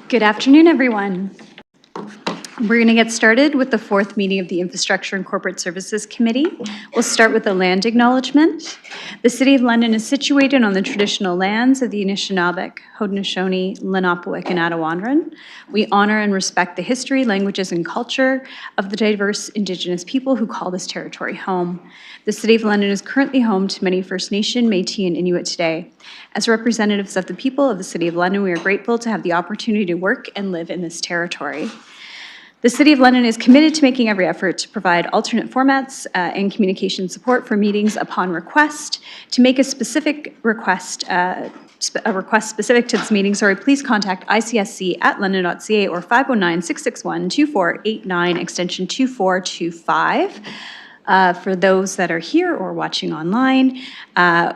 Good afternoon, everyone. We're going to get started with the fourth meeting of the Infrastructure and Corporate Services Committee. We'll start with a land acknowledgement. The City of London is situated on the traditional lands of the Anishinaabeg, Haudenosaunee, Lenape, and Attawandaron. We honor and respect the history, languages, and culture of the diverse Indigenous people who call this territory home. The City of London is currently home to many First Nation, Métis, and Inuit today. As representatives of the people of the City of London, we are grateful to have the opportunity to work and live in this territory. The City of London is committed to making every effort to provide alternate formats and communication support for meetings upon request. To make a specific request, specific to this meeting, please contact icsc@london.ca or 509-661-2489, extension 2425. For those that are here or watching online,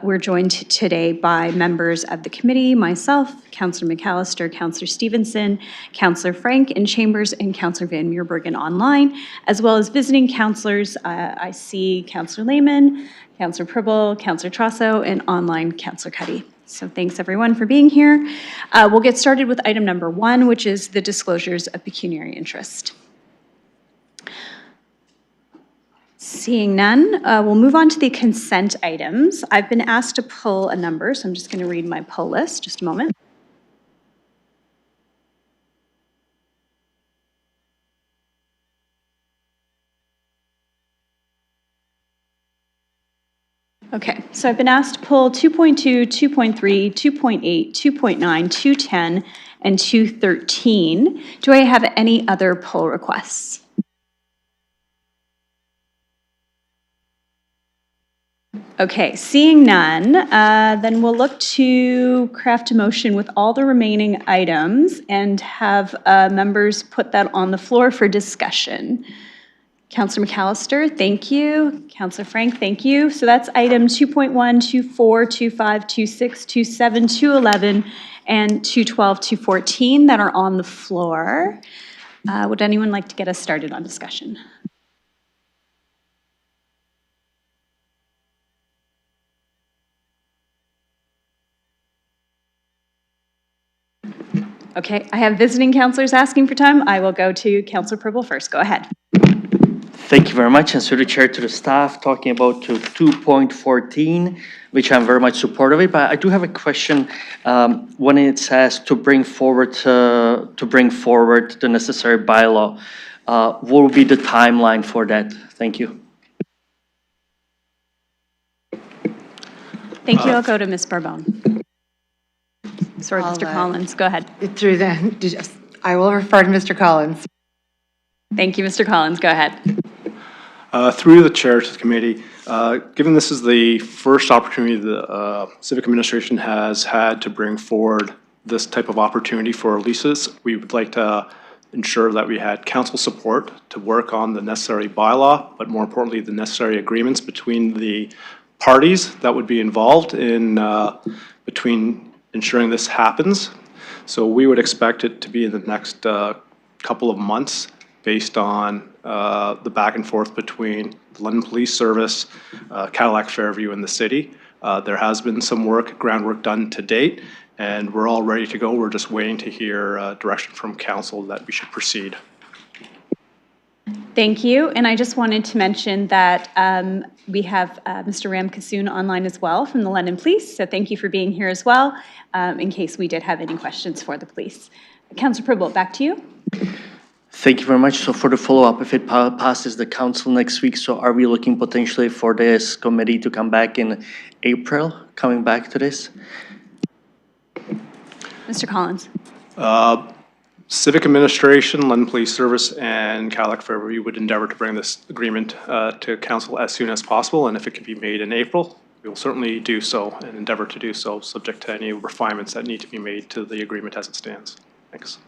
we're joined today by members of the committee, myself, Councillor McAllister, Councillor Stevenson, Councillor Frank in chambers, and Councillor Van Meerbergen online, as well as visiting councillors. I see Councillor Lehman, Councillor Pribble, Councillor Trosso, and online Councillor Cuddy. So thanks everyone for being here. We'll get started with item number 1, which is the disclosures of pecuniary interest. Seeing none, we'll move on to the consent items. I've been asked to pull a number, so I'm just going to read my pull list. Just a moment. Okay, so I've been asked to pull 2.2, 2.3, 2.8, 2.9, 210, and 213. Do I have any other pull requests? Okay, seeing none, then we'll look to craft a motion with all the remaining items and have members put that on the floor for discussion. Councillor McAllister, thank you. Councillor Frank, thank you. So that's item 2.1, 2.4, 2.5, 2.6, 2.7, 2.11, and 2.12, 2.14 that are on the floor. Would anyone like to get us started on discussion? Okay, I have visiting councillors asking for time. I will go to Councillor Pribble first. Go ahead. Thank you very much. And through the chair to the staff, talking about 2.14, which I'm very much supportive of. But I do have a question when it says to bring forward the necessary bylaw. What will be the timeline for that? Thank you. Thank you. I'll go to Ms. Barbone. Sorry, Mr. Collins, go ahead. I will refer to Mr. Collins. Thank you, Mr. Collins, go ahead. Through the chair to the committee, given this is the first opportunity the Civic Administration has had to bring forward this type of opportunity for leases, we would like to ensure that we had council support to work on the necessary bylaw, but more importantly, the necessary agreements between the parties that would be involved in ensuring this happens. So we would expect it to be in the next couple of months based on the back and forth between the London Police Service, Cadillac Fairview, and the city. There has been some groundwork done to date, and we're all ready to go. We're just waiting to hear direction from council that we should proceed. Thank you. And I just wanted to mention that we have Mr. Ram Kassoon online as well from the London Police. So thank you for being here as well, in case we did have any questions for the police. Councillor Pribble, back to you. Thank you very much. So for the follow-up, if it passes the council next week, so are we looking potentially for this committee to come back in April, coming back to this? Mr. Collins. Civic Administration, London Police Service, and Cadillac Fairview would endeavor to bring this agreement to council as soon as possible, and if it can be made in April, we will certainly do so and endeavor to do so, subject to any refinements that need to be made to the agreement as it stands. Thanks.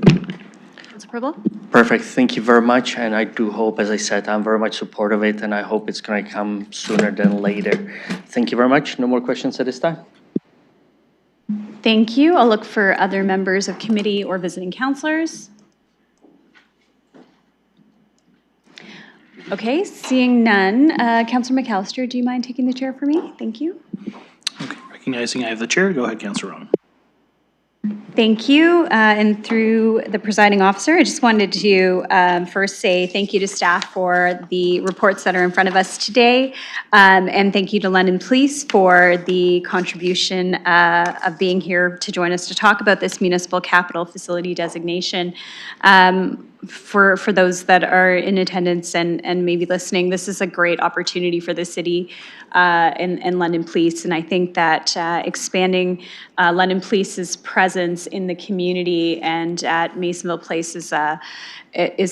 Councillor Pribble. Perfect. Thank you very much. And I do hope, as I said, I'm very much supportive of it, and I hope it's going to come sooner than later. Thank you very much. No more questions at this time. Thank you. I'll look for other members of committee or visiting councillors. Okay, seeing none. Councillor McAllister, do you mind taking the chair for me? Thank you. Okay, recognizing I have the chair, go ahead, Councillor Rowan. Thank you. And through the presiding officer, I just wanted to first say thank you to staff for the reports that are in front of us today. And thank you to London Police for the contribution of being here to join us to talk about this municipal capital facility designation. For those that are in attendance and maybe listening, this is a great opportunity for the city and London Police. And I think that expanding London Police's presence in the community and at Masonville Place is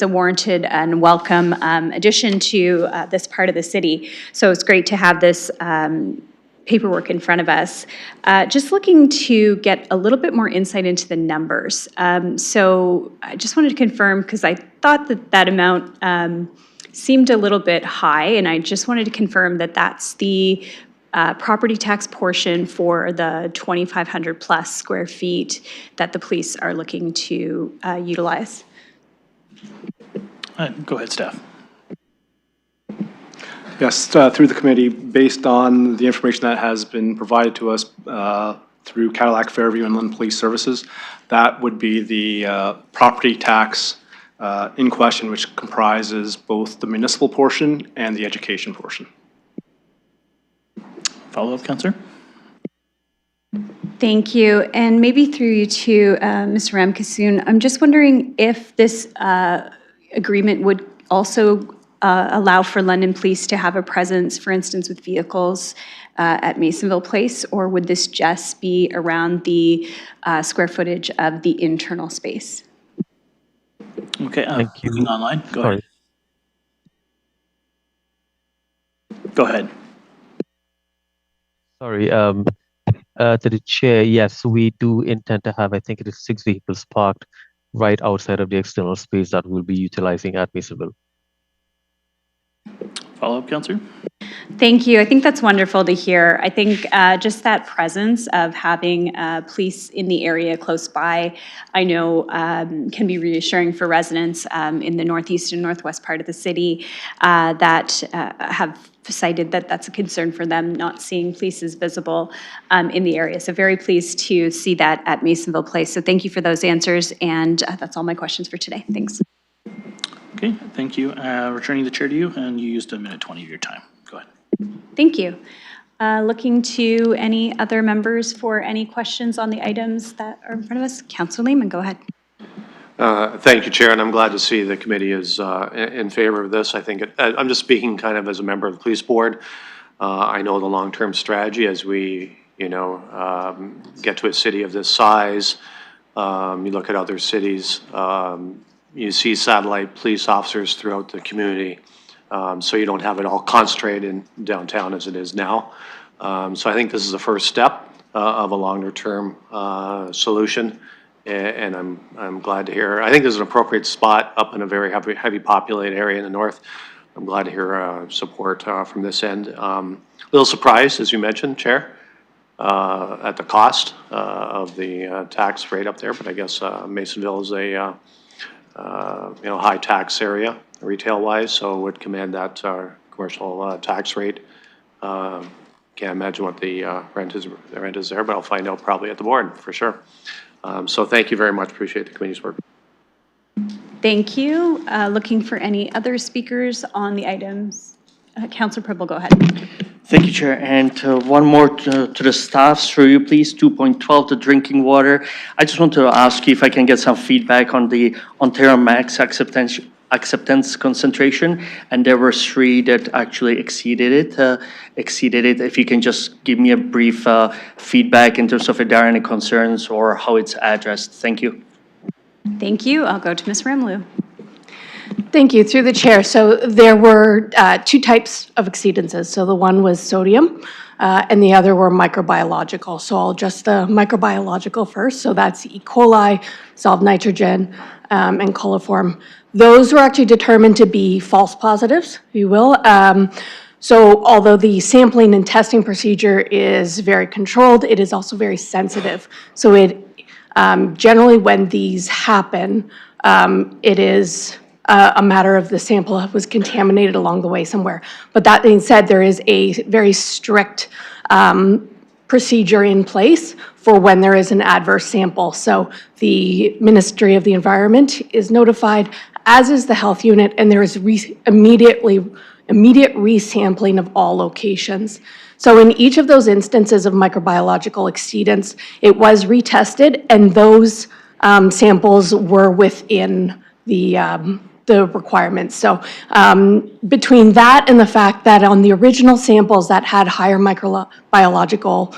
a warranted and welcome addition to this part of the city. So it's great to have this paperwork in front of us. Just looking to get a little bit more insight into the numbers. So I just wanted to confirm, because I thought that amount seemed a little bit high, and I just wanted to confirm that that's the property tax portion for the 2,500 plus square feet that the police are looking to utilize. Go ahead, staff. Yes, through the committee, based on the information that has been provided to us through Cadillac Fairview and London Police Services, that would be the property tax in question, which comprises both the municipal portion and the education portion. Follow-up, Councillor? Thank you. And maybe through you to Mr. Ramkissoon, I'm just wondering if this agreement would also allow for London Police to have a presence, for instance, with vehicles at Masonville Place, or would this just be around the square footage of the internal space? Okay, Thank you. looking online, go Sorry. ahead. Go ahead. Sorry, to the chair, yes, we do intend to have, I think it is 6 vehicles parked right outside of the external space that we'll be utilizing at Masonville. Follow-up, Councillor? Thank you. I think that's wonderful to hear. I think just that presence of having police in the area close by, I know can be reassuring for residents in the northeast and northwest part of the city that have cited that that's a concern for them, not seeing police as visible in the area. So very pleased to see that at Masonville Place. So thank you for those answers, and that's all my questions for today. Thanks. Okay, thank you. Returning the chair to you, and you used 1:20 of your time. Go ahead. Thank you. Looking to any other members for any questions on the items that are in front of us. Councillor Lehman, go ahead. Thank you, Chair, and I'm glad to see the committee is in favor of this. I think I'm just speaking kind of as a member of the police board. I know the long-term strategy as we, get to a city of this size. You look at other cities, you see satellite police officers throughout the community, so you don't have it all concentrated in downtown as it is now. So I think this is the first step of a longer-term solution. And I'm glad to hear. I think this is an appropriate spot up in a very heavy populated area in the north. I'm glad to hear support from this end. A little surprised, as you mentioned, Chair, at the cost of the tax rate up there. But I guess Masonville is a high tax area retail-wise, so would command that commercial tax rate. Can't imagine what the rent is there, but I'll find out probably at the board for sure. So thank you very much. Appreciate the committee's work. Thank you. Looking for any other speakers on the items. Councillor Pribble, go ahead. Thank you, Chair. And one more to the staff, through you, please. 2.12, the drinking water. I just want to ask you if I can get some feedback on the Ontario Max acceptance concentration, and there were 3 that actually exceeded it. If you can just give me a brief feedback in terms of if there are any concerns or how it's addressed. Thank you. Thank you. I'll go to Ms. Ramlou. Thank you. Through the chair. So there were 2 types of exceedances. So the one was sodium and the other were microbiological. So I'll address the microbiological first. So that's E. coli, solved nitrogen, and coliform. Those were actually determined to be false positives, if you will. So although the sampling and testing procedure is very controlled, it is also very sensitive. So it generally when these happen, it is a matter of the sample was contaminated along the way somewhere. But that being said, there is a very strict procedure in place for when there is an adverse sample. So the Ministry of the Environment is notified, as is the health unit, and there is immediate resampling of all locations. So in each of those instances of microbiological exceedance, it was retested, and those samples were within the requirements. So between that and the fact that on the original samples that had higher microbiological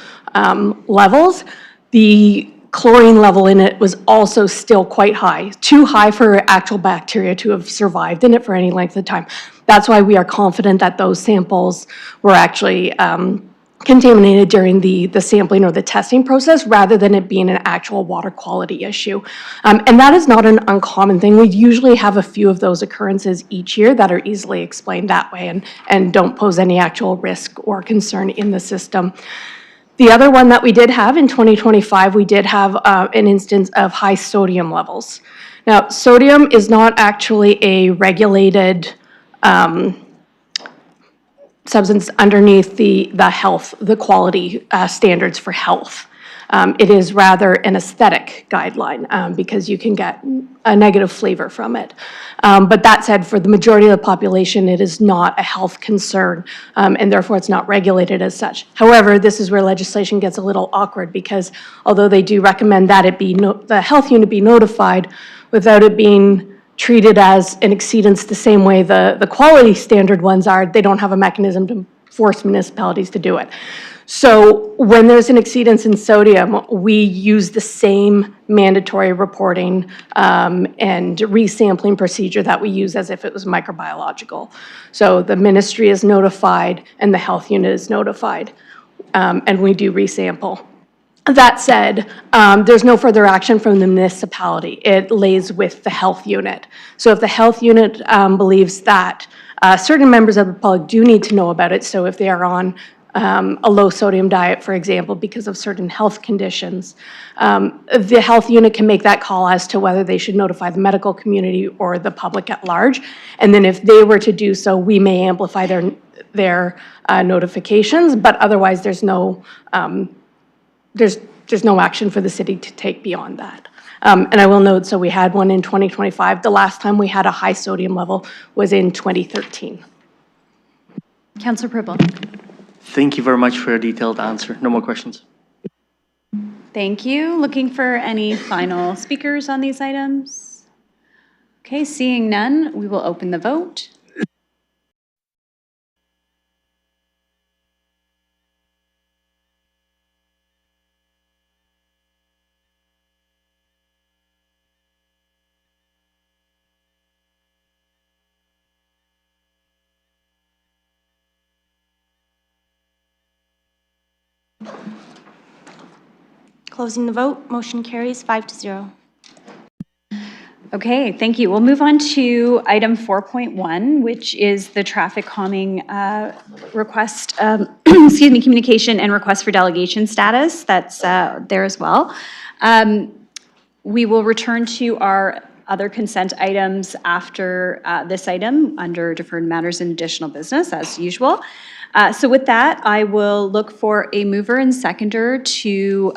levels, the chlorine level in it was also still quite high, too high for actual bacteria to have survived in it for any length of time. That's why we are confident that those samples were actually contaminated during the sampling or the testing process rather than it being an actual water quality issue. And that is not an uncommon thing. We usually have a few of those occurrences each year that are easily explained that way and don't pose any actual risk or concern in the system. The other one that we did have in 2025, we did have an instance of high sodium levels. Now, sodium is not actually a regulated substance underneath the quality standards for health. It is rather an aesthetic guideline because you can get a negative flavor from it. But that said, for the majority of the population, it is not a health concern, and therefore it's not regulated as such. However, this is where legislation gets a little awkward because although they do recommend that it be the health unit be notified, without it being treated as an exceedance the same way the quality standard ones are, they don't have a mechanism to force municipalities to do it. So when there's an exceedance in sodium, we use the same mandatory reporting and resampling procedure that we use as if it was microbiological. So the ministry is notified and the health unit is notified, and we do resample. That said, there's no further action from the municipality. It lays with the health unit. So if the health unit believes that certain members of the public do need to know about it, so if they are on a low sodium diet, for example, because of certain health conditions, the health unit can make that call as to whether they should notify the medical community or the public at large. And then if they were to do so, we may amplify their notifications, but otherwise there's no action for the city to take beyond that. And I will note, so we had one in 2025. The last time we had a high sodium level was in 2013. Councillor Pribble. Thank you very much for a detailed answer. No more questions. Thank you. Looking for any final speakers on these items? Okay, seeing none, we will open the vote. Closing the vote, motion carries 5-0. Okay, thank you. We'll move on to item 4.1, which is the traffic calming request, excuse me, communication and request for delegation status. That's there as well. We will return to our other consent items after this item under deferred matters and additional business as usual. So with that, I will look for a mover and seconder to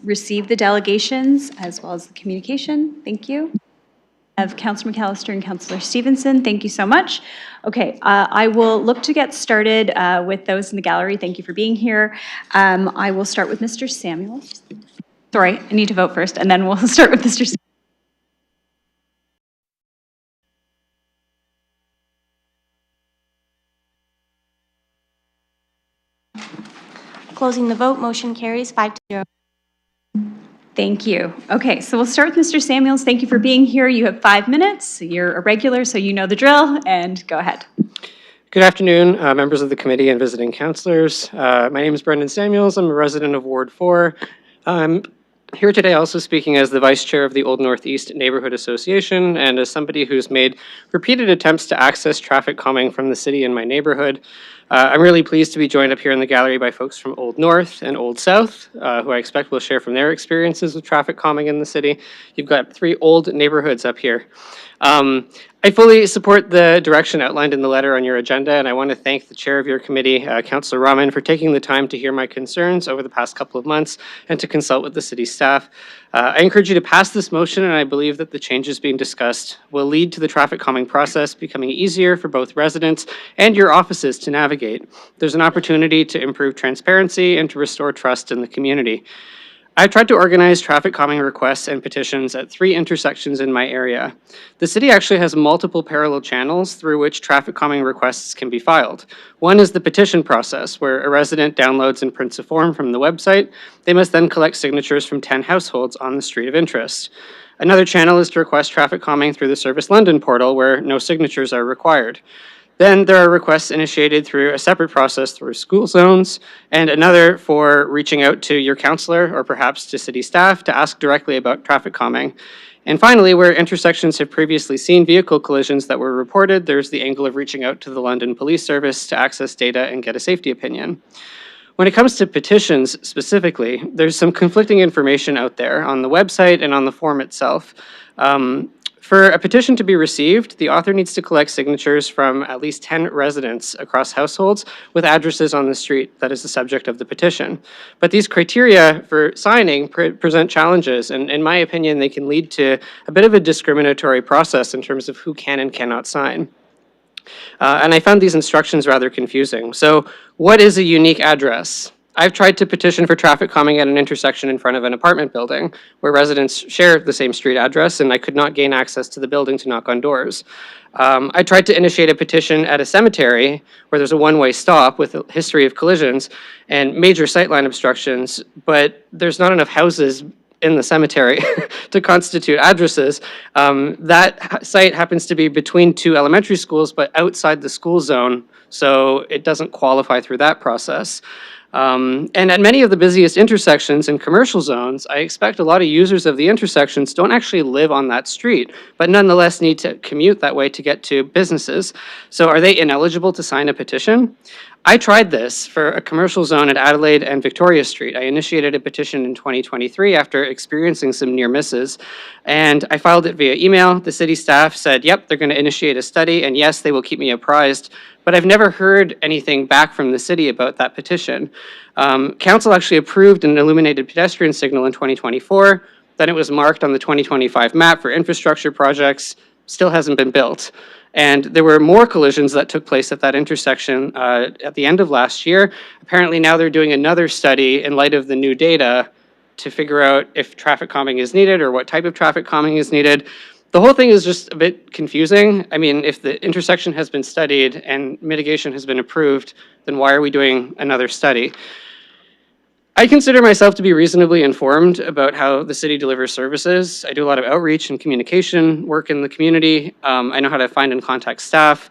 receive the delegations as well as the communication. Thank you. Of Councillor McAllister and Councillor Stevenson, thank you so much. Okay, I will look to get started with those in the gallery. Thank you for being here. I will start with Mr. Samuels. Sorry, I need to vote first, and then we'll start with Mr. Samuels. Closing the vote, motion carries 5-0. Thank you. Okay, so we'll start with Mr. Samuels. Thank you for being here. You have 5 minutes. You're a regular, so you know the drill, and go ahead. Good afternoon, members of the committee and visiting councilors. My name is Brendan Samuels. I'm a resident of Ward 4. I'm here today also speaking as the vice chair of the Old Northeast Neighborhood Association and as somebody who's made repeated attempts to access traffic calming from the city in my neighborhood. I'm really pleased to be joined up here in the gallery by folks from Old North and Old South, who I expect will share from their experiences with traffic calming in the city. You've got 3 old neighborhoods up here. I fully support the direction outlined in the letter on your agenda, and I want to thank the chair of your committee, Councillor Rahman, for taking the time to hear my concerns over the past couple of months and to consult with the city staff. I encourage you to pass this motion, and I believe that the changes being discussed will lead to the traffic calming process becoming easier for both residents and your offices to navigate. There's an opportunity to improve transparency and to restore trust in the community. I've tried to organize traffic calming requests and petitions at 3 intersections in my area. The city actually has multiple parallel channels through which traffic calming requests can be filed. One is the petition process, where a resident downloads and prints a form from the website. They must then collect signatures from 10 households on the street of interest. Another channel is to request traffic calming through the Service London portal, where no signatures are required. Then there are requests initiated through a separate process through school zones, and another for reaching out to your councillor or perhaps to city staff to ask directly about traffic calming. And finally, where intersections have previously seen vehicle collisions that were reported, there's the angle of reaching out to the London Police Service to access data and get a safety opinion. When it comes to petitions specifically, there's some conflicting information out there on the website and on the form itself. For a petition to be received, the author needs to collect signatures from at least 10 residents across households with addresses on the street that is the subject of the petition. But these criteria for signing present challenges, and in my opinion, they can lead to a bit of a discriminatory process in terms of who can and cannot sign. And I found these instructions rather confusing. So what is a unique address? I've tried to petition for traffic calming at an intersection in front of an apartment building where residents share the same street address, and I could not gain access to the building to knock on doors. I tried to initiate a petition at a cemetery where there's a one-way stop with a history of collisions and major sightline obstructions, but there's not enough houses in the cemetery to constitute addresses. That site happens to be between 2 elementary schools, but outside the school zone, so it doesn't qualify through that process. And at many of the busiest intersections in commercial zones, I expect a lot of users of the intersections don't actually live on that street, but nonetheless need to commute that way to get to businesses. So are they ineligible to sign a petition? I tried this for a commercial zone at Adelaide and Victoria Street. I initiated a petition in 2023 after experiencing some near misses, and I filed it via email. The city staff said, yep, they're going to initiate a study, and yes, they will keep me apprised. But I've never heard anything back from the city about that petition. Council actually approved an illuminated pedestrian signal in 2024. Then it was marked on the 2025 map for infrastructure projects, still hasn't been built. And there were more collisions that took place at that intersection at the end of last year. Apparently now they're doing another study in light of the new data to figure out if traffic calming is needed or what type of traffic calming is needed. The whole thing is just a bit confusing. I mean, if the intersection has been studied and mitigation has been approved, then why are we doing another study? I consider myself to be reasonably informed about how the city delivers services. I do a lot of outreach and communication work in the community. I know how to find and contact staff.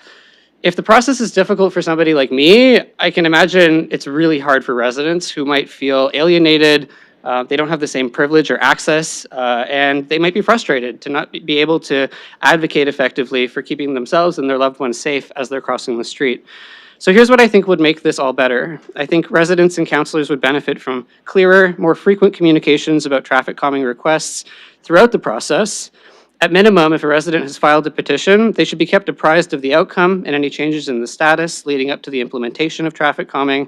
If the process is difficult for somebody like me, I can imagine it's really hard for residents who might feel alienated. They don't have the same privilege or access, and they might be frustrated to not be able to advocate effectively for keeping themselves and their loved ones safe as they're crossing the street. So here's what I think would make this all better. I think residents and councillors would benefit from clearer, more frequent communications about traffic calming requests throughout the process. At minimum, if a resident has filed a petition, they should be kept apprised of the outcome and any changes in the status leading up to the implementation of traffic calming.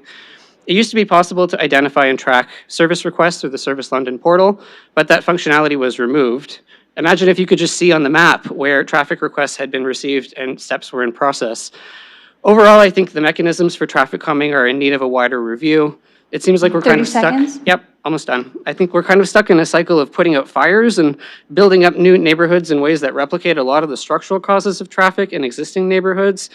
It used to be possible to identify and track service requests through the Service London portal, but that functionality was removed. Imagine if you could just see on the map where traffic requests had been received and steps were in process. Overall, I think the mechanisms for traffic calming are in need of a wider review. It seems like we're kind of stuck. 30 seconds? Yep, almost done. I think we're kind of stuck in a cycle of putting out fires and building up new neighborhoods in ways that replicate a lot of the structural causes of traffic in existing neighborhoods.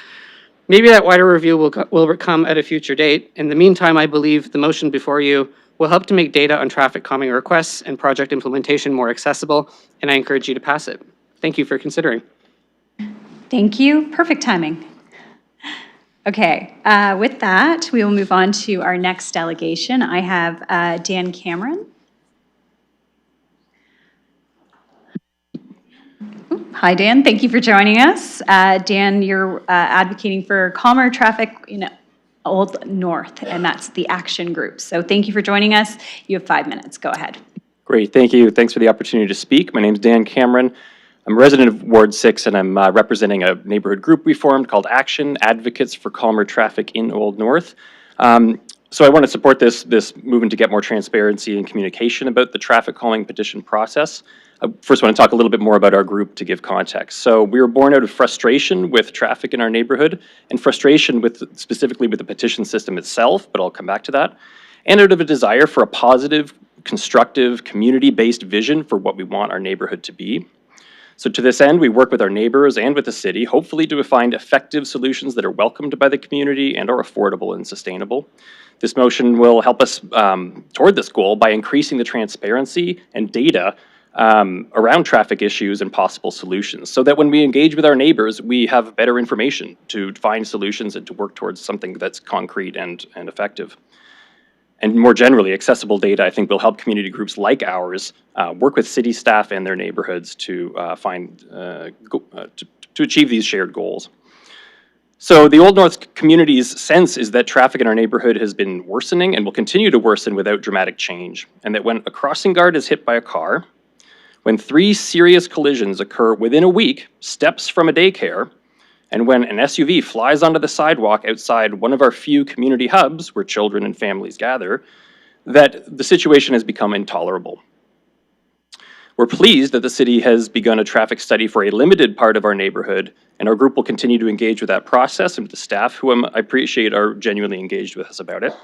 Maybe that wider review will come at a future date. In the meantime, I believe the motion before you will help to make data on traffic calming requests and project implementation more accessible, and I encourage you to pass it. Thank you for considering. Thank you. Perfect timing. Okay, with that, we will move on to our next delegation. I have Dan Cameron. Hi, Dan. Thank you for joining us. Dan, you're advocating for calmer traffic, Old North, and that's the Action Group. So thank you for joining us. You have 5 minutes. Go ahead. Great, thank you. Thanks for the opportunity to speak. My name is Dan Cameron. I'm a resident of Ward 6, and I'm representing a neighborhood group we formed called Action, Advocates for Calmer Traffic in Old North. So I want to support this movement to get more transparency and communication about the traffic calming petition process. I first want to talk a little bit more about our group to give context. So we were born out of frustration with traffic in our neighborhood, and frustration specifically with the petition system itself, but I'll come back to that, and out of a desire for a positive, constructive, community-based vision for what we want our neighborhood to be. So to this end, we work with our neighbors and with the city, hopefully to find effective solutions that are welcomed by the community and are affordable and sustainable. This motion will help us toward this goal by increasing the transparency and data around traffic issues and possible solutions, so that when we engage with our neighbors, we have better information to find solutions and to work towards something that's concrete and effective. And more generally, accessible data, I think, will help community groups like ours work with city staff and their neighborhoods to achieve these shared goals. So the Old North community's sense is that traffic in our neighborhood has been worsening and will continue to worsen without dramatic change, and that when a crossing guard is hit by a car, when 3 serious collisions occur within a week, steps from a daycare, and when an SUV flies onto the sidewalk outside one of our few community hubs where children and families gather, that the situation has become intolerable. We're pleased that the city has begun a traffic study for a limited part of our neighborhood, and our group will continue to engage with that process and with the staff, who I appreciate are genuinely engaged with us about it.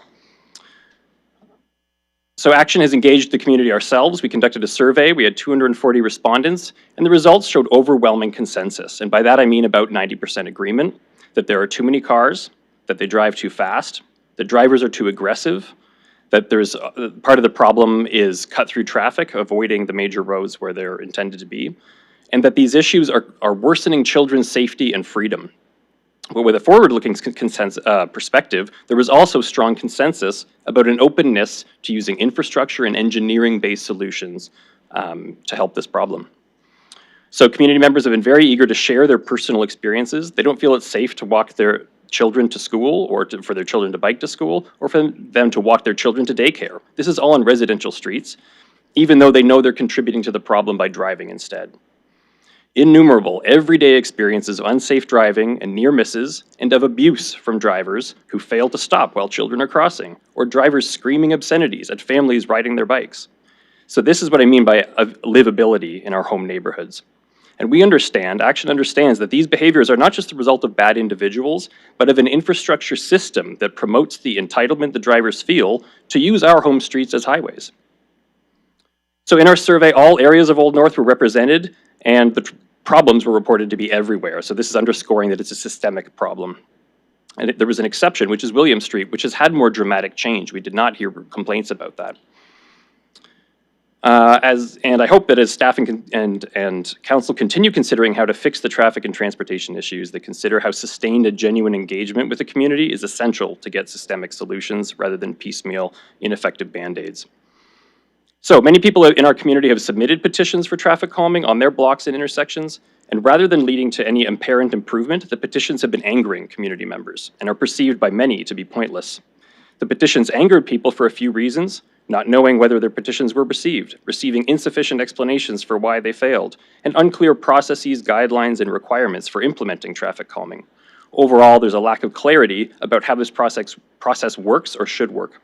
So Action has engaged the community ourselves. We conducted a survey. We had 240 respondents, and the results showed overwhelming consensus. And by that, I mean about 90% agreement that there are too many cars, that they drive too fast, that drivers are too aggressive, that there's part of the problem is cut-through traffic, avoiding the major roads where they're intended to be, and that these issues are worsening children's safety and freedom. But with a forward-looking perspective, there was also strong consensus about an openness to using infrastructure and engineering-based solutions to help this problem. So community members have been very eager to share their personal experiences. They don't feel it's safe to walk their children to school, or for their children to bike to school, or for them to walk their children to daycare. This is all on residential streets, even though they know they're contributing to the problem by driving instead. Innumerable everyday experiences of unsafe driving and near misses, and of abuse from drivers who fail to stop while children are crossing, or drivers screaming obscenities at families riding their bikes. So this is what I mean by livability in our home neighborhoods. And Action understands that these behaviors are not just the result of bad individuals, but of an infrastructure system that promotes the entitlement the drivers feel to use our home streets as highways. So in our survey, all areas of Old North were represented, and the problems were reported to be everywhere. So this is underscoring that it's a systemic problem. And there was an exception, which is William Street, which has had more dramatic change. We did not hear complaints about that. And I hope that as staff and council continue considering how to fix the traffic and transportation issues, they consider how sustained a genuine engagement with the community is essential to get systemic solutions rather than piecemeal, ineffective band-aids. So many people in our community have submitted petitions for traffic calming on their blocks and intersections, and rather than leading to any apparent improvement, the petitions have been angering community members and are perceived by many to be pointless. The petitions angered people for a few reasons: not knowing whether their petitions were received, receiving insufficient explanations for why they failed, and unclear processes, guidelines, and requirements for implementing traffic calming. Overall, there's a lack of clarity about how this process works or should work.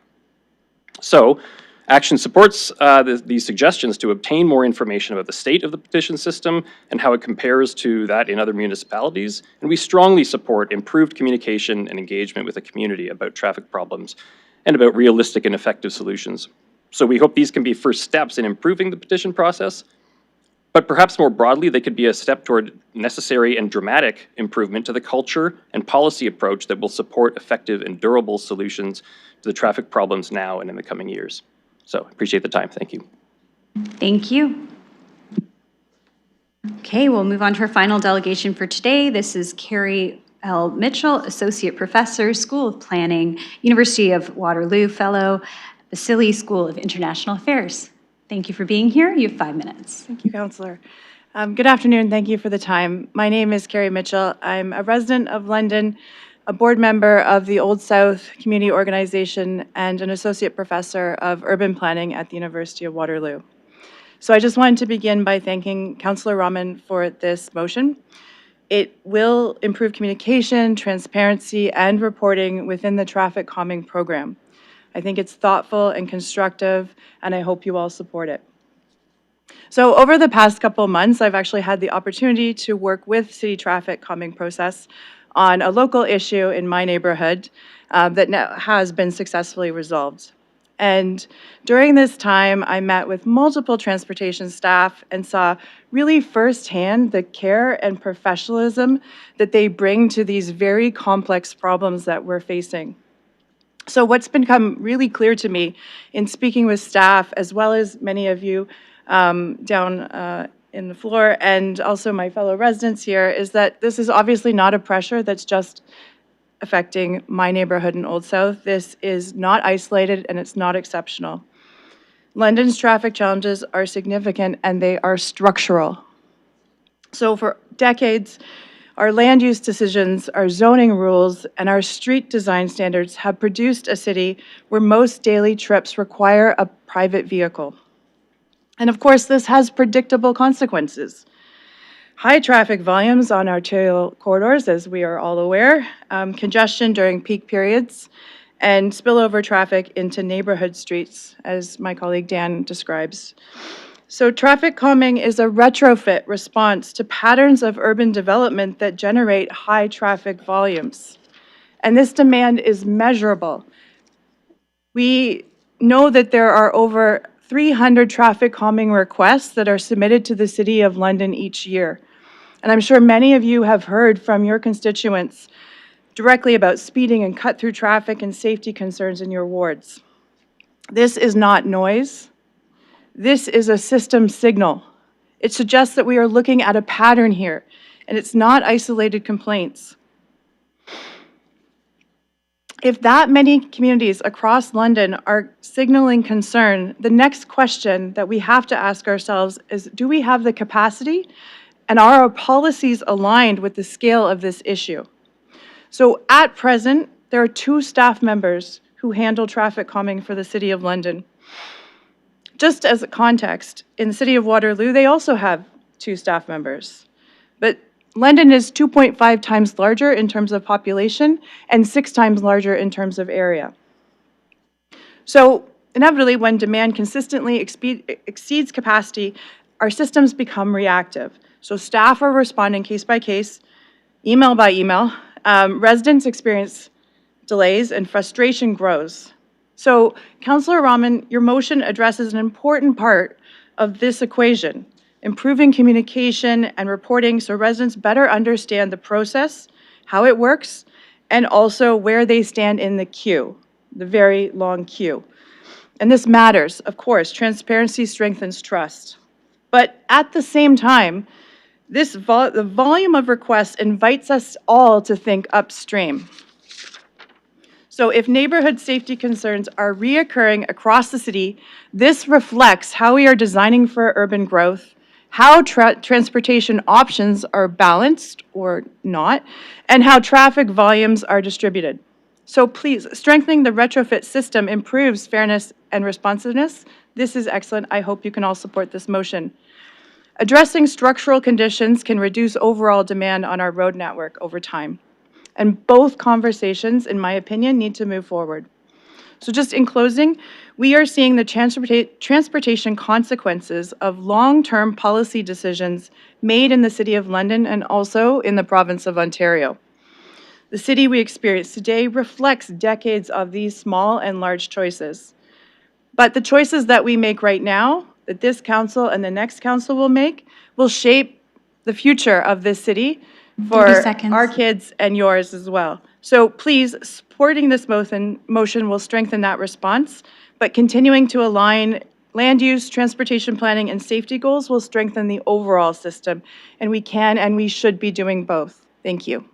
So, Action supports these suggestions to obtain more information about the state of the petition system and how it compares to that in other municipalities, and we strongly support improved communication and engagement with the community about traffic problems and about realistic and effective solutions. So we hope these can be first steps in improving the petition process, but perhaps more broadly, they could be a step toward necessary and dramatic improvement to the culture and policy approach that will support effective and durable solutions to the traffic problems now and in the coming years. So appreciate the time. Thank you. Thank you. Okay, we'll move on to our final delegation for today. This is Carrie L. Mitchell, Associate Professor, School of Planning, University of Waterloo Fellow, Vasily School of International Affairs. Thank you for being here. You have 5 minutes. Thank you, Councillor. Good afternoon. Thank you for the time. My name is Carrie Mitchell. I'm a resident of London. a board member of the Old South Community Organization, and an associate professor of urban planning at the University of Waterloo. So I just wanted to begin by thanking Councillor Rahman for this motion. It will improve communication, transparency, and reporting within the traffic calming program. I think it's thoughtful and constructive, and I hope you all support it. So over the past couple of months, I've actually had the opportunity to work with City Traffic Calming Process on a local issue in my neighborhood that now has been successfully resolved. And during this time, I met with multiple transportation staff and saw really firsthand the care and professionalism that they bring to these very complex problems that we're facing. So what's become really clear to me in speaking with staff, as well as many of you down in the floor, and also my fellow residents here, is that this is obviously not a pressure that's just affecting my neighborhood in Old South. This is not isolated, and it's not exceptional. London's traffic challenges are significant, and they are structural. So for decades, our land use decisions, our zoning rules, and our street design standards have produced a city where most daily trips require a private vehicle. And of course, this has predictable consequences. High traffic volumes on arterial corridors, as we are all aware, congestion during peak periods, and spillover traffic into neighborhood streets, as my colleague Dan describes. So traffic calming is a retrofit response to patterns of urban development that generate high traffic volumes. And this demand is measurable. We know that there are over 300 traffic calming requests that are submitted to the City of London each year. And I'm sure many of you have heard from your constituents directly about speeding and cut-through traffic and safety concerns in your wards. This is not noise. This is a system signal. It suggests that we are looking at a pattern here, and it's not isolated complaints. If that many communities across London are signaling concern, the next question that we have to ask ourselves is, do we have the capacity and are our policies aligned with the scale of this issue? So at present, there are 2 staff members who handle traffic calming for the City of London. Just as a context, in the City of Waterloo, they also have 2 staff members. But London is 2.5 times larger in terms of population and 6 times larger in terms of area. So inevitably, when demand consistently exceeds capacity, our systems become reactive. So staff are responding case by case, email by email. Residents experience delays and frustration grows. So Councillor Rahman, your motion addresses an important part of this equation, improving communication and reporting so residents better understand the process, how it works, and also where they stand in the queue, the very long queue. And this matters, of course. Transparency strengthens trust. But at the same time, the volume of requests invites us all to think upstream. So if neighborhood safety concerns are reoccurring across the city, this reflects how we are designing for urban growth, how transportation options are balanced or not, and how traffic volumes are distributed. So please, strengthening the retrofit system improves fairness and responsiveness. This is excellent. I hope you can all support this motion. Addressing structural conditions can reduce overall demand on our road network over time. And both conversations, in my opinion, need to move forward. So just in closing, we are seeing the transportation consequences of long-term policy decisions made in the City of London and also in the province of Ontario. The city we experience today reflects decades of these small and large choices. But the choices that we make right now, that this council and the next council will make, will shape the future of this city for our kids and yours as well. So please, supporting this motion will strengthen that response, but continuing to align land use, transportation planning, and safety goals will strengthen the overall system, and we can and we should be doing both. Thank you.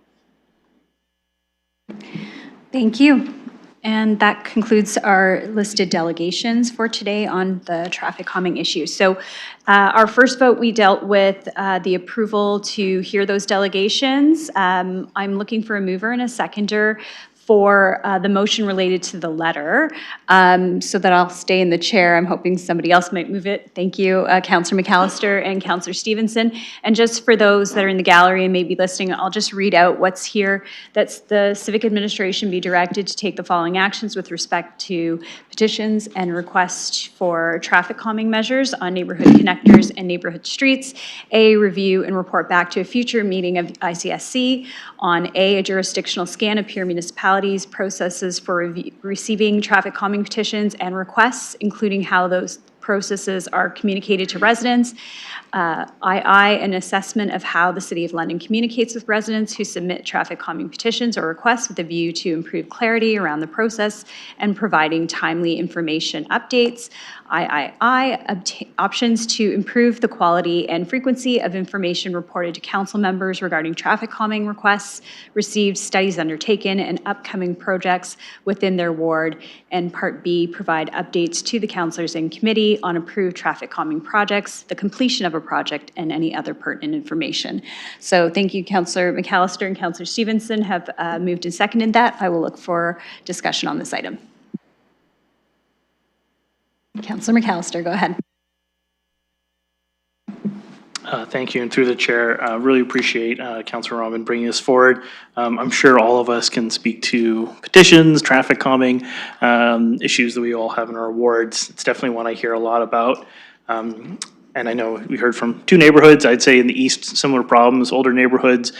Thank you. And that concludes our listed delegations for today on the traffic calming issue. So our first vote, we dealt with the approval to hear those delegations. I'm looking for a mover and a seconder for the motion related to the letter, so that I'll stay in the chair. I'm hoping somebody else might move it. Thank you, Councillor McAllister and Councillor Stevenson. And just for those that are in the gallery and maybe listening, I'll just read out what's here. That's the civic administration be directed to take the following actions with respect to petitions and requests for traffic calming measures on neighborhood connectors and neighborhood streets. A, review and report back to a future meeting of ICSC on a jurisdictional scan of peer municipalities, processes for receiving traffic calming petitions and requests, including how those processes are communicated to residents. An assessment of how the City of London communicates with residents who submit traffic calming petitions or requests with a view to improve clarity around the process and providing timely information updates. Options to improve the quality and frequency of information reported to council members regarding traffic calming requests, received, studies undertaken, and upcoming projects within their ward. And Part B, provide updates to the councillors and committee on approved traffic calming projects, the completion of a project, and any other pertinent information. So thank you, Councillor McAllister and Councillor Stevenson have moved and seconded that. I will look for discussion on this item. Councillor McAllister, go ahead. Thank you, and through the chair, really appreciate Councillor Rahman bringing this forward. I'm sure all of us can speak to petitions, traffic calming, issues that we all have in our wards. It's definitely one I hear a lot about. And I know we heard from two neighborhoods, I'd say in the east, similar problems, older neighborhoods,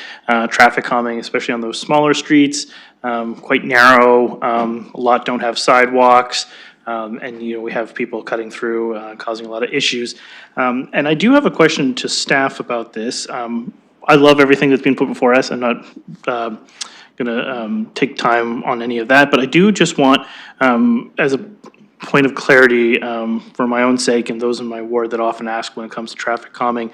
traffic calming, especially on those smaller streets, quite narrow, a lot don't have sidewalks. And, you know, we have people cutting through, causing a lot of issues. And I do have a question to staff about this. I love everything that's been put before us. I'm not going to take time on any of that, but I do just want, as a point of clarity, for my own sake and those in my ward that often ask when it comes to traffic calming,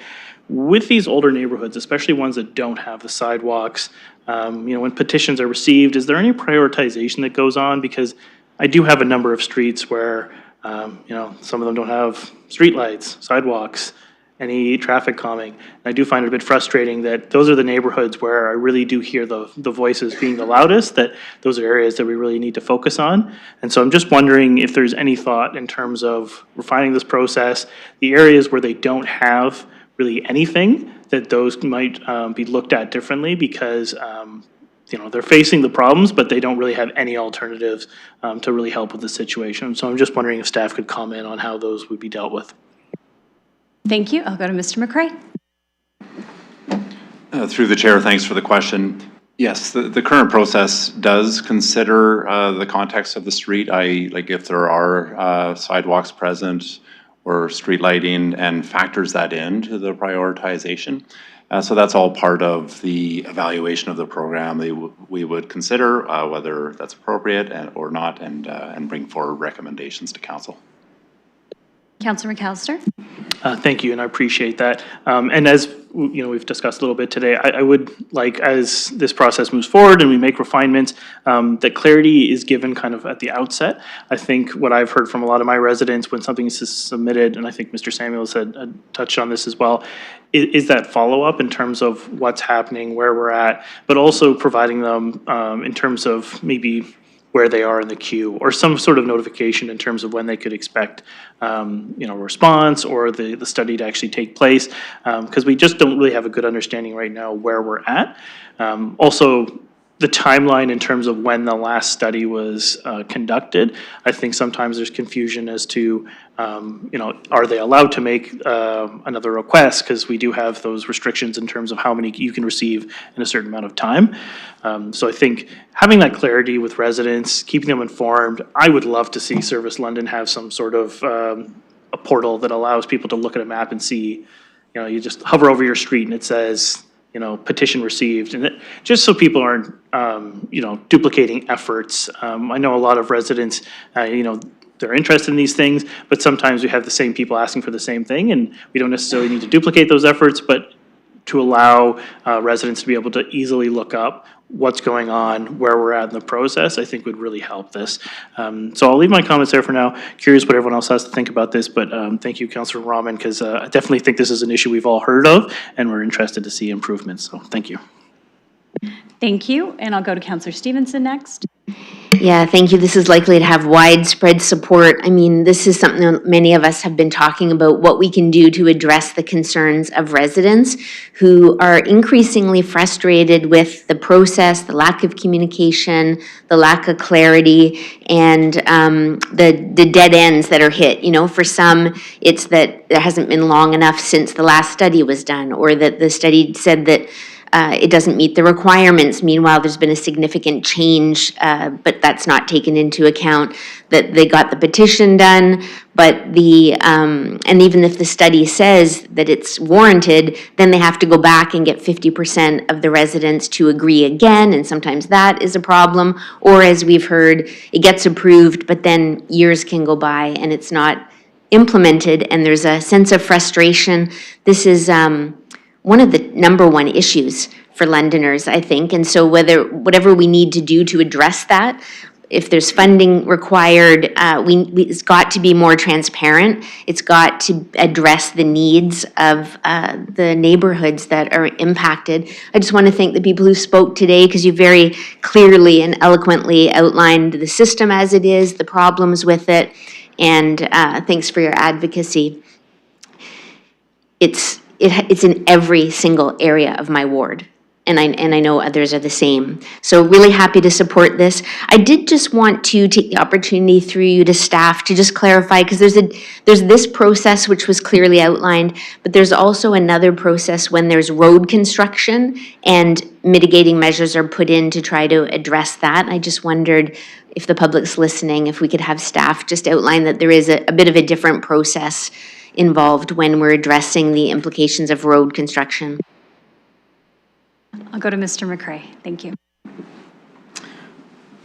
with these older neighborhoods, especially ones that don't have the sidewalks, you know, when petitions are received, is there any prioritization that goes on? Because I do have a number of streets where, you know, some of them don't have streetlights, sidewalks, any traffic calming. And I do find it a bit frustrating that those are the neighborhoods where I really do hear the voices being the loudest, that those are areas that we really need to focus on. And so I'm just wondering if there's any thought in terms of refining this process, the areas where they don't have really anything, that those might be looked at differently because you know, they're facing the problems, but they don't really have any alternatives to really help with the situation. So I'm just wondering if staff could comment on how those would be dealt with. Thank you. I'll go to Mr. McCray. Through the chair, thanks for the question. Yes, the current process does consider the context of the street, i.e. like if there are sidewalks present or street lighting, and factors that into the prioritization. So that's all part of the evaluation of the program. We would consider whether that's appropriate or not, and bring forward recommendations to council. Councillor McAllister. Thank you, and I appreciate that. And as you know, we've discussed a little bit today, I would like, as this process moves forward and we make refinements, that clarity is given kind of at the outset. I think what I've heard from a lot of my residents when something is submitted, and I think Mr. Samuels had touched on this as well, is that follow-up in terms of what's happening, where we're at, but also providing them in terms of maybe where they are in the queue, or some sort of notification in terms of when they could expect, you know, a response or the study to actually take place, because we just don't really have a good understanding right now where we're at. Also, the timeline in terms of when the last study was conducted, I think sometimes there's confusion as to, you know, are they allowed to make another request? Because we do have those restrictions in terms of how many you can receive in a certain amount of time. So I think having that clarity with residents, keeping them informed, I would love to see Service London have some sort of a portal that allows people to look at a map and see, you know, you just hover over your street and it says, you know, petition received, and just so people aren't, you know, duplicating efforts. I know a lot of residents, you know, they're interested in these things, but sometimes we have the same people asking for the same thing, and we don't necessarily need to duplicate those efforts, but to allow residents to be able to easily look up what's going on, where we're at in the process, I think would really help this. So I'll leave my comments there for now. Curious what everyone else has to think about this, but thank you, Councillor Rahman, because I definitely think this is an issue we've all heard of, and we're interested to see improvements. So thank you. Thank you, and I'll go to Councillor Stevenson next. Yeah, thank you. This is likely to have widespread support. I mean, this is something that many of us have been talking about, what we can do to address the concerns of residents who are increasingly frustrated with the process, the lack of communication, the lack of clarity, and the dead ends that are hit. You know, for some, it's that it hasn't been long enough since the last study was done, or that the study said that it doesn't meet the requirements. Meanwhile, there's been a significant change, but that's not taken into account, that they got the petition done, but and even if the study says that it's warranted, then they have to go back and get 50% of the residents to agree again, and sometimes that is a problem. Or as we've heard, it gets approved, but then years can go by and it's not implemented, and there's a sense of frustration. This is one of the number one issues for Londoners, I think. And so whatever we need to do to address that, if there's funding required, it's got to be more transparent. It's got to address the needs of the neighborhoods that are impacted. I just want to thank the people who spoke today, because you very clearly and eloquently outlined the system as it is, the problems with it, and thanks for your advocacy. It's in every single area of my ward, and I know others are the same. So really happy to support this. I did just want to take the opportunity through you to staff to just clarify, because there's this process which was clearly outlined, but there's also another process when there's road construction and mitigating measures are put in to try to address that. And I just wondered, if the public's listening, if we could have staff just outline that there is a bit of a different process involved when we're addressing the implications of road construction. I'll go to Mr. McCray. Thank you.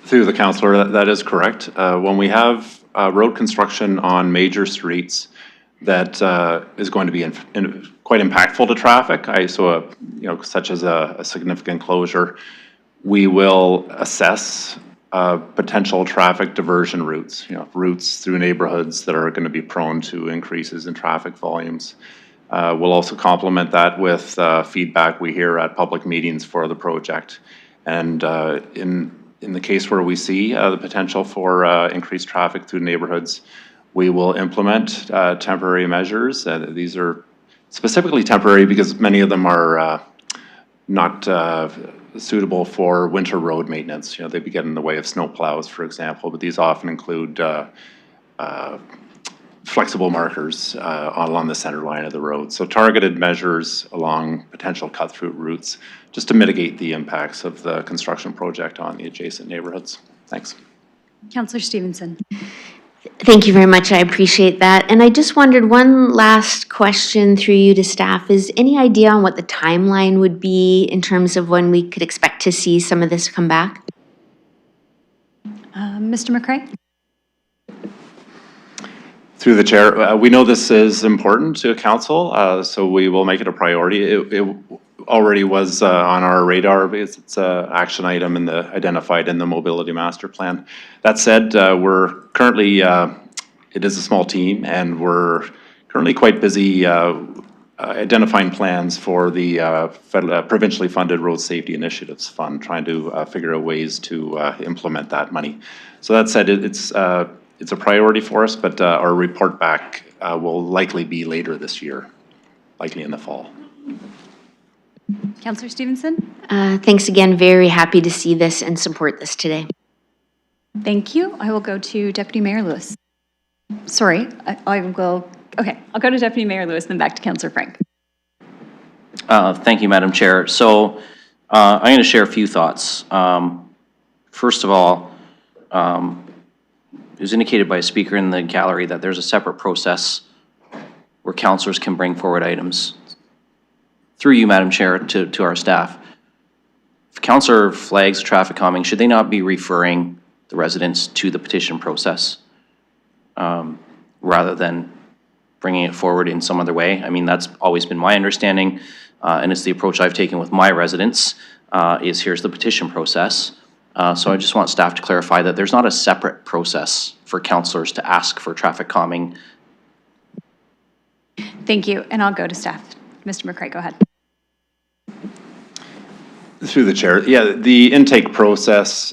Through the councillor, that is correct. When we have road construction on major streets that is going to be quite impactful to traffic, such as a significant closure, we will assess potential traffic diversion routes, routes through neighborhoods that are going to be prone to increases in traffic volumes. We'll also complement that with feedback we hear at public meetings for the project. And in the case where we see the potential for increased traffic through neighborhoods, we will implement temporary measures. These are specifically temporary because many of them are not suitable for winter road maintenance. They get in the way of snow plows, for example, but these often include flexible markers along the center line of the road. So targeted measures along potential cut-through routes just to mitigate the impacts of the construction project on the adjacent neighborhoods. Thanks. Councillor Stevenson. Thank you very much. I appreciate that. And I just wondered, one last question through you to staff, is any idea on what the timeline would be in terms of when we could expect to see some of this come back? Mr. McCray? Through the chair, we know this is important to council, so we will make it a priority. It already was on our radar because it's an action item identified in the mobility master plan. That said, we're currently, it is a small team, and we're currently quite busy identifying plans for the provincially funded Road Safety Initiatives Fund, trying to figure out ways to implement that money. So that said, it's a priority for us, but our report back will likely be later this year, likely in the fall. Councillor Stevenson? Thanks again. Very happy to see this and support this today. Thank you. I will go to Deputy Mayor Lewis. Sorry, I'll go to Deputy Mayor Lewis, then back to Councillor Frank. Thank you, Madam Chair. So I'm going to share a few thoughts. First of all, it was indicated by a speaker in the gallery that there's a separate process where councillors can bring forward items. Through you, Madam Chair, to our staff. If a councillor flags traffic calming, should they not be referring the residents to the petition process rather than bringing it forward in some other way? I mean, that's always been my understanding. and it's the approach I've taken with my residents, is here's the petition process. So I just want staff to clarify that there's not a separate process for councillors to ask for traffic calming. Thank you, and I'll go to staff. Mr. McCray, go ahead. Through the chair, yeah, the intake process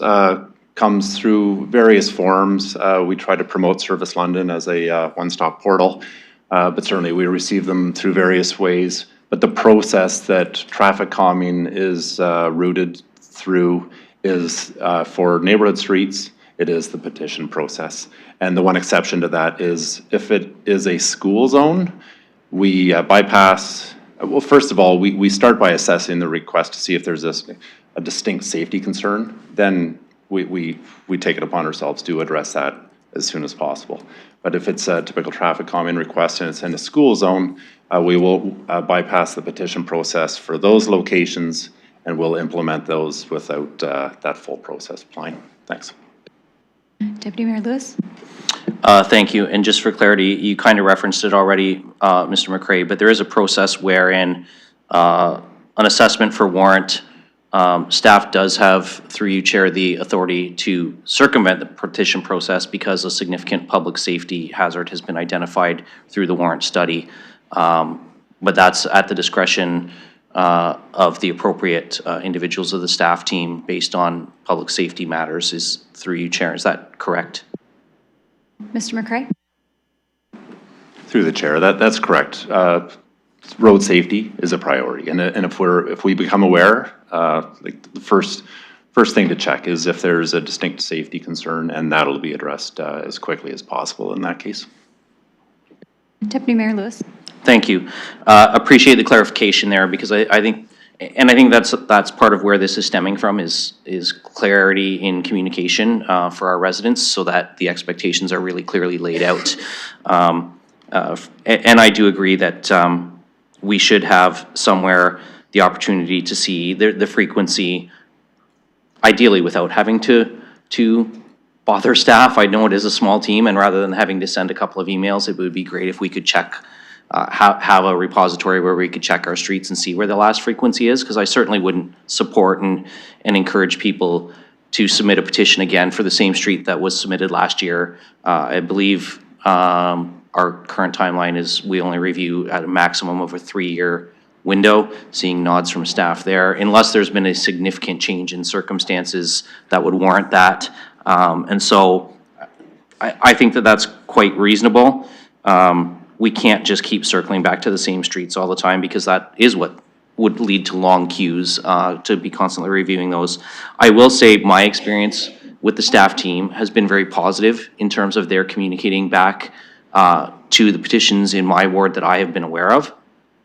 comes through various forms. We try to promote Service London as a one-stop portal, but certainly we receive them through various ways. But the process that traffic calming is routed through is for neighborhood streets, it is the petition process. And the one exception to that is if it is a school zone, we bypass, well, first of all, we start by assessing the request to see if there's a distinct safety concern. Then we take it upon ourselves to address that as soon as possible. But if it's a typical traffic calming request and it's in a school zone, we will bypass the petition process for those locations and we'll implement those without that full process applying. Thanks. Deputy Mayor Lewis? Thank you. And just for clarity, you kind of referenced it already, Mr. McCray, but there is a process wherein an assessment for warrant, staff does have, through you, Chair, the authority to circumvent the petition process because a significant public safety hazard has been identified through the warrant study. But that's at the discretion of the appropriate individuals of the staff team based on public safety matters, is through you, Chair. Is that correct? Mr. McCray? Through the chair, that's correct. Road safety is a priority, and if we become aware, like the first thing to check is if there's a distinct safety concern, and that'll be addressed as quickly as possible in that case. Deputy Mayor Lewis? Thank you. Appreciate the clarification there because I think, and I think that's part of where this is stemming from is clarity in communication for our residents so that the expectations are really clearly laid out. And I do agree that we should have somewhere the opportunity to see the frequency, ideally without having to bother staff. I know it is a small team, and rather than having to send a couple of emails, it would be great if we could check, have a repository where we could check our streets and see where the last frequency is, because I certainly wouldn't support and encourage people to submit a petition again for the same street that was submitted last year. I believe our current timeline is we only review at a maximum of a 3-year window, seeing nods from staff there, unless there's been a significant change in circumstances that would warrant that. And so I think that that's quite reasonable. We can't just keep circling back to the same streets all the time because that is what would lead to long queues to be constantly reviewing those. I will say my experience with the staff team has been very positive in terms of their communicating back to the petitions in my ward that I have been aware of.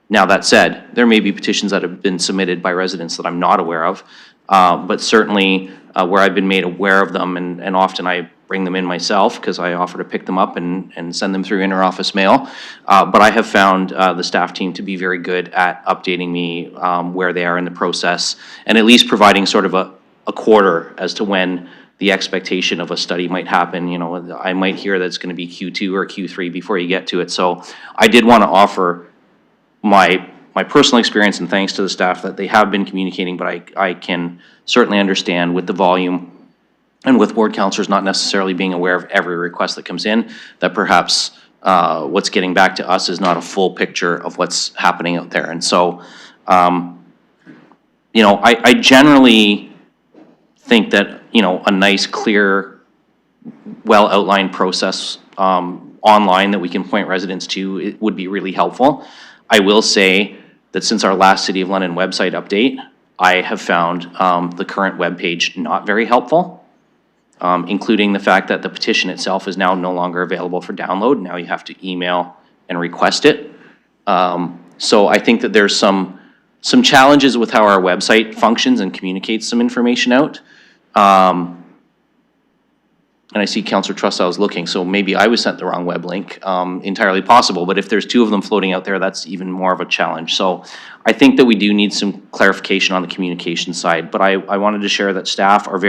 Now, that said, there may be petitions that have been submitted by residents that I'm not aware of, but certainly where I've been made aware of them, and often I bring them in myself because I offer to pick them up and send them through inter-office mail. But I have found the staff team to be very good at updating me where they are in the process and at least providing sort of a quarter as to when the expectation of a study might happen. You know, I might hear that it's going to be Q2 or Q3 before you get to it. So I did want to offer my personal experience and thanks to the staff that they have been communicating, but I can certainly understand with the volume and with ward councillors not necessarily being aware of every request that comes in, that perhaps what's getting back to us is not a full picture of what's happening out there. And so, you know, I generally think that, you know, a nice, clear, well-outlined process online that we can point residents to, it would be really helpful. I will say that since our last City of London website update, I have found the current webpage not very helpful, including the fact that the petition itself is now no longer available for download. Now you have to email and request it. So I think that there's some challenges with how our website functions and communicates some information out. And I see Councillor Trussell is looking, so maybe I was sent the wrong web link, entirely possible. But if there's 2 of them floating out there, that's even more of a challenge. So I think that we do need some clarification on the communication side. But I wanted to share that staff have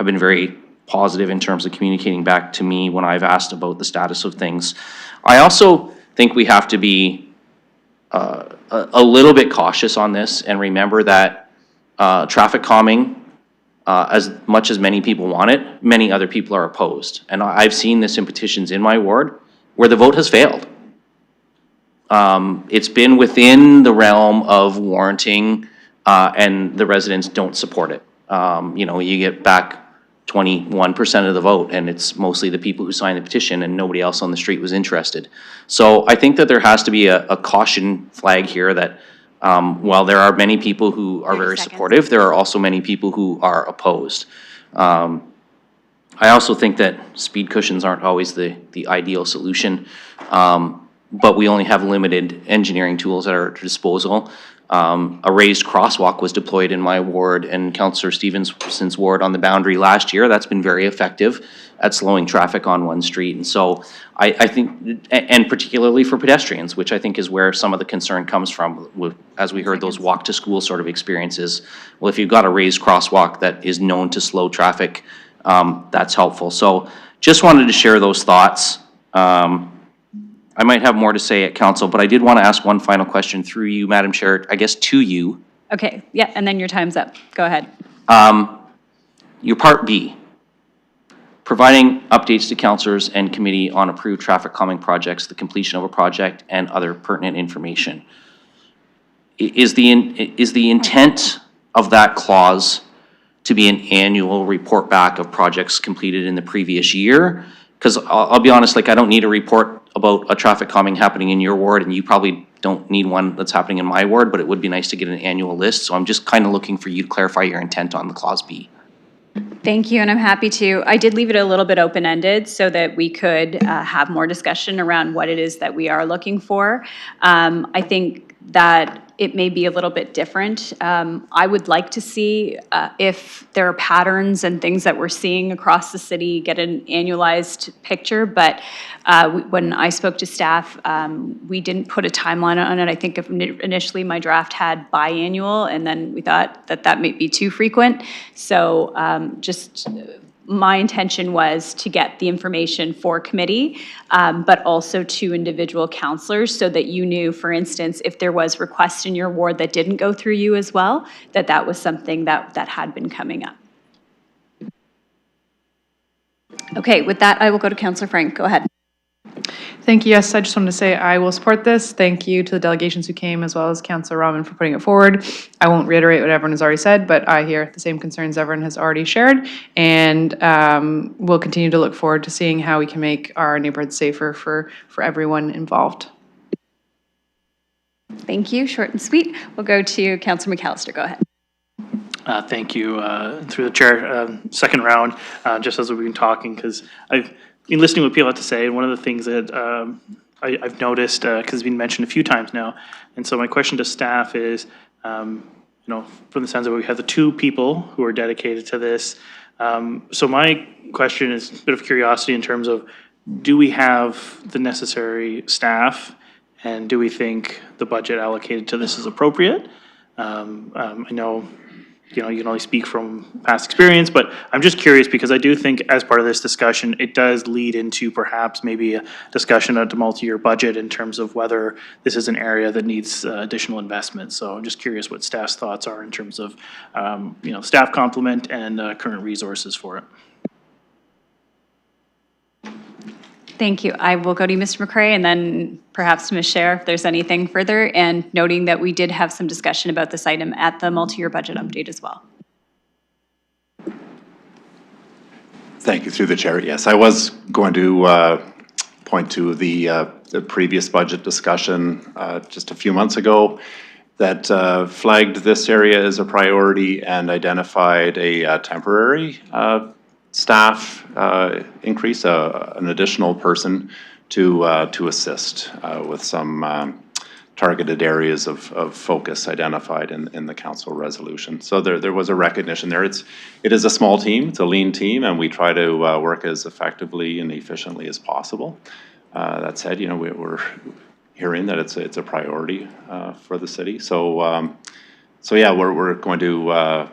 been very positive in terms of communicating back to me when I've asked about the status of things. I also think we have to be a little bit cautious on this and remember that traffic calming, as much as many people want it, many other people are opposed. And I've seen this in petitions in my ward where the vote has failed. It's been within the realm of warranting, and the residents don't support it. You know, you get back 21% of the vote, and it's mostly the people who signed the petition, and nobody else on the street was interested. So I think that there has to be a caution flag here that while there are many people who are very supportive, there are also many people who are opposed. I also think that speed cushions aren't always the ideal solution, but we only have limited engineering tools at our disposal. A raised crosswalk was deployed in my ward and Councillor Stevenson's ward on the boundary last year. That's been very effective at slowing traffic on one street. And so I think, and particularly for pedestrians, which I think is where some of the concern comes from, as we heard those walk to school sort of experiences. Well, if you've got a raised crosswalk that is known to slow traffic, that's helpful. So just wanted to share those thoughts. I might have more to say at council, but I did want to ask one final question through you, Madam Chair, I guess to you. Okay, yeah, and then your time's up. Go ahead. Your part B, providing updates to councillors and committee on approved traffic calming projects, the completion of a project, and other pertinent information. Is the intent of that clause to be an annual report back of projects completed in the previous year? Because I'll be honest, like I don't need a report about a traffic calming happening in your ward, and you probably don't need one that's happening in my ward, but it would be nice to get an annual list. So I'm just kind of looking for you to clarify your intent on the clause B. Thank you, and I'm happy to. I did leave it a little bit open-ended so that we could have more discussion around what it is that we are looking for. I think that it may be a little bit different. I would like to see if there are patterns and things that we're seeing across the city, get an annualized picture, but when I spoke to staff, we didn't put a timeline on it. I think initially my draft had biannual, and then we thought that that might be too frequent. So just my intention was to get the information for committee, but also to individual councillors so that you knew, for instance, if there was requests in your ward that didn't go through you as well, that that was something that had been coming up. Okay, with that, I will go to Councillor Frank. Go ahead. Thank you. Yes, I just wanted to say I will support this. Thank you to the delegations who came, as well as Councillor Rahman for putting it forward. I won't reiterate what everyone has already said, but I hear the same concerns everyone has already shared, and we'll continue to look forward to seeing how we can make our neighborhood safer for everyone involved. Thank you. Short and sweet. We'll go to Councillor McAllister. Go ahead. Thank you, through the chair. Second round, just as we've been talking, because I've been listening to what people have to say, and one of the things that I've noticed, because it's been mentioned a few times now, and so my question to staff is, you know, from the sense that we have the two people who are dedicated to this, so my question is a bit of curiosity in terms of, do we have the necessary staff, and do we think the budget allocated to this is appropriate? I know, you know, you can only speak from past experience, but I'm just curious because I do think as part of this discussion, it does lead into perhaps maybe a discussion of the multi-year budget in terms of whether this is an area that needs additional investment. So I'm just curious what staff's thoughts are in terms of, you know, staff complement and current resources for it. Thank you. I will go to you, Mr. McCray, and then perhaps to Ms. Scher if there's anything further, and noting that we did have some discussion about this item at the multi-year budget update as well. Thank you, through the chair. Yes, I was going to point to the previous budget discussion just a few months ago that flagged this area as a priority and identified a temporary staff increase, an additional person to assist with some targeted areas of focus identified in the council resolution. So there was a recognition there. It is a small team, it's a lean team, and we try to work as effectively and efficiently as possible. That said, you know, we're hearing that it's a priority for the city. So so yeah, we're going to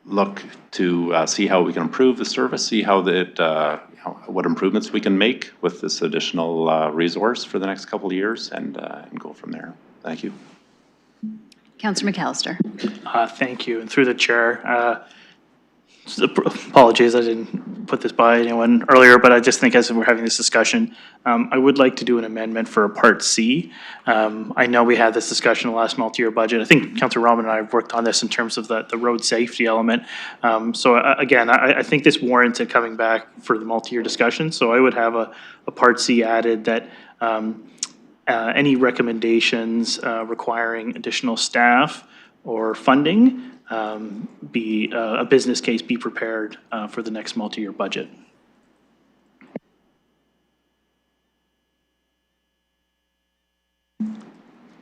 look to see how we can improve the service, see how what improvements we can make with this additional resource for the next couple of years and go from there. Thank you. Councillor McAllister. Thank you. And through the chair, apologies, I didn't put this by anyone earlier, but I just think as we're having this discussion, I would like to do an amendment for Part C. I know we had this discussion in the last multi-year budget. I think Councillor Rahman and I have worked on this in terms of the road safety element. Again, I think this warranted coming back for the multi-year discussion. So I would have a Part C added that any recommendations requiring additional staff or funding be a business case be prepared for the next multi-year budget.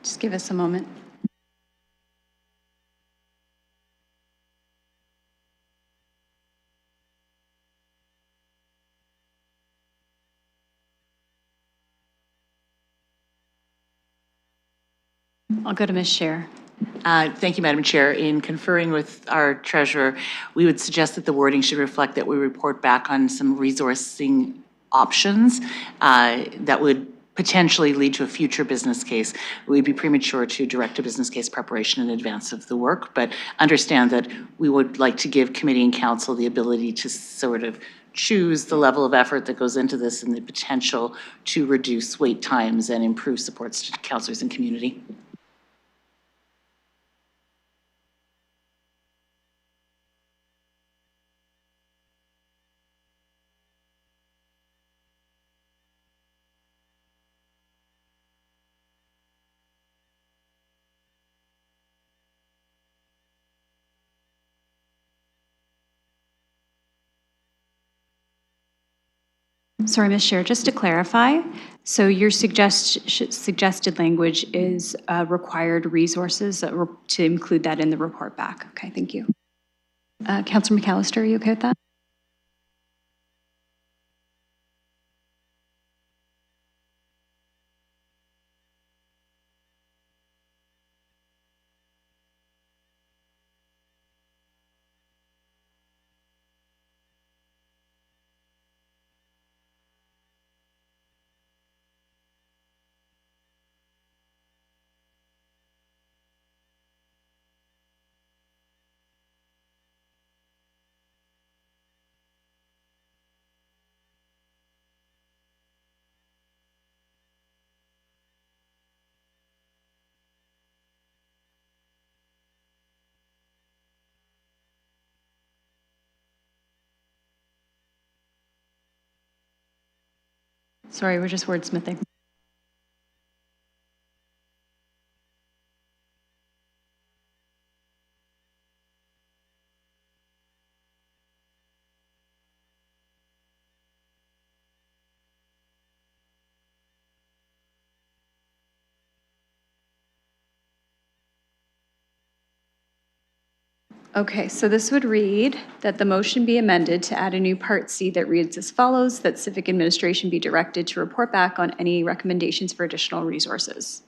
Just give us a moment. I'll go to Ms. Scher. Thank you, Madam Chair. In conferring with our treasurer, we would suggest that the wording should reflect that we report back on some resourcing options that would potentially lead to a future business case. It would be premature to direct a business case preparation in advance of the work, but understand that we would like to give committee and council the ability to sort of choose the level of effort that goes into this and the potential to reduce wait times and improve supports to councillors and community. Sorry, Ms. Scher, just to clarify, so your suggested language is required resources to include that in the report back. Okay, thank you. Councillor McAllister, are you okay with that? Sorry, we're just wordsmithing. Okay, so this would read that the motion be amended to add a new Part C that reads as follows, that civic administration be directed to report back on any recommendations for additional resources.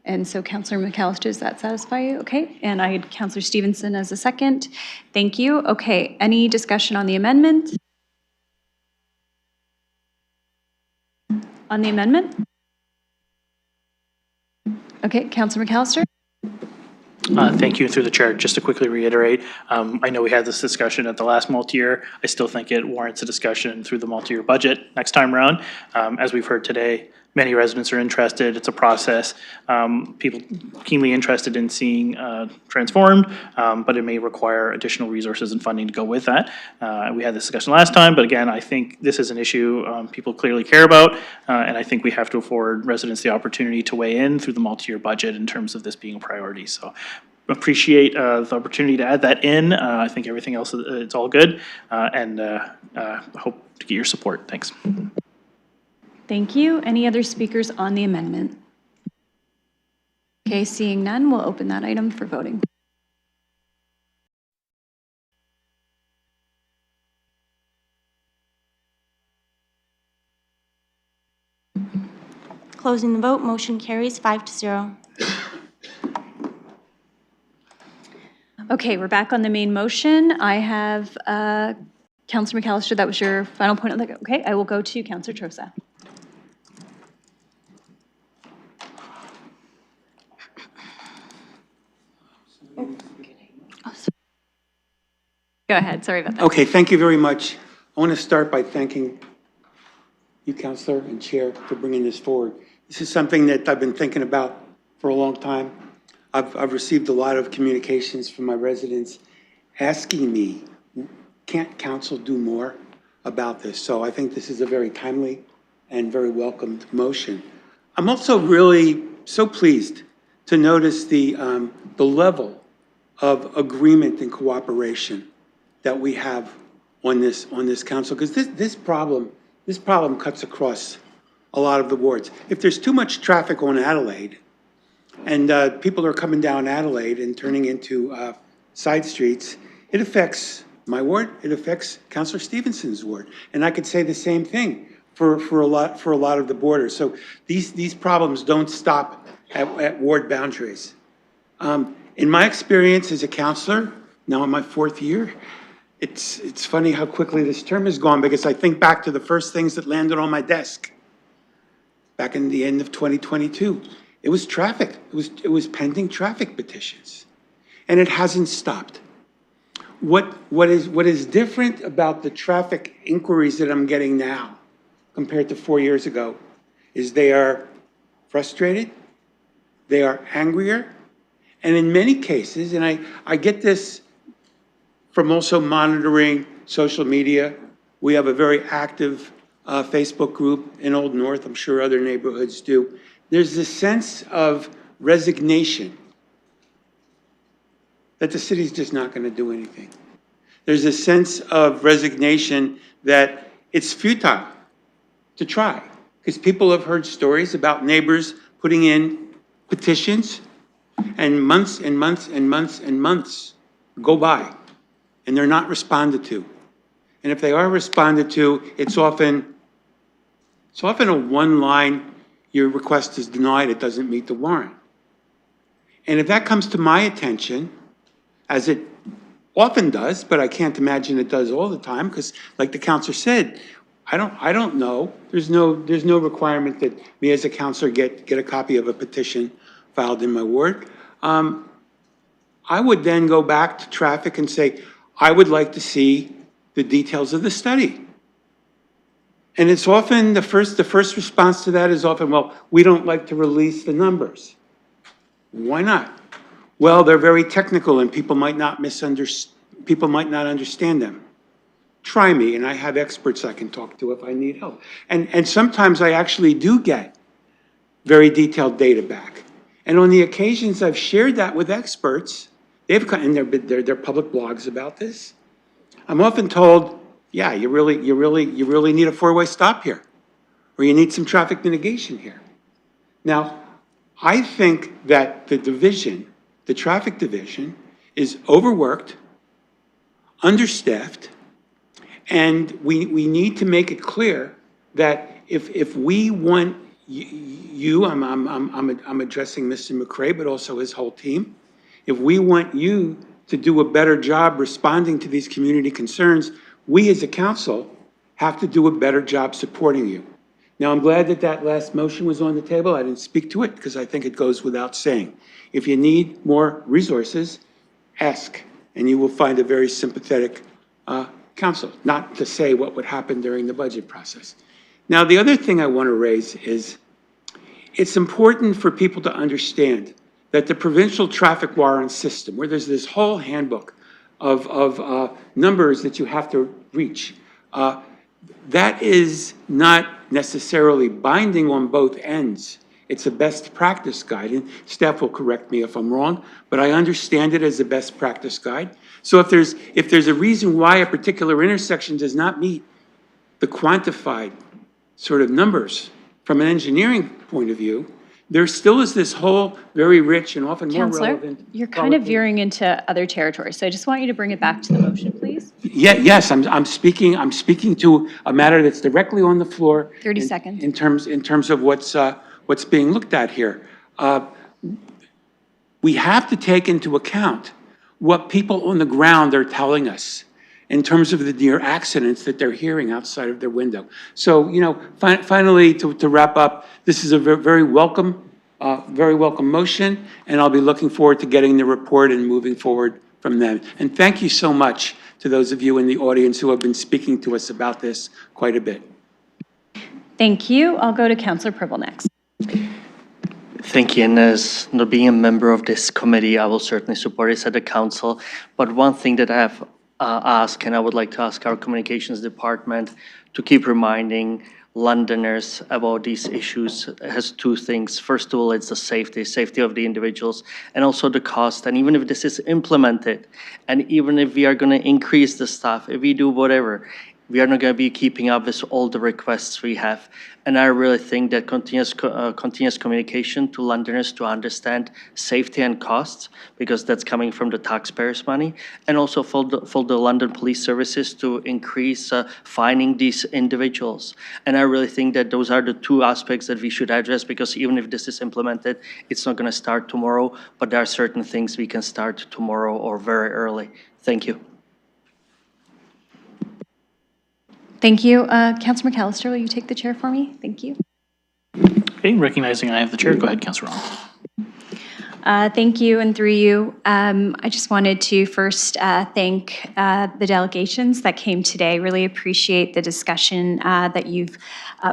And so Councillor McAllister, does that satisfy you? Okay, and I had Councillor Stevenson as a second. Thank you. Okay, any discussion on the amendment? On the amendment? Okay, Councillor McAllister? Thank you. Through the chair, just to quickly reiterate, I know we had this discussion at the last multi-year. I still think it warrants a discussion through the multi-year budget next time around. As we've heard today, many residents are interested. It's a process. People keenly interested in seeing transformed, but it may require additional resources and funding to go with that. We had this discussion last time, but again, I think this is an issue people clearly care about, and I think we have to afford residents the opportunity to weigh in through the multi-year budget in terms of this being a priority. So appreciate the opportunity to add that in. I think everything else, it's all good, and hope to get your support. Thanks. Thank you. Any other speakers on the amendment? Okay, seeing none, we'll open that item for voting. Closing the vote, motion carries 5-0. Okay, we're back on the main motion. I have Councillor McAllister, that was your final point. Okay, I will go to Councillor Trosa. Go ahead, sorry about that. Okay, thank you very much. I want to start by thanking you, Councillor and Chair, for bringing this forward. This is something that I've been thinking about for a long time. I've received a lot of communications from my residents asking me, can't council do more about this? So I think this is a very timely and very welcomed motion. I'm also really so pleased to notice the level of agreement and cooperation that we have on this council, because this problem cuts across a lot of the wards. If there's too much traffic on Adelaide, and people are coming down Adelaide and turning into side streets, it affects my ward, it affects Councillor Stevenson's ward, and I could say the same thing for a lot of the borders. So these problems don't stop at ward boundaries. In my experience as a councillor, now in my 4th year, it's funny how quickly this term has gone, because I think back to the first things that landed on my desk back in the end of 2022. It was traffic. It was pending traffic petitions, and it hasn't stopped. What is different about the traffic inquiries that I'm getting now compared to 4 years ago is they are frustrated, they are angrier, and in many cases, and I get this from also monitoring social media. We have a very active Facebook group in Old North. I'm sure other neighborhoods do. There's this sense of resignation that the city's just not going to do anything. There's a sense of resignation that it's futile to try, because people have heard stories about neighbors putting in petitions, and months and months and months and months go by, and they're not responded to. And if they are responded to, it's often a one-line, your request is denied, it doesn't meet the warrant. And if that comes to my attention, as it often does, but I can't imagine it does all the time, because like the councillor said, I don't know. There's no requirement that me as a councillor get a copy of a petition filed in my ward. I would then go back to traffic and say, I would like to see the details of the study. And it's often the first response to that is often, well, we don't like to release the numbers. Why not? Well, they're very technical and people might not understand them. Try me, and I have experts I can talk to if I need help. And sometimes I actually do get very detailed data back. And on the occasions I've shared that with experts, and they're public blogs about this, I'm often told, yeah, you really need a 4-way stop here, or you need some traffic mitigation here. Now, I think that the traffic division is overworked, understaffed, and we need to make it clear that if we want you, I'm addressing Mr. McCray, but also his whole team, if we want you to do a better job responding to these community concerns, we as a council have to do a better job supporting you. Now, I'm glad that that last motion was on the table. I didn't speak to it because I think it goes without saying. If you need more resources, ask, and you will find a very sympathetic council, not to say what would happen during the budget process. Now, the other thing I want to raise is it's important for people to understand that the provincial traffic warrant system, where there's this whole handbook of numbers that you have to reach, that is not necessarily binding on both ends. It's a best practice guide, and staff will correct me if I'm wrong, but I understand it as a best practice guide. So if there's a reason why a particular intersection does not meet the quantified sort of numbers from an engineering point of view, there still is this whole very rich and often more relevant. You're kind of veering into other territory, so I just want you to bring it back to the motion, please. Yes, I'm speaking to a matter that's directly on the floor. 30 seconds. In terms of what's being looked at here. We have to take into account what people on the ground are telling us. in terms of the near accidents that they're hearing outside of their window. So, you know, finally, to wrap up, this is a very welcome motion, and I'll be looking forward to getting the report and moving forward from them. And thank you so much to those of you in the audience who have been speaking to us about this quite a bit. Thank you. I'll go to Councillor Purple next. Thank you, and as not being a member of this committee, I will certainly support this at the council. But one thing that I have asked, and I would like to ask our communications department to keep reminding Londoners about these issues, has two things. First of all, it's the safety of the individuals, and also the cost. And even if this is implemented, and even if we are going to increase the staff, if we do whatever, we are not going to be keeping up with all the requests we have. And I really think that continuous communication to Londoners to understand safety and costs, because that's coming from the taxpayers' money, and also for the London Police Services to increase finding these individuals. And I really think that those are the two aspects that we should address, because even if this is implemented, it's not going to start tomorrow, but there are certain things we can start tomorrow or very early. Thank you. Thank you. Councillor McAllister, will you take the chair for me? Thank you. Okay, recognizing I have the chair, go ahead, Councillor Ron. Thank you, and through you, I just wanted to first thank the delegations that came today. Really appreciate the discussion that you've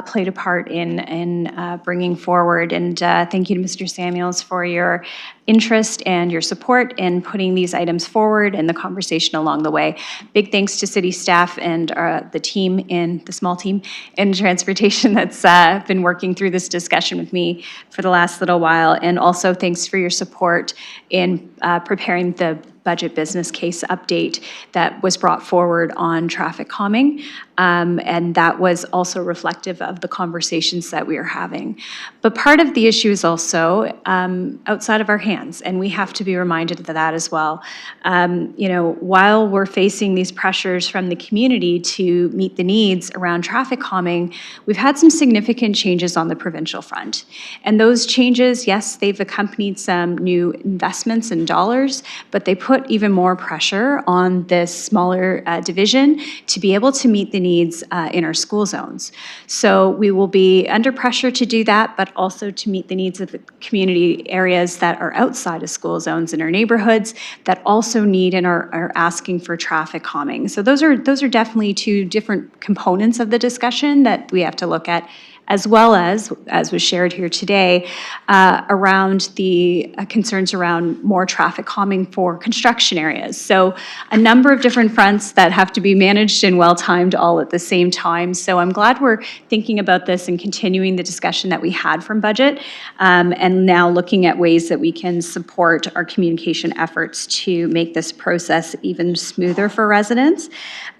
played a part in bringing forward. And thank you to Mr. Samuels for your interest and your support in putting these items forward and the conversation along the way. Big thanks to city staff and the small team in transportation that's been working through this discussion with me for the last little while. And also thanks for your support in preparing the budget business case update that was brought forward on traffic calming. And that was also reflective of the conversations that we are having. But part of the issue is also outside of our hands, and we have to be reminded of that as well. You know, while we're facing these pressures from the community to meet the needs around traffic calming, we've had some significant changes on the provincial front. And those changes, yes, they've accompanied some new investments and dollars, but they put even more pressure on this smaller division to be able to meet the needs in our school zones. So we will be under pressure to do that, but also to meet the needs of the community areas that are outside of school zones in our neighborhoods that also need and are asking for traffic calming. So those are definitely two different components of the discussion that we have to look at, as well as was shared here today, around the concerns around more traffic calming for construction areas. So a number of different fronts that have to be managed and well-timed all at the same time. So I'm glad we're thinking about this and continuing the discussion that we had from budget, and now looking at ways that we can support our communication efforts to make this process even smoother for residents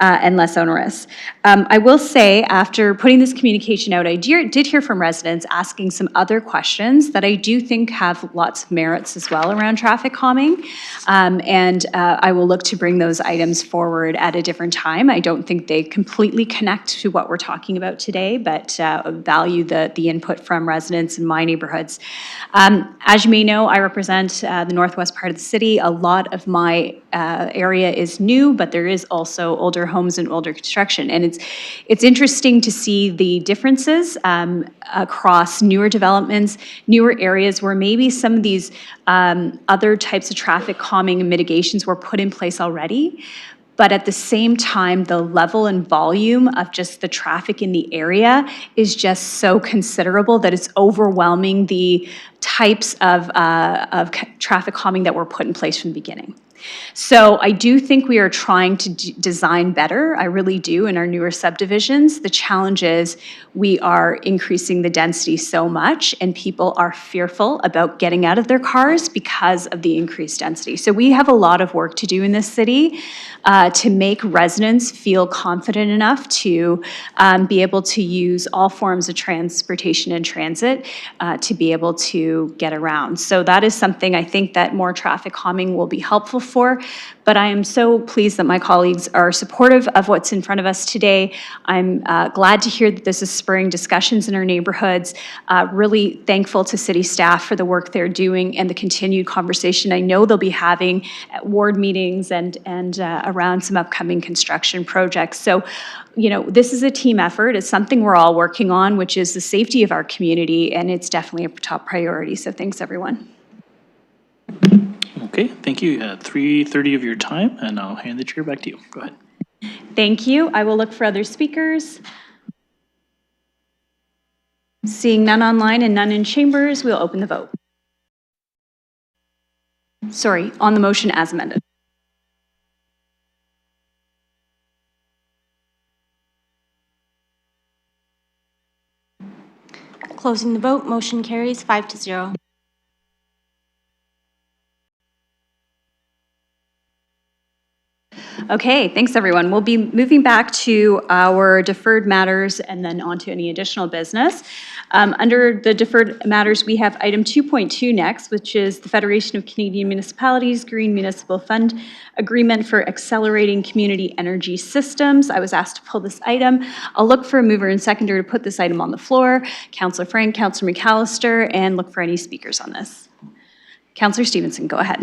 and less onerous. I will say, after putting this communication out, I did hear from residents asking some other questions that I do think have lots of merits as well around traffic calming. And I will look to bring those items forward at a different time. I don't think they completely connect to what we're talking about today, but value the input from residents in my neighborhoods. As you may know, I represent the northwest part of the city. A lot of my area is new, but there is also older homes and older construction. And it's interesting to see the differences across newer developments, newer areas where maybe some of these other types of traffic calming and mitigations were put in place already. But at the same time, the level and volume of just the traffic in the area is just so considerable that it's overwhelming the types of traffic calming that were put in place from the beginning. So I do think we are trying to design better. I really do in our newer subdivisions. The challenge is we are increasing the density so much and people are fearful about getting out of their cars because of the increased density. So we have a lot of work to do in this city to make residents feel confident enough to be able to use all forms of transportation and transit to be able to to get around. So that is something I think that more traffic calming will be helpful for. But I am so pleased that my colleagues are supportive of what's in front of us today. I'm glad to hear that this is spurring discussions in our neighborhoods. Really thankful to city staff for the work they're doing and the continued conversation I know they'll be having at ward meetings and around some upcoming construction projects. So, you know, this is a team effort. It's something we're all working on, which is the safety of our community, and it's definitely a top priority. So thanks, everyone. Okay, thank you. You had 3:30 of your time, and I'll hand the chair back to you. Go ahead. Thank you. I will look for other speakers. Seeing none online and none in chambers, we'll open the vote. Sorry, on the motion as amended. Closing the vote, motion carries 5-0. Okay, thanks everyone. We'll be moving back to our deferred matters and then on to any additional business. Under the deferred matters, we have item 2.2 next, which is the Federation of Canadian Municipalities Green Municipal Fund Agreement for Accelerating Community Energy Systems. I was asked to pull this item. I'll look for a mover and seconder to put this item on the floor. Councillor Frank, Councillor McAllister, and look for any speakers on this. Councillor Stevenson, go ahead.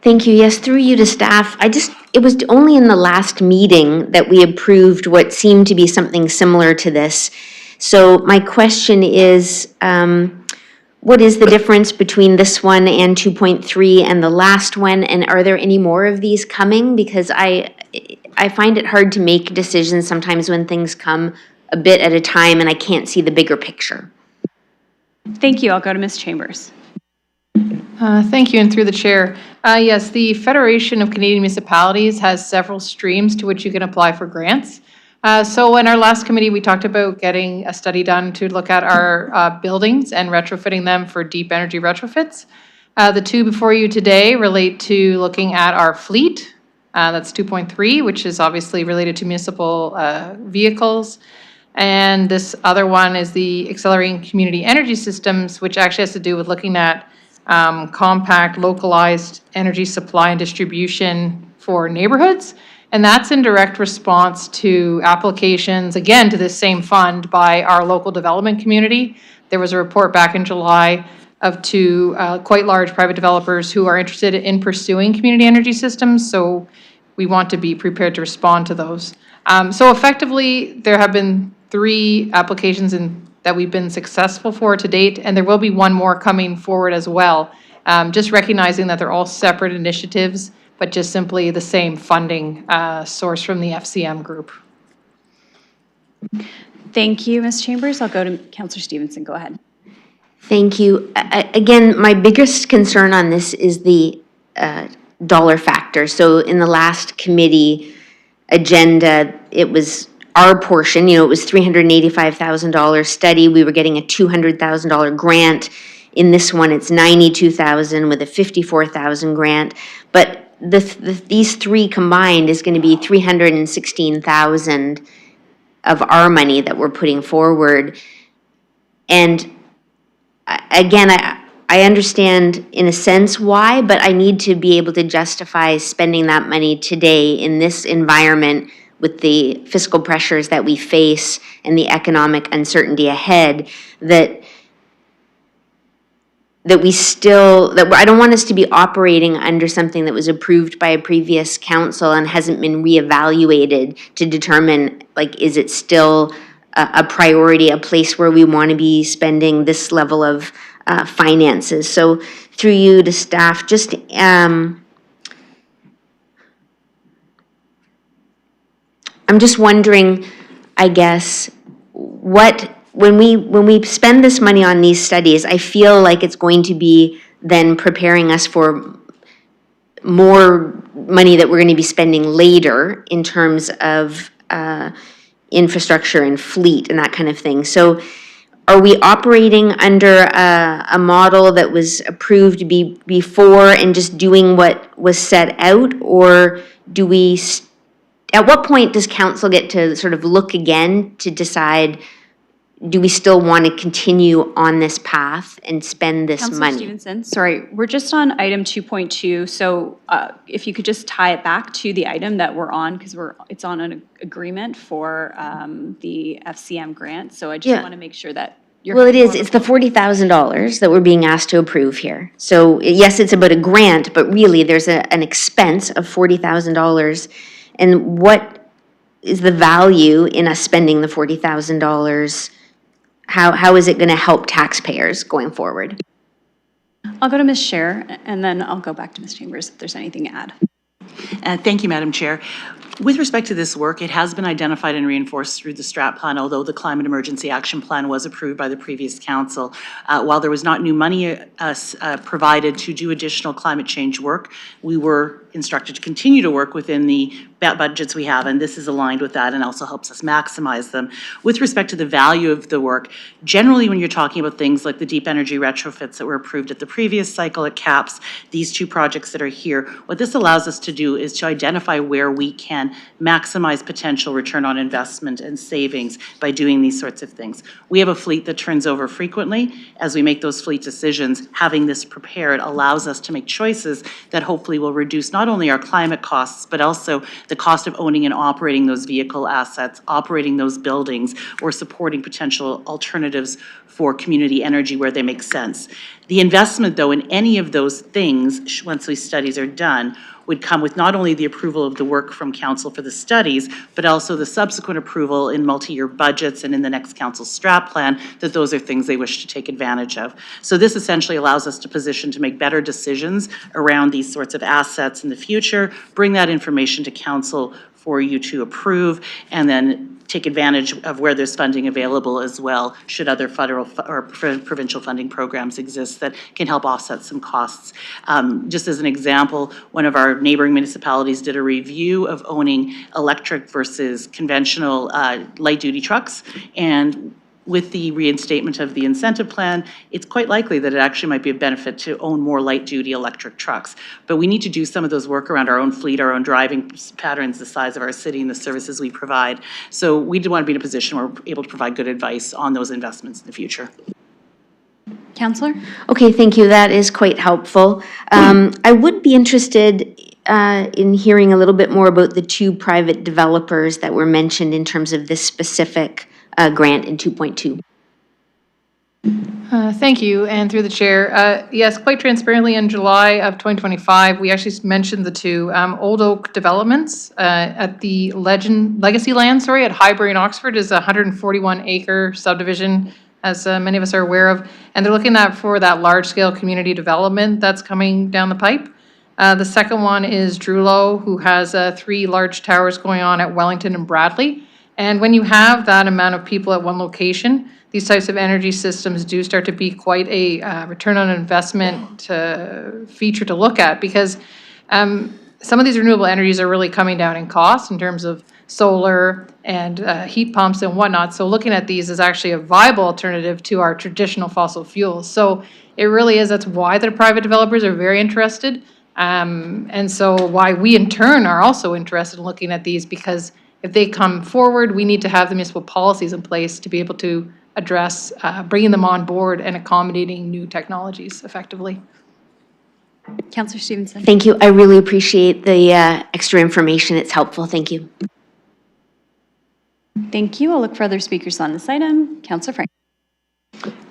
Thank you. Yes, through you to staff. It was only in the last meeting that we approved what seemed to be something similar to this. So my question is, what is the difference between this one and 2.3 and the last one? And are there any more of these coming? Because I find it hard to make decisions sometimes when things come a bit at a time and I can't see the bigger picture. Thank you. I'll go to Ms. Chambers. Thank you, and through the chair. Yes, the Federation of Canadian Municipalities has several streams to which you can apply for grants. So in our last committee, we talked about getting a study done to look at our buildings and retrofitting them for deep energy retrofits. The two before you today relate to looking at our fleet. That's 2.3, which is obviously related to municipal vehicles. And this other one is the Accelerating Community Energy Systems, which actually has to do with looking at compact, localized energy supply and distribution for neighborhoods. And that's in direct response to applications, again, to this same fund by our local development community. There was a report back in July of two quite large private developers who are interested in pursuing community energy systems. So we want to be prepared to respond to those. So effectively, there have been 3 applications that we've been successful for to date, and there will be one more coming forward as well. Just recognizing that they're all separate initiatives, but just simply the same funding source from the FCM group. Thank you, Ms. Chambers. I'll go to Councillor Stevenson. Go ahead. Thank you. Again, my biggest concern on this is the dollar factor. So in the last committee agenda, it was our portion, it was $385,000 study. We were getting a $200,000 grant. In this one, it's $92,000 with a $54,000 grant. But these 3 combined is going to be $316,000 of our money that we're putting forward. And again, I understand in a sense why, but I need to be able to justify spending that money today in this environment with the fiscal pressures that we face and the economic uncertainty ahead, that I don't want us to be operating under something that was approved by a previous council and hasn't been reevaluated to determine, like, is it still a priority, a place where we want to be spending this level of finances. So through you to staff, just I'm just wondering, I guess, when we spend this money on these studies, I feel like it's going to be then preparing us for more money that we're going to be spending later in terms of infrastructure and fleet and that kind of thing. So are we operating under a model that was approved before and just doing what was set out, or do we at what point does council get to sort of look again to decide, do we still want to continue on this path and spend this Councilor money? Stevenson, sorry, we're just on item 2.2, so if you could just tie it back to the item that we're on, because it's on an agreement for the FCM grant, so I just Yeah. want to make sure that you're. Well, it is, it's the $40,000 that we're being asked to approve here. So yes, it's about a grant, but really there's an expense of $40,000. And what is the value in us spending the $40,000? How is it going to help taxpayers going forward? I'll go to Ms. Scher, and then I'll go back to Ms. Chambers if there's anything to add. Thank you, Madam Chair. With respect to this work, it has been identified and reinforced through the STRAT plan, although the Climate Emergency Action Plan was approved by the previous council. While there was not new money provided to do additional climate change work, we were instructed to continue to work within the budgets we have, and this is aligned with that and also helps us maximize them. With respect to the value of the work, generally when you're talking about things like the deep energy retrofits that were approved at the previous cycle at CAPS, these two projects that are here, what this allows us to do is to identify where we can maximize potential return on investment and savings by doing these sorts of things. We have a fleet that turns over frequently. As we make those fleet decisions, having this prepared allows us to make choices that hopefully will reduce not only our climate costs, but also the cost of owning and operating those vehicle assets, operating those buildings, or supporting potential alternatives for community energy where they make sense. The investment, though, in any of those things, once these studies are done, would come with not only the approval of the work from council for the studies, but also the subsequent approval in multi-year budgets and in the next council strat plan, that those are things they wish to take advantage of. So this essentially allows us to position to make better decisions around these sorts of assets in the future, bring that information to council for you to approve, and then take advantage of where there's funding available as well, should other federal or provincial funding programs exist that can help offset some costs. Just as an example, one of our neighboring municipalities did a review of owning electric versus conventional light-duty trucks, and with the reinstatement of the incentive plan, it's quite likely that it actually might be a benefit to own more light-duty electric trucks. But we need to do some of those work around our own fleet, our own driving patterns, the size of our city, and the services we provide. So we do want to be in a position where we're able to provide good advice on those investments in the future. Councillor? Okay, thank you. That is quite helpful. I would be interested in hearing a little bit more about the two private developers that were mentioned in terms of this specific grant in 2.2. Thank you, and through the chair, yes, quite transparently, in July of 2025, we actually mentioned the two Old Oak Developments at the Legacy Land, at Highbury and Oxford is a 141-acre subdivision, as many of us are aware of, and they're looking for that large-scale community development that's coming down the pipe. The second one is Drulo, who has 3 large towers going on at Wellington and Bradley. And when you have that amount of people at one location, these types of energy systems do start to be quite a return on investment feature to look at, because some of these renewable energies are really coming down in cost in terms of solar and heat pumps and whatnot. So looking at these is actually a viable alternative to our traditional fossil fuels. So it really is, that's why the private developers are very interested. And so why we in turn are also interested in looking at these, because if they come forward, we need to have the municipal policies in place to be able to address bringing them on board and accommodating new technologies effectively. Councillor Stevenson. Thank you. I really appreciate the extra information. It's helpful. Thank you. Thank you. I'll look for other speakers on this item. Councillor Frank.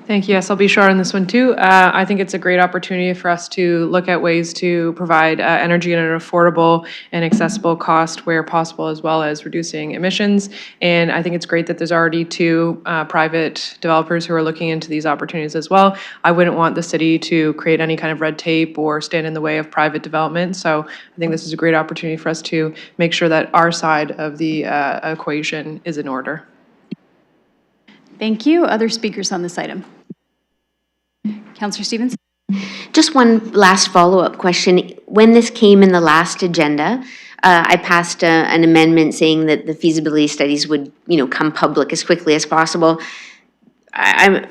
Thank you. Yes, I'll be short on this one too. I think it's a great opportunity for us to look at ways to provide energy at an affordable and accessible cost where possible, as well as reducing emissions. And I think it's great that there's already 2 private developers who are looking into these opportunities as well. I wouldn't want the city to create any kind of red tape or stand in the way of private development. So I think this is a great opportunity for us to make sure that our side of the equation is in order. Thank you. Other speakers on this item? Councillor Stevenson. Just one last follow-up question. When this came in the last agenda, I passed an amendment saying that the feasibility studies would, come public as quickly as possible. I'm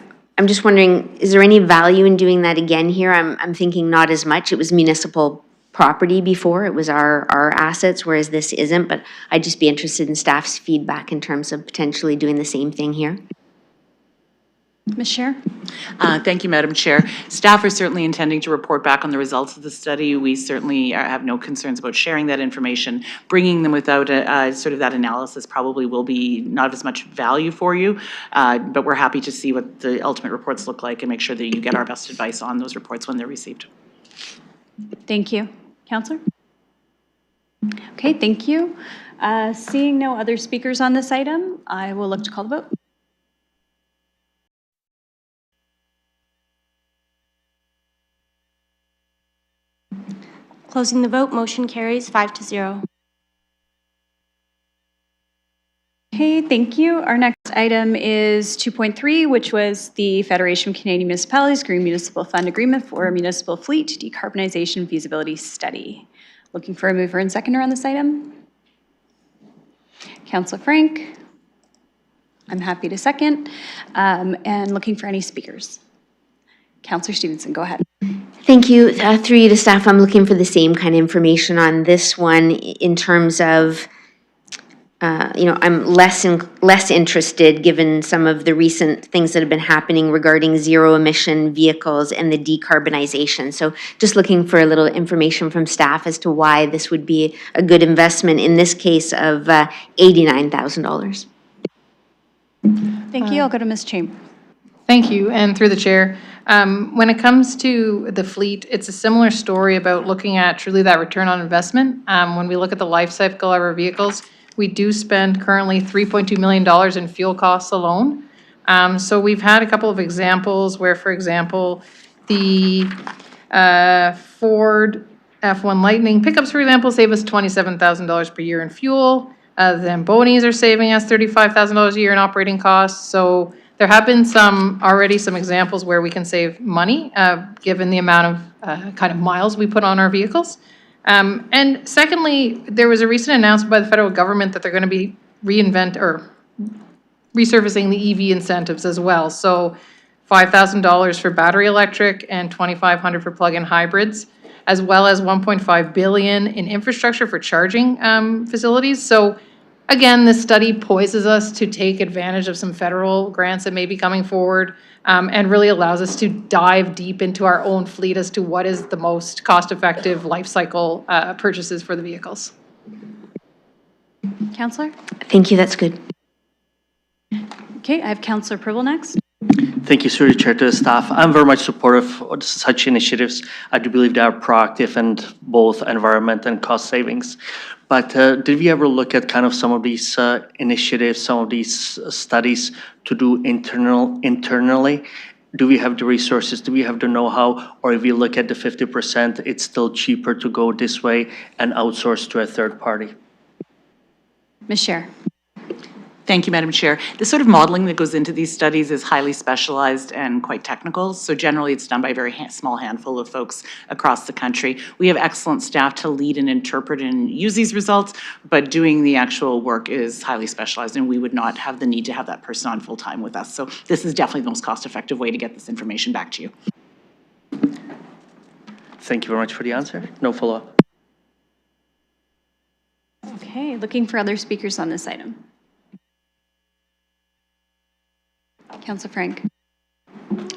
just wondering, is there any value in doing that again here? I'm thinking not as much. It was municipal property before. It was our assets, whereas this isn't. But I'd just be interested in staff's feedback in terms of potentially doing the same thing here. Ms. Scher? Thank you, Madam Chair. Staff are certainly intending to report back on the results of the study. We certainly have no concerns about sharing that information. Bringing them without sort of that analysis probably will be not of as much value for you, but we're happy to see what the ultimate reports look like and make sure that you get our best advice on those reports when they're received. Thank you. Counselor? Okay, thank you. Seeing no other speakers on this item, I will look to call the vote. Closing the vote, motion carries 5-0. Okay, thank you. Our next item is 2.3, which was the Federation of Canadian Municipalities Green Municipal Fund Agreement for Municipal Fleet Decarbonization Feasibility Study. Looking for a mover and seconder on this item. Councillor Frank. I'm happy to second. And looking for any speakers. Councillor Stevenson, go ahead. Thank you. Through you to staff, I'm looking for the same kind of information on this one in terms of, I'm less interested given some of the recent things that have been happening regarding zero emission vehicles and the decarbonization. So just looking for a little information from staff as to why this would be a good investment in this case of $89,000. Thank you. I'll go to Ms. Chamber. Thank you, and through the chair. When it comes to the fleet, it's a similar story about looking at truly that return on investment. When we look at the life cycle of our vehicles, we do spend currently $3.2 million in fuel costs alone. So we've had a couple of examples where, for example, the Ford F-1 Lightning pickups, for example, save us $27,000 per year in fuel. The Zambonis are saving us $35,000 a year in operating costs. So there have been already some examples where we can save money, given the amount of kind of miles we put on our vehicles. And secondly, there was a recent announcement by the federal government that they're going to be resurfacing the EV incentives as well. So $5,000 for battery electric and $2,500 for plug-in hybrids, as well as $1.5 billion in infrastructure for charging facilities. So again, this study poises us to take advantage of some federal grants that may be coming forward, and really allows us to dive deep into our own fleet as to what is the most cost-effective life cycle purchases for the vehicles. Councillor? Thank you, that's good. Okay, I have Councillor Pryble next. Thank you, through the chair to the staff. I'm very much supportive of such initiatives. I do believe they are proactive and both environment and cost savings. But did we ever look at kind of some of these initiatives, some of these studies to do internally? Do we have the resources? Do we have the know-how? Or if we look at the 50%, it's still cheaper to go this way and outsource to a third party? Ms. Scher. Thank you, Madam Chair. The sort of modeling that goes into these studies is highly specialized and quite technical. So generally, it's done by a very small handful of folks across the country. We have excellent staff to lead and interpret and use these results, but doing the actual work is highly specialized, and we would not have the need to have that person on full-time with us. So this is definitely the most cost-effective way to get this information back to you. Thank you very much for the answer. No follow-up. Okay, looking for other speakers on this item. Councillor Frank.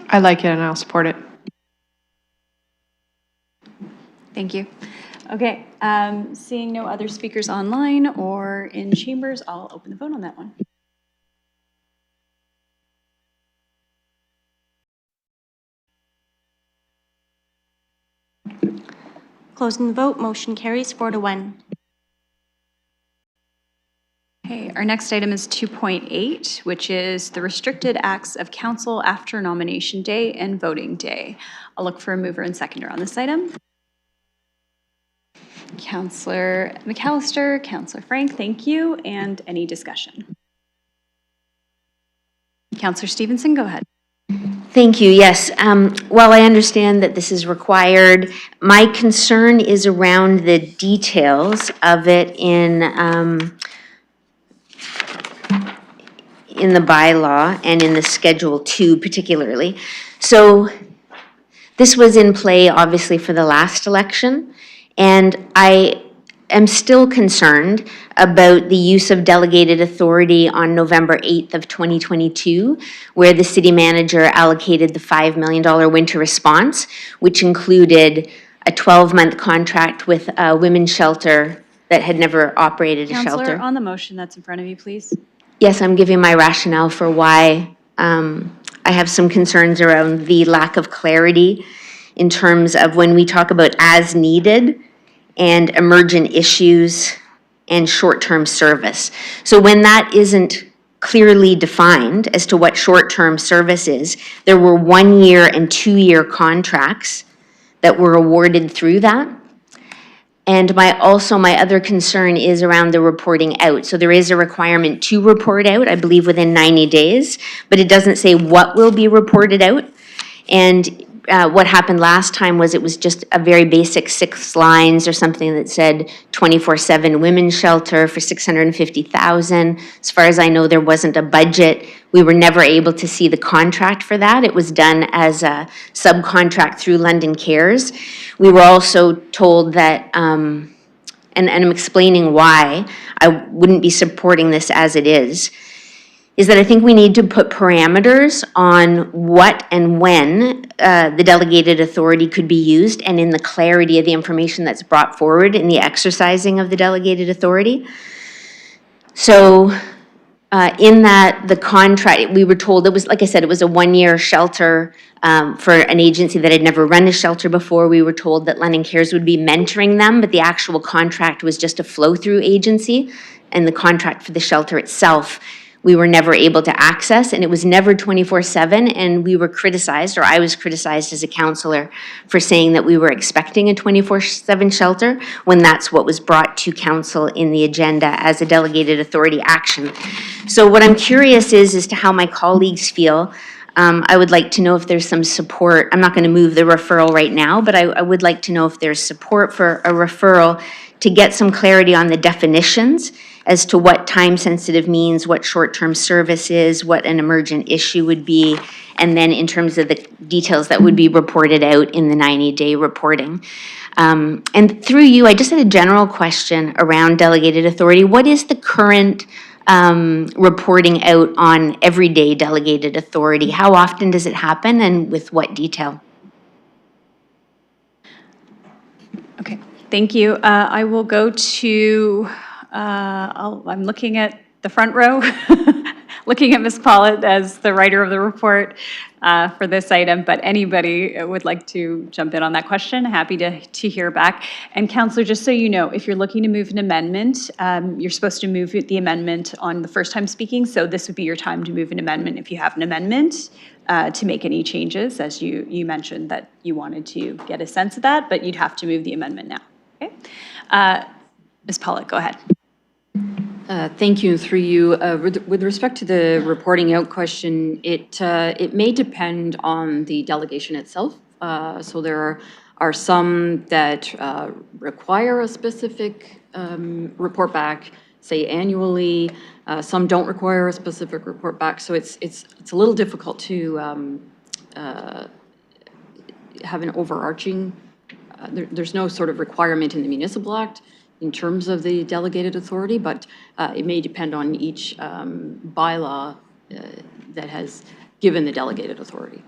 I like it and I'll support it. Thank you. Okay, seeing no other speakers online or in chambers, I'll open the vote on that one. Closing the vote, motion carries 4-1. Okay, our next item is 2.8, which is the restricted acts of council after nomination day and voting day. I'll look for a mover and seconder on this item. Councillor McAllister, Councillor Frank, thank you. And any discussion? Councillor Stevenson, go ahead. Thank you. Yes. While I understand that this is required, my concern is around the details of it in the bylaw and in the Schedule 2 particularly. So this was in play obviously for the last election, and I am still concerned about the use of delegated authority on November 8th of 2022, where the city manager allocated the $5 million winter response, which included a 12-month contract with a women's shelter that had never operated a Counselor, shelter. on the motion that's in front of you, please. Yes, I'm giving my rationale for why I have some concerns around the lack of clarity in terms of when we talk about as needed and emergent issues and short-term service. So when that isn't clearly defined as to what short-term service is, there were 1-year and 2-year contracts that were awarded through that. And my other concern is around the reporting out. So there is a requirement to report out, I believe within 90 days, but it doesn't say what will be reported out. And what happened last time was it was just a very basic 6 lines or something that said 24/7 women's shelter for $650,000. As far as I know, there wasn't a budget. We were never able to see the contract for that. It was done as a subcontract through London Cares. We were also told that, and I'm explaining why I wouldn't be supporting this as it is that I think we need to put parameters on what and when the delegated authority could be used, and in the clarity of the information that's brought forward in the exercising of the delegated authority. So in that, the contract, we were told it was, like I said, it was a 1-year shelter for an agency that had never run a shelter before. We were told that London Cares would be mentoring them, but the actual contract was just a flow-through agency, and the contract for the shelter itself we were never able to access, and it was never 24/7, and we were criticized, or I was criticized as a counselor for saying that we were expecting a 24/7 shelter when that's what was brought to council in the agenda as a delegated authority action. So what I'm curious is as to how my colleagues feel. I would like to know if there's some support. I'm not going to move the referral right now, but I would like to know if there's support for a referral to get some clarity on the definitions as to what time-sensitive means, what short-term service is, what an emergent issue would be, and then in terms of the details that would be reported out in the 90-day reporting. And through you, I just had a general question around delegated authority. What is the current reporting out on everyday delegated authority? How often does it happen, and with what detail? Okay, thank you. I will go to, I'm looking at the front row, looking at Ms. Pollitt as the writer of the report for this item, but anybody would like to jump in on that question, happy to hear back. And Councillor, just so you know, if you're looking to move an amendment, you're supposed to move the amendment on the first time speaking, so this would be your time to move an amendment if you have an amendment to make any changes, as you mentioned that you wanted to get a sense of that, but you'd have to move the amendment now. Okay, Ms. Pollitt, go ahead. Thank you, and through you. With respect to the reporting out question, it may depend on the delegation itself. So there are some that require a specific report back, say annually. Some don't require a specific report back. So it's a little difficult to have an overarching. There's no sort of requirement in the Municipal Act in terms of the delegated authority, but it may depend on each bylaw that has given the delegated authority.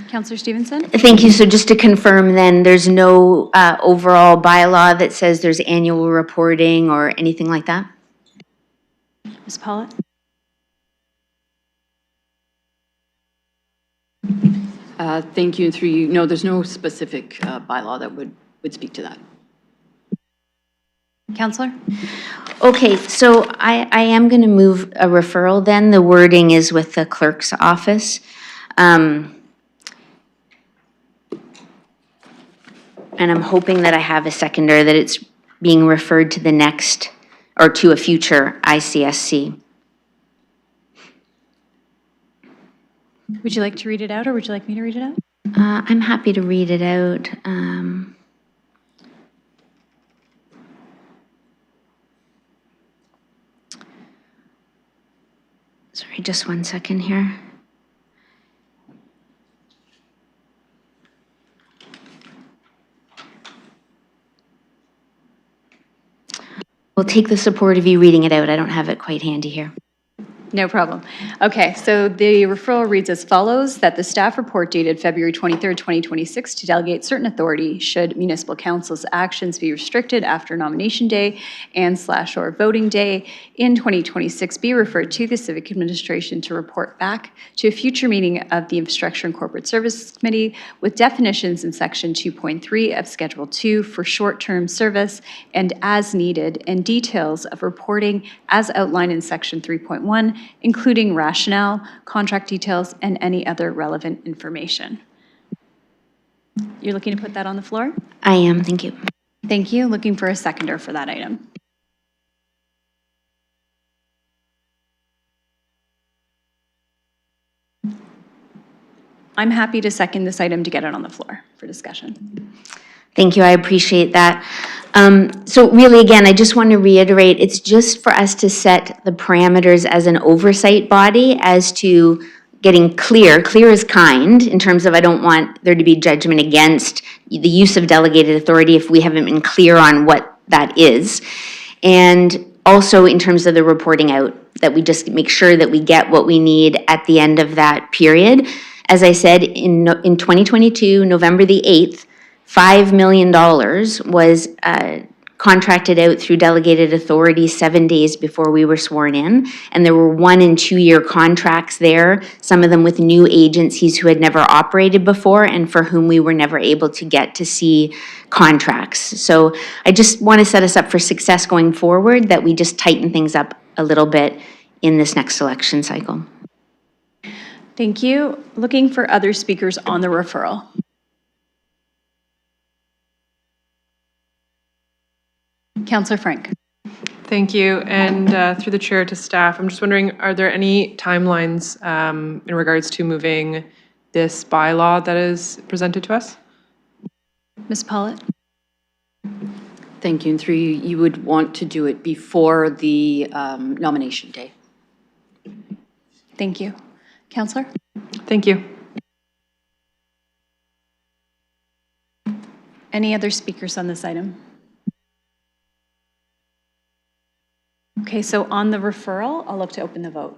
Councillor Stevenson? Thank you. So just to confirm then, there's no overall bylaw that says there's annual reporting or anything like that? Ms. Pollitt? Thank you, and through you. No, there's no specific bylaw that would speak to that. Councillor? Okay, so I am going to move a referral then. The wording is with the clerk's office. And I'm hoping that I have a seconder, that it's being referred to the next, or to a future ICSC. Would you like to read it out, or would you like me to read it out? I'm happy to read it out. Sorry, just 1 second here. We'll take the support of you reading it out. I don't have it quite handy here. No problem. Okay, so the referral reads as follows, that the staff report dated February 23rd, 2026 to delegate certain authority should municipal council's actions be restricted after nomination day and/or voting day in 2026 be referred to the Civic Administration to report back to a future meeting of the Infrastructure and Corporate Services Committee with definitions in Section 2.3 of Schedule 2 for short-term service and as needed, and details of reporting as outlined in Section 3.1, including rationale, contract details, and any other relevant information. You're looking to put that on the floor? I am, thank you. Thank you. Looking for a seconder for that item. I'm happy to second this item to get it on the floor for discussion. Thank you, I appreciate that. So really, again, I just want to reiterate, it's just for us to set the parameters as an oversight body as to getting clear as kind, in terms of I don't want there to be judgment against the use of delegated authority if we haven't been clear on what that is. And also in terms of the reporting out, that we just make sure that we get what we need at the end of that period. As I said, in 2022, November the 8th, $5 million was contracted out through delegated authority 7 days before we were sworn in. And there were 1- and 2-year contracts there, some of them with new agencies who had never operated before and for whom we were never able to get to see contracts. So I just want to set us up for success going forward, that we just tighten things up a little bit in this next election cycle. Thank you. Looking for other speakers on the referral. Councillor Frank. Thank you. And through the chair to staff, I'm just wondering, are there any timelines in regards to moving this bylaw that is presented to us? Ms. Pollitt. Thank you. And through you, you would want to do it before the nomination day. Thank you. Councillor. Thank you. Any other speakers on this item? Okay, so on the referral, I'll look to open the vote.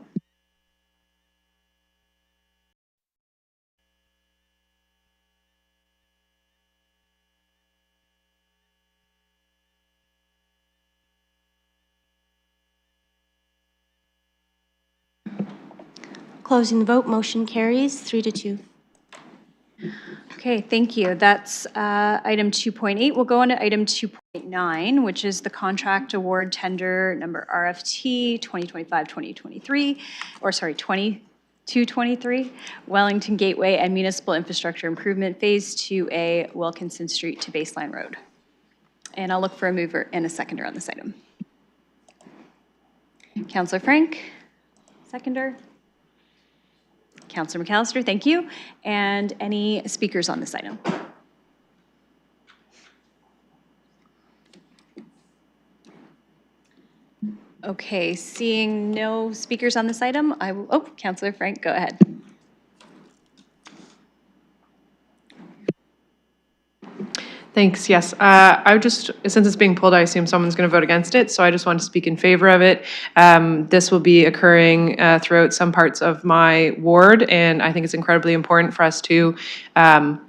Closing the vote, motion carries 3-2. Okay, thank you. That's item 2.8. We'll go on to item 2.9, which is the contract award tender number RFT 2025-2023, or sorry, 2223, Wellington Gateway and Municipal Infrastructure Improvement Phase 2A, Wilkinson Street to Baseline Road. And I'll look for a mover and a seconder on this item. Councillor Frank, seconder. Councillor McAllister, thank you. And any speakers on this item? Okay, seeing no speakers on this item, I will, oh, Councillor Frank, go ahead. Thanks, yes. I would just, since it's being pulled, I assume someone's going to vote against it, so I just want to speak in favor of it. This will be occurring throughout some parts of my ward, and I think it's incredibly important for us to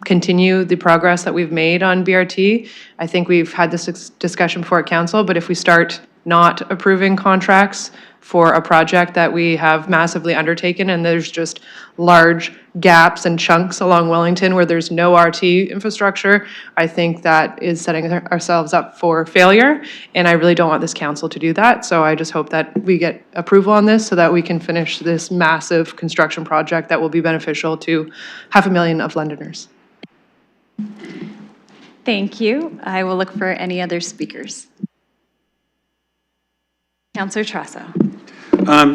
continue the progress that we've made on BRT. I think we've had this discussion before at council, but if we start not approving contracts for a project that we have massively undertaken, and there's just large gaps and chunks along Wellington where there's no RT infrastructure, I think that is setting ourselves up for failure, and I really don't want this council to do that. So I just hope that we get approval on this so that we can finish this massive construction project that will be beneficial to 500,000 of Londoners. Thank you. I will look for any other speakers. Councillor Trasso.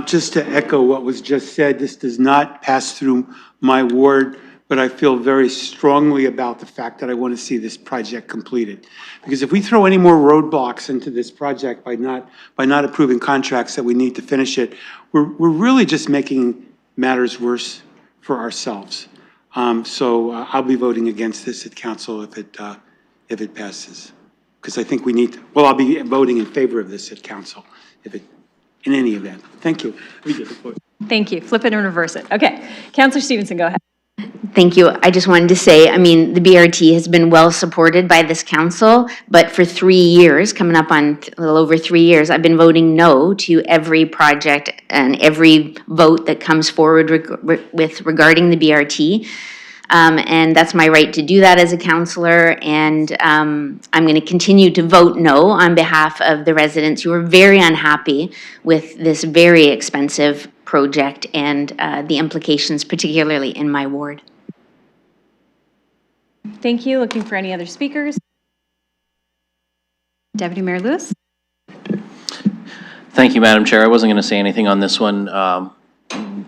Just to echo what was just said, this does not pass through my ward, but I feel very strongly about the fact that I want to see this project completed. Because if we throw any more roadblocks into this project by not approving contracts that we need to finish it, we're really just making matters worse for ourselves. So I'll be voting against this at council if it passes. because I think we need, well, I'll be voting in favor of this at council, in any event. Thank you. Thank you. Flip it and reverse it. Okay. Counselor Stevenson, go ahead. Thank you. I just wanted to say, I mean, the BRT has been well supported by this council, but for 3 years, coming up on a little over 3 years, I've been voting no to every project and every vote that comes forward regarding the BRT. And that's my right to do that as a councillor, and I'm going to continue to vote no on behalf of the residents who are very unhappy with this very expensive project and the implications, particularly in my ward. Thank you. Looking for any other speakers? Deputy Mayor Lewis? Thank you, Madam Chair. I wasn't going to say anything on this one,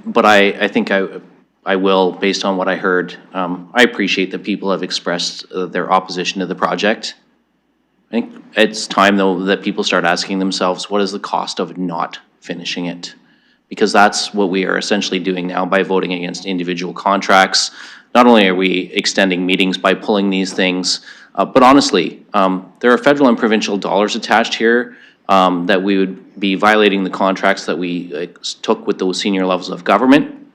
but I think I will, based on what I heard. I appreciate that people have expressed their opposition to the project. I think it's time, though, that people start asking themselves, what is the cost of not finishing it? Because that's what we are essentially doing now by voting against individual contracts. Not only are we extending meetings by pulling these things, but honestly, there are federal and provincial dollars attached here that we would be violating the contracts that we took with those senior levels of government.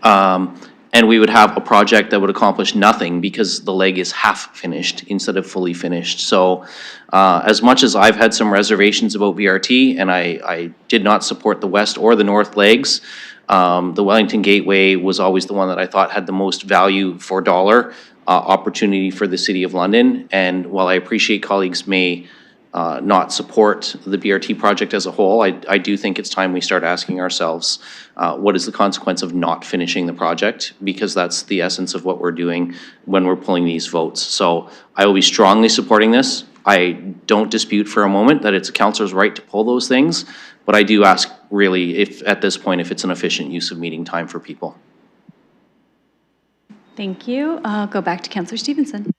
And we would have a project that would accomplish nothing because the leg is half finished instead of fully finished. So as much as I've had some reservations about BRT, and I did not support the west or the north legs, the Wellington Gateway was always the one that I thought had the most value for dollar opportunity for the City of London. And while I appreciate colleagues may not support the BRT project as a whole, I do think it's time we start asking ourselves, what is the consequence of not finishing the project? Because that's the essence of what we're doing when we're pulling these votes. So I will be strongly supporting this. I don't dispute for a moment that it's a councillor's right to pull those things, but I do ask really if, at this point, if it's an efficient use of meeting time for people. Thank you. I'll go back to Councillor Stevenson.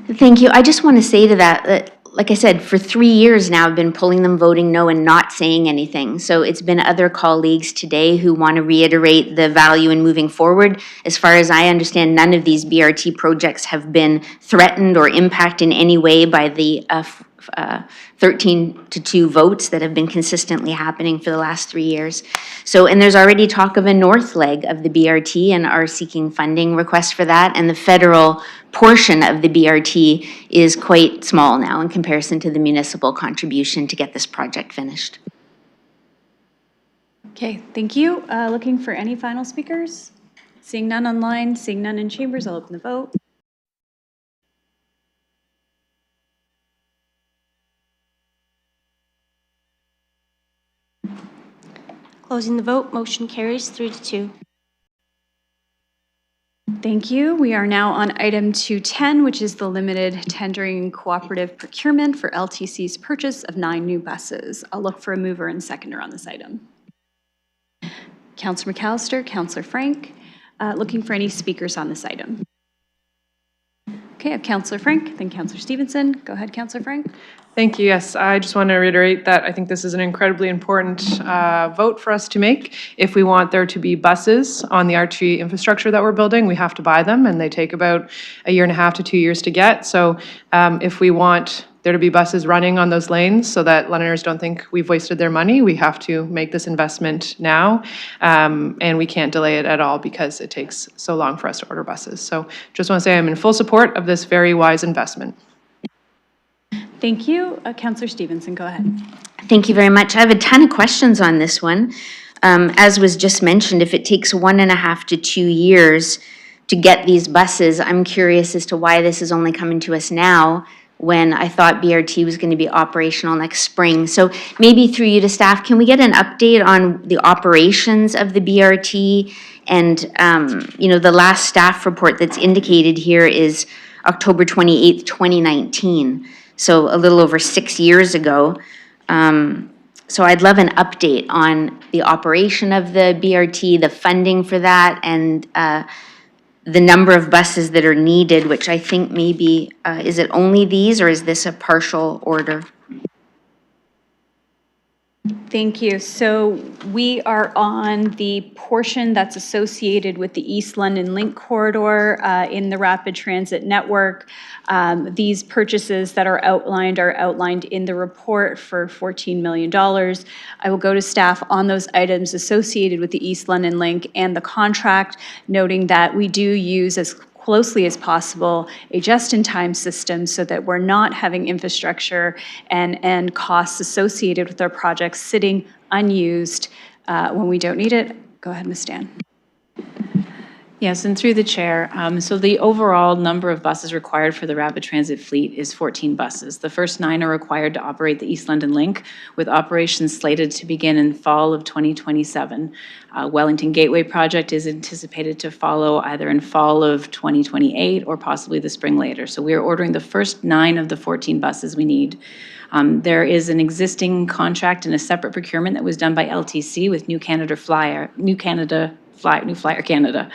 Thank you. I just want to say to that, like I said, for 3 years now, I've been pulling them voting no and not saying anything. So it's been other colleagues today who want to reiterate the value in moving forward. As far as I understand, none of these BRT projects have been threatened or impacted in any way by the 13-2 votes that have been consistently happening for the last 3 years. So, and there's already talk of a north leg of the BRT and are seeking funding request for that. And the federal portion of the BRT is quite small now in comparison to the municipal contribution to get this project finished. Okay, thank you. Looking for any final speakers? Seeing none online, seeing none in chambers, I'll open the vote. Closing the vote, motion carries 3-2. Thank you. We are now on item 210, which is the limited tendering cooperative procurement for LTC's purchase of 9 new buses. I'll look for a mover and seconder on this item. Councillor McAllister, Councillor Frank, looking for any speakers on this item. Okay, I have Councillor Frank, then Councillor Stevenson. Go ahead, Councillor Frank. Thank you. Yes, I just want to reiterate that I think this is an incredibly important vote for us to make. If we want there to be buses on the RT infrastructure that we're building, we have to buy them, and they take about 1.5 to 2 years to get. So if we want there to be buses running on those lanes so that Londoners don't think we've wasted their money, we have to make this investment now, and we can't delay it at all because it takes so long for us to order buses. So just want to say I'm in full support of this very wise investment. Thank you. Councillor Stevenson, go ahead. Thank you very much. I have a ton of questions on this one. As was just mentioned, if it takes 1.5 to 2 years to get these buses, I'm curious as to why this is only coming to us now when I thought BRT was going to be operational next spring. So maybe through you to staff, can we get an update on the operations of the BRT? And, you know, the last staff report that's indicated here is October 28th, 2019. So a little over 6 years ago. So I'd love an update on the operation of the BRT, the funding for that, and the number of buses that are needed, which I think maybe, is it only these or is this a partial order? Thank you. So we are on the portion that's associated with the East London Link Corridor in the Rapid Transit Network. These purchases that are outlined in the report for $14 million. I will go to staff on those items associated with the East London Link and the contract, noting that we do use as closely as possible a just-in-time system so that we're not having infrastructure and costs associated with our projects sitting unused when we don't need it. Go ahead, Ms. Dan. Yes, and through the chair, so the overall number of buses required for the rapid transit fleet is 14 buses. The first 9 are required to operate the East London Link, with operations slated to begin in fall of 2027. Wellington Gateway project is anticipated to follow either in fall of 2028 or possibly the spring later. So we are ordering the first 9 of the 14 buses we need. There is an existing contract and a separate procurement that was done by LTC with New Flyer Canada.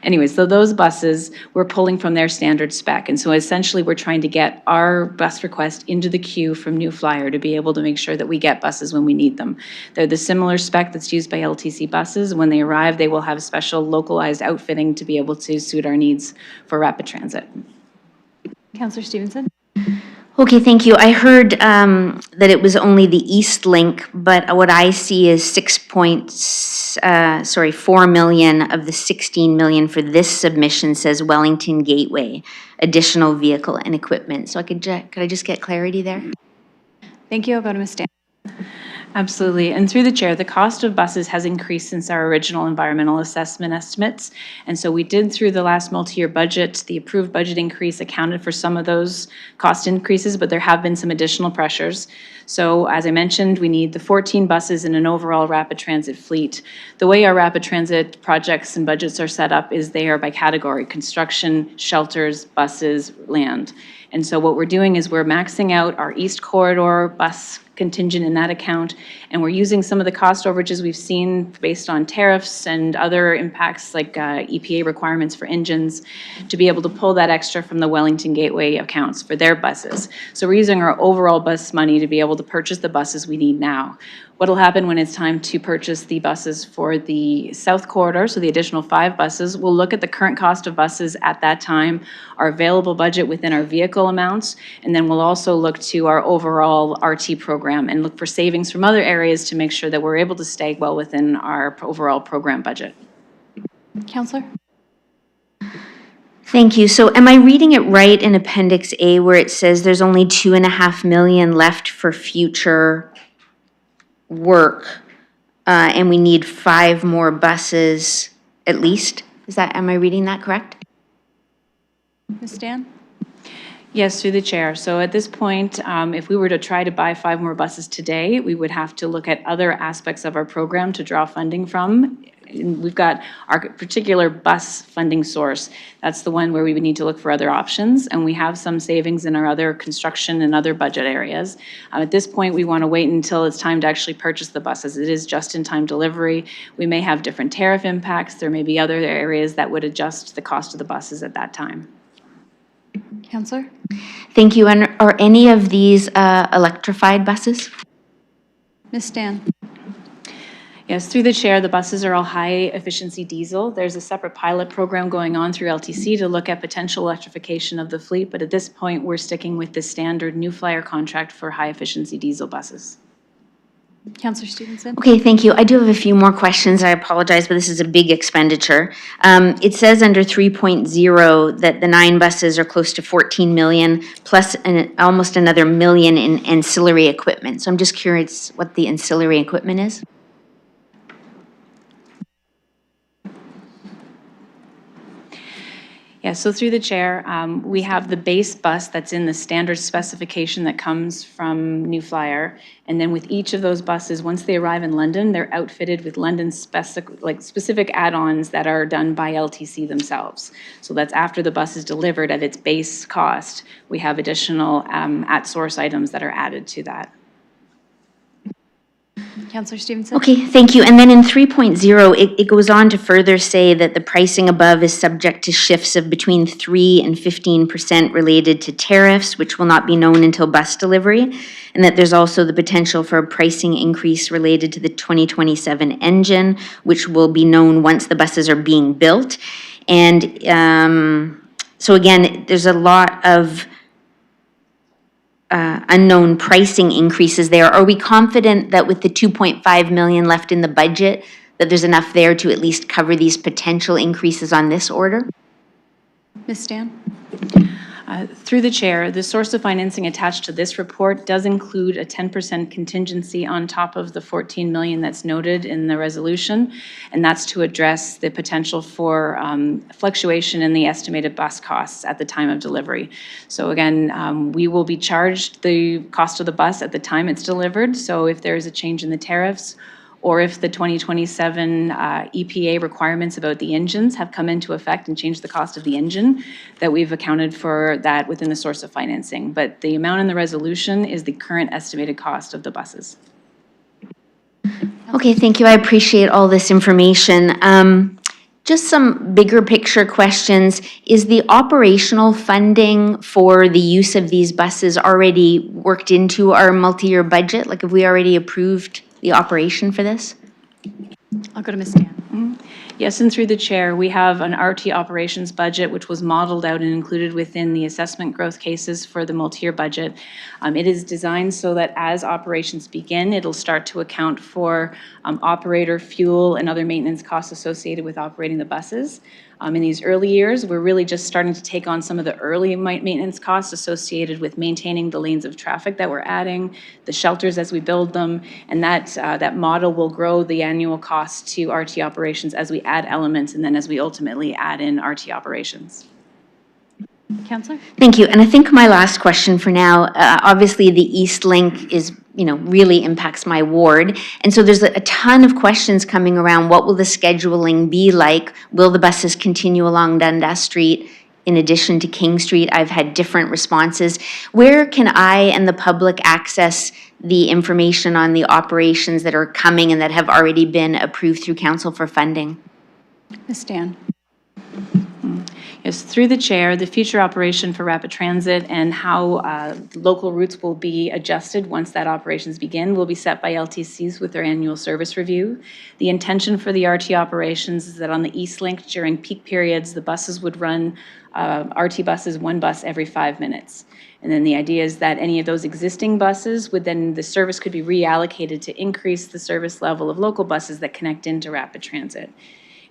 Anyways, so those buses, we're pulling from their standard spec. And so essentially, we're trying to get our bus request into the queue from New Flyer to be able to make sure that we get buses when we need them. They're the similar spec that's used by LTC buses. When they arrive, they will have special localized outfitting to be able to suit our needs for rapid transit. Councillor Stevenson. Okay, thank you. I heard that it was only the East Link, but what I see is 4 million of the 16 million for this submission says Wellington Gateway, additional vehicle and equipment. So could I just get clarity there? Thank you. I'll go to Ms. Dan. Absolutely. And through the chair, the cost of buses has increased since our original environmental assessment estimates. And so we did, through the last multi-year budget, the approved budget increase accounted for some of those cost increases, but there have been some additional pressures. So as I mentioned, we need the 14 buses in an overall rapid transit fleet. The way our rapid transit projects and budgets are set up is they are by category: construction, shelters, buses, land. And so what we're doing is we're maxing out our East Corridor bus contingent in that account, and we're using some of the cost overages we've seen based on tariffs and other impacts like EPA requirements for engines to be able to pull that extra from the Wellington Gateway accounts for their buses. So we're using our overall bus money to be able to purchase the buses we need now. What'll happen when it's time to purchase the buses for the South Corridor, so the additional 5 buses, we'll look at the current cost of buses at that time, our available budget within our vehicle amounts, and then we'll also look to our overall RT program and look for savings from other areas to make sure that we're able to stay well within our overall program budget. Councillor? Thank you. So am I reading it right in Appendix A where it says there's only 2.5 million left for future work, and we need 5 more buses at least? Am I reading that correct? Ms. Dan? Yes, through the chair. So at this point, if we were to try to buy 5 more buses today, we would have to look at other aspects of our program to draw funding from. And we've got our particular bus funding source. That's the one where we would need to look for other options, and we have some savings in our other construction and other budget areas. At this point, we want to wait until it's time to actually purchase the buses. It is just-in-time delivery. We may have different tariff impacts. There may be other areas that would adjust the cost of the buses at that time. Councillor? Thank you. And are any of these electrified buses? Ms. Dan? Yes, through the chair, the buses are all high-efficiency diesel. There's a separate pilot program going on through LTC to look at potential electrification of the fleet, but at this point, we're sticking with the standard New Flyer contract for high-efficiency diesel buses. Councillor Stevenson? Okay, thank you. I do have a few more questions. I apologize, but this is a big expenditure. It says under 3.0 that the 9 buses are close to 14 million plus almost another million in ancillary equipment. So I'm just curious what the ancillary equipment is. Yeah, so through the chair, we have the base bus that's in the standard specification that comes from New Flyer. And then with each of those buses, once they arrive in London, they're outfitted with London specific add-ons that are done by LTC themselves. So that's after the bus is delivered at its base cost. We have additional at-source items that are added to that. Councillor Stevenson? Okay, thank you. And then in 3.0, it goes on to further say that the pricing above is subject to shifts of between 3 and 15% related to tariffs, which will not be known until bus delivery, and that there's also the potential for a pricing increase related to the 2027 engine, which will be known once the buses are being built. And so again, there's a lot of unknown pricing increases there. Are we confident that with the 2.5 million left in the budget, that there's enough there to at least cover these potential increases on this order? Ms. Stan? Through the chair, the source of financing attached to this report does include a 10% contingency on top of the 14 million that's noted in the resolution, and that's to address the potential for fluctuation in the estimated bus costs at the time of delivery. So again, we will be charged the cost of the bus at the time it's delivered. So if there is a change in the tariffs, or if the 2027 EPA requirements about the engines have come into effect and changed the cost of the engine, that we've accounted for that within the source of financing. But the amount in the resolution is the current estimated cost of the buses. Okay, thank you. I appreciate all this information. Just some bigger picture questions. Is the operational funding for the use of these buses already worked into our multi-year budget? Like, have we already approved the operation for this? I'll go to Ms. Stan. Yes, and through the chair, we have an RT operations budget which was modeled out and included within the assessment growth cases for the multi-year budget. It is designed so that as operations begin, it'll start to account for operator fuel and other maintenance costs associated with operating the buses. In these early years, we're really just starting to take on some of the early maintenance costs associated with maintaining the lanes of traffic that we're adding, the shelters as we build them, and that model will grow the annual cost to RT operations as we add elements and then as we ultimately add in RT operations. Councillor? Thank you. And I think my last question for now, obviously the East Link is, really impacts my ward. And so there's a ton of questions coming around. What will the scheduling be like? Will the buses continue along Dundas Street in addition to King Street? I've had different responses. Where can I and the public access the information on the operations that are coming and that have already been approved through Council for funding? Ms. Stan? Yes, through the chair, the future operation for rapid transit and how local routes will be adjusted once that operations begin will be set by LTCs with their annual service review. The intention for the RT operations is that on the East Link during peak periods, the buses would run RT buses, one bus every 5 minutes. And then the idea is that any of those existing buses would then, the service could be reallocated to increase the service level of local buses that connect into rapid transit.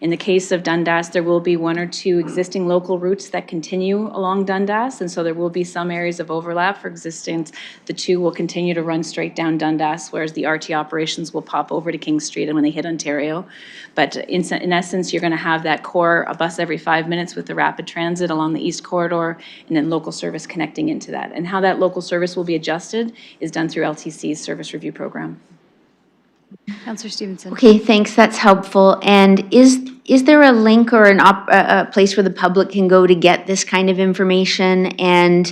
In the case of Dundas, there will be 1 or 2 existing local routes that continue along Dundas, and so there will be some areas of overlap. For existing, the 2 will continue to run straight down Dundas, whereas the RT operations will pop over to King Street and when they hit Ontario. But in essence, you're going to have that core, a bus every 5 minutes with the rapid transit along the East Corridor, and then local service connecting into that. And how that local service will be adjusted is done through LTC's service review program. Councillor Stevenson? Okay, thanks. That's helpful. And is there a link or a place where the public can go to get this kind of information, and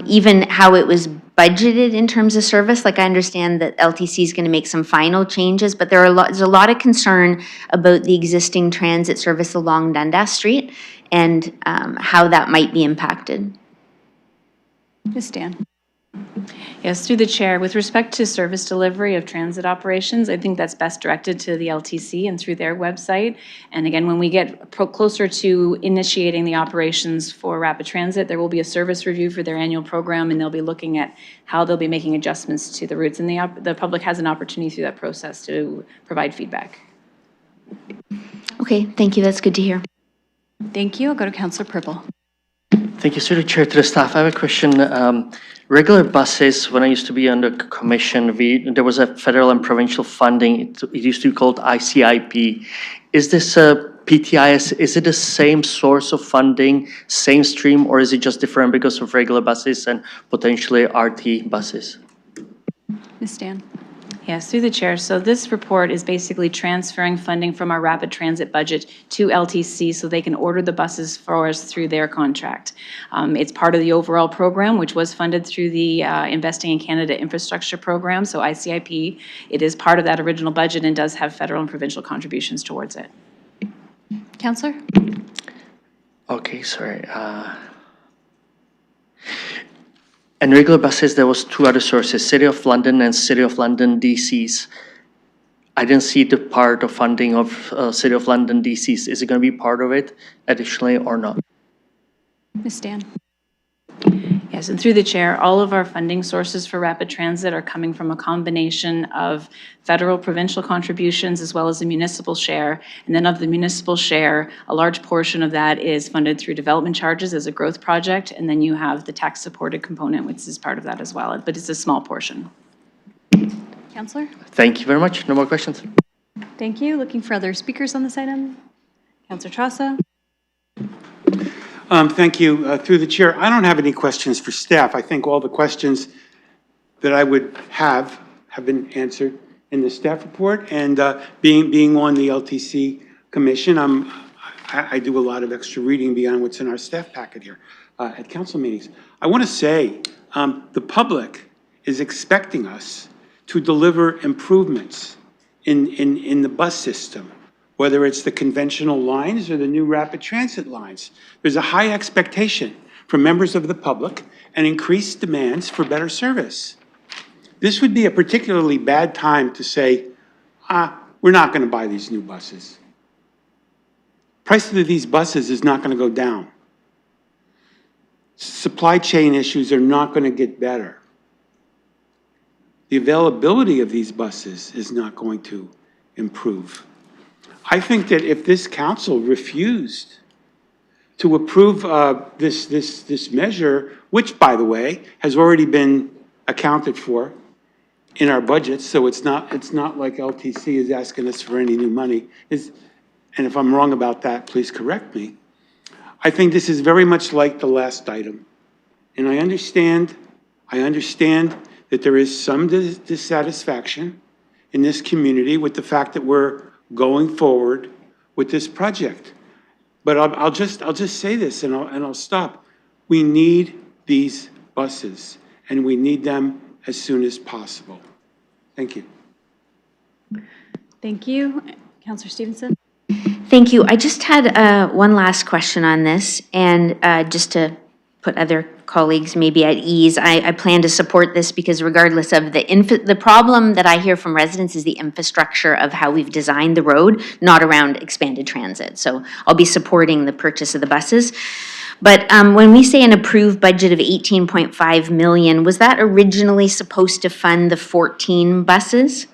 even how it was budgeted in terms of service? Like, I understand that LTC is going to make some final changes, but there's a lot of concern about the existing transit service along Dundas Street and how that might be impacted. Ms. Stan? Yes, through the chair, with respect to service delivery of transit operations, I think that's best directed to the LTC and through their website. And again, when we get closer to initiating the operations for rapid transit, there will be a service review for their annual program, and they'll be looking at how they'll be making adjustments to the routes. And the public has an opportunity through that process to provide feedback. Okay, thank you. That's good to hear. Thank you. I'll go to Councillor Purple. Thank you, through the chair to the staff. I have a question. Regular buses, when I used to be on the commission, there was a federal and provincial funding. It used to be called ICIP. Is this a PTIS? Is it the same source of funding, same stream, or is it just different because of regular buses and potentially RT buses? Ms. Stan? Yes, through the chair. So this report is basically transferring funding from our rapid transit budget to LTC so they can order the buses for us through their contract. It's part of the overall program, which was funded through the Investing in Canada Infrastructure Program, so ICIP. It is part of that original budget and does have federal and provincial contributions towards it. Counselor? Okay, sorry. And regular buses, there was two other sources, City of London and City of London DCs. I didn't see the part of funding of City of London DCs. Is it going to be part of it additionally or not? Ms. Dan? Yes, and through the chair, all of our funding sources for rapid transit are coming from a combination of federal, provincial contributions as well as the municipal share. And then of the municipal share, a large portion of that is funded through development charges as a growth project. And then you have the tax supported component, which is part of that as well, but it's a small portion. Counselor? Thank you very much. No more questions. Thank you. Looking for other speakers on this item? Counselor Trasa? Thank you. Through the chair, I don't have any questions for staff. I think all the questions that I would have been answered in the staff report. And being on the LTC commission, I do a lot of extra reading beyond what's in our staff packet here at council meetings. I want to say the public is expecting us to deliver improvements in the bus system, whether it's the conventional lines or the new rapid transit lines. There's a high expectation from members of the public and increased demands for better service. This would be a particularly bad time to say, we're not going to buy these new buses. Price of these buses is not going to go down. Supply chain issues are not going to get better. The availability of these buses is not going to improve. I think that if this council refused to approve this measure, which, by the way, has already been accounted for in our budgets, so it's not like LTC is asking us for any new money. And if I'm wrong about that, please correct me. I think this is very much like the last item. And I understand that there is some dissatisfaction in this community with the fact that we're going forward with this project. But I'll just say this and I'll stop. We need these buses and we need them as soon as possible. Thank you. Thank you. Counselor Stevenson? Thank you. I just had one last question on this, and just to put other colleagues maybe at ease, I plan to support this because regardless of the problem that I hear from residents is the infrastructure of how we've designed the road, not around expanded transit. So I'll be supporting the purchase of the buses. But when we say an approved budget of 18.5 million, was that originally supposed to fund the 14 buses?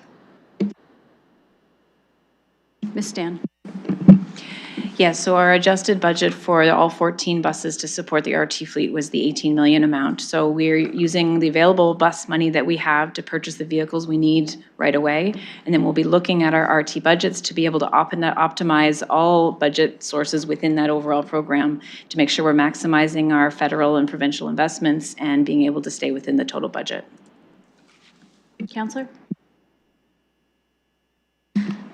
Ms. Dan? Yes, so our adjusted budget for all 14 buses to support the RT fleet was the 18 million amount. So we're using the available bus money that we have to purchase the vehicles we need right away. And then we'll be looking at our RT budgets to be able to optimize all budget sources within that overall program to make sure we're maximizing our federal and provincial investments and being able to stay within the total budget. Counselor?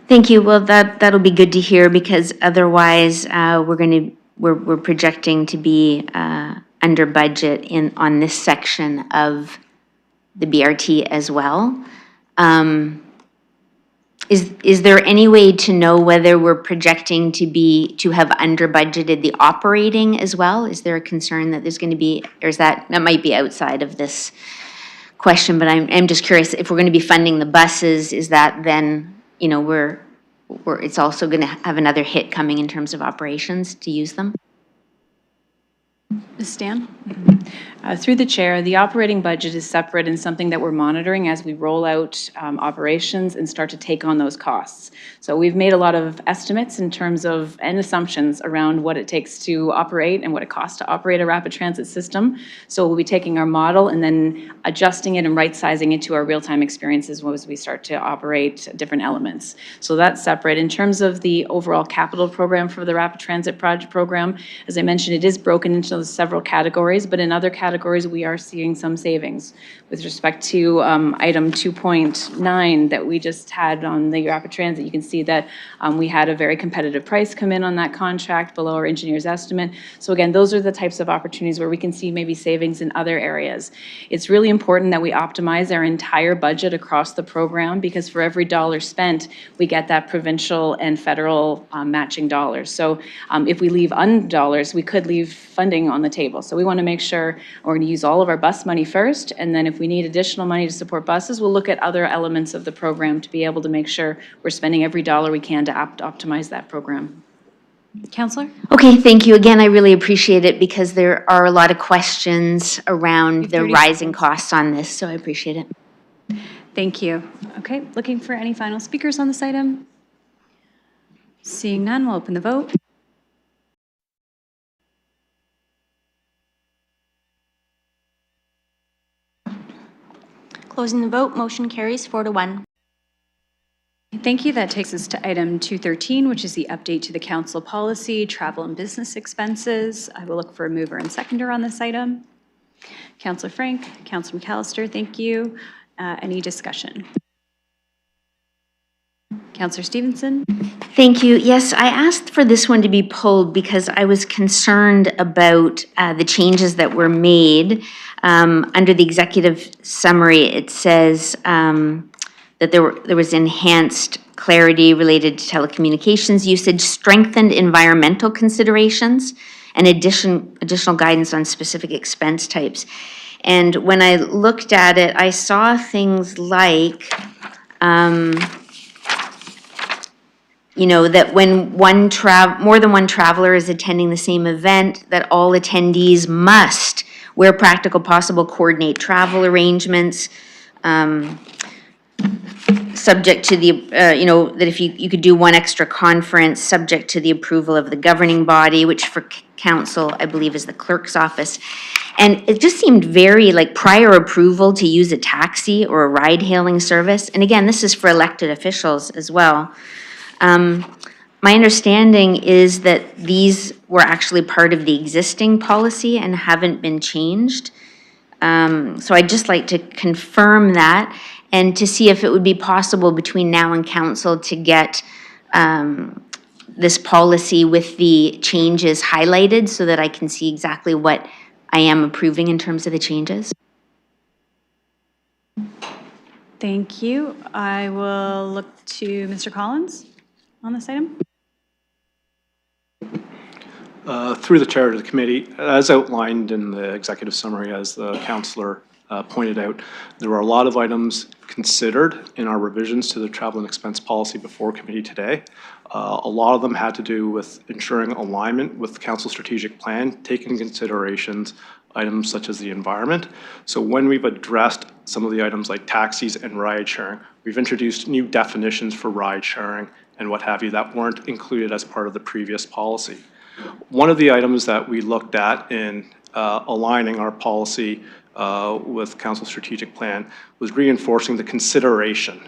Thank you. Well, that'll be good to hear because otherwise we're projecting to be under budget on this section of the BRT as well. Is there any way to know whether we're projecting to have under budgeted the operating as well? Is there a concern that there's going to be, or is that might be outside of this question? But I'm just curious if we're going to be funding the buses. Is that then? It's also going to have another hit coming in terms of operations to use them? Ms. Stan? Through the chair, the operating budget is separate and something that we're monitoring as we roll out operations and start to take on those costs. So we've made a lot of estimates in terms of and assumptions around what it takes to operate and what it costs to operate a rapid transit system. So we'll be taking our model and then adjusting it and right-sizing it to our real-time experiences as we start to operate different elements. So that's separate. In terms of the overall capital program for the rapid transit project program, as I mentioned, it is broken into the several several categories, but in other categories, we are seeing some savings. With respect to item 2.9 that we just had on the Rapid Transit, you can see that we had a very competitive price come in on that contract below our engineer's estimate. So again, those are the types of opportunities where we can see maybe savings in other areas. It's really important that we optimize our entire budget across the program, because for every dollar spent, we get that provincial and federal matching dollars. So if we leave dollars, we could leave funding on the table. So we want to make sure we're going to use all of our bus money first, and then if we need additional money to support buses, we'll look at other elements of the program to be able to make sure we're spending every dollar we can to optimize that program. Counselor? Okay, thank you. Again, I really appreciate it because there are a lot of questions around the 30 rising costs on this, so I appreciate it. Thank you. Okay, looking for any final speakers on this item? Seeing none, we'll open the vote. Closing the vote, motion carries 4-1. Thank you. That takes us to item 213, which is the update to the council policy, travel and business expenses. I will look for a mover and seconder on this item. Councillor Frank, Councillor McAllister, thank you. Any discussion? Councillor Stevenson? Thank you. Yes, I asked for this one to be pulled because I was concerned about the changes that were made. Under the executive summary, it says that there was enhanced clarity related to telecommunications usage, strengthened environmental considerations, and additional guidance on specific expense types. And when I looked at it, I saw things like, that when more than one traveler is attending the same event, that all attendees must, where practical possible, coordinate travel arrangements, subject to the, that if you could do one extra conference, subject to the approval of the governing body, which for council, I believe, is the clerk's office. And it just seemed very like prior approval to use a taxi or a ride-hailing service. And again, this is for elected officials as well. My understanding is that these were actually part of the existing policy and haven't been changed. So I'd just like to confirm that and to see if it would be possible between now and council to get this policy with the changes highlighted so that I can see exactly what I am approving in terms of the changes. Thank you. I will look to Mr. Collins on this item. Through the chair to the committee, as outlined in the executive summary, as the councillor pointed out, there were a lot of items considered in our revisions to the travel and expense policy before committee today. A lot of them had to do with ensuring alignment with the council strategic plan, taking into considerations items such as the environment. So when we've addressed some of the items like taxis and ride sharing, we've introduced new definitions for ride sharing and what have you that weren't included as part of the previous policy. One of the items that we looked at in aligning our policy with council strategic plan was reinforcing the consideration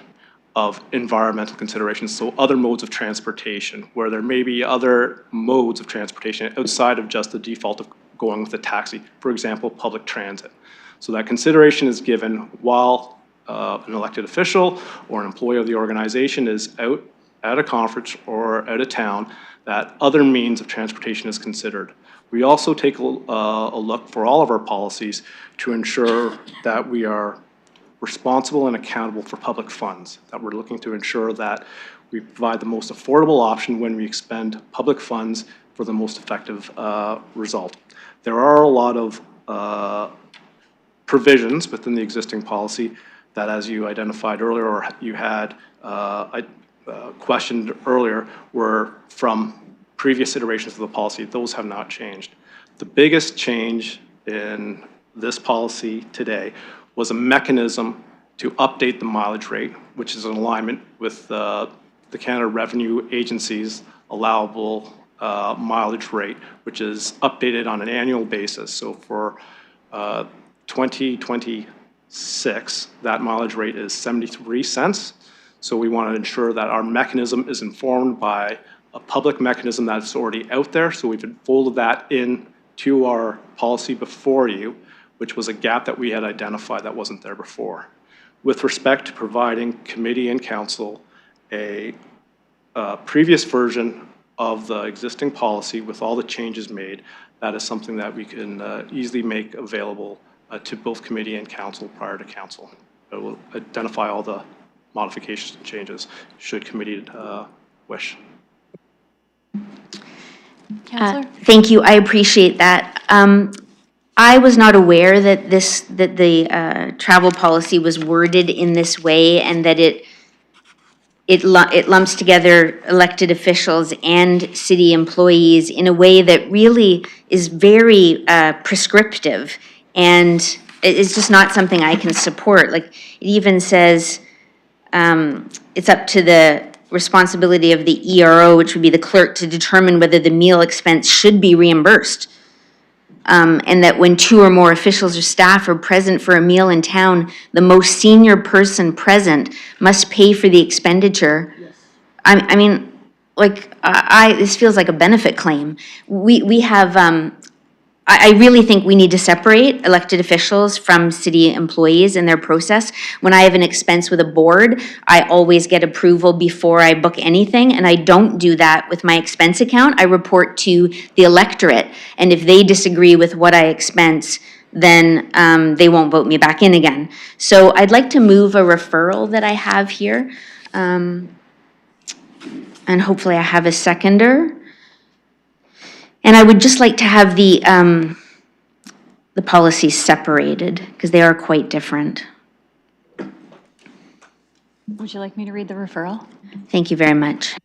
of environmental considerations, so other modes of transportation, where there may be other modes of transportation outside of just the default of going with a taxi, for example, public transit. So that consideration is given while an elected official or an employee of the organization is out at a conference or out of town, that other means of transportation is considered. We also take a look for all of our policies to ensure that we are responsible and accountable for public funds, that we're looking to ensure that we provide the most affordable option when we expend public funds for the most effective result. There are a lot of provisions within the existing policy that, as you identified earlier, or you had questioned earlier, were from previous iterations of the policy. Those have not changed. The biggest change in this policy today was a mechanism to update the mileage rate, which is in alignment with the Canada Revenue Agency's allowable mileage rate, which is updated on an annual basis. So for 2026, that mileage rate is 73 cents. So we want to ensure that our mechanism is informed by a public mechanism that's already out there. So we've folded that in to our policy before you, which was a gap that we had identified that wasn't there before. With respect to providing committee and council a previous version of the existing policy with all the changes made, that is something that we can easily make available to both committee and council prior to council. It will identify all the modifications and changes should committee wish. Councillor? Thank you, I appreciate that. I was not aware that the travel policy was worded in this way and that it lumps together elected officials and city employees in a way that really is very prescriptive, and it's just not something I can support. Like, it even says it's up to the responsibility of the ERO, which would be the clerk, to determine whether the meal expense should be reimbursed. And that when 2 or more officials or staff are present for a meal in town, the most senior person present must pay for the expenditure. Yes. I mean, like, this feels like a benefit claim. We have, I really think we need to separate elected officials from city employees in their process. When I have an expense with a board, I always get approval before I book anything, and I don't do that with my expense account. I report to the electorate, and if they disagree with what I expense, then they won't vote me back in again. So I'd like to move a referral that I have here, and hopefully I have a seconder. And I would just like to have the policies separated, because they are quite different. Would you like me to read the referral? Thank you very much.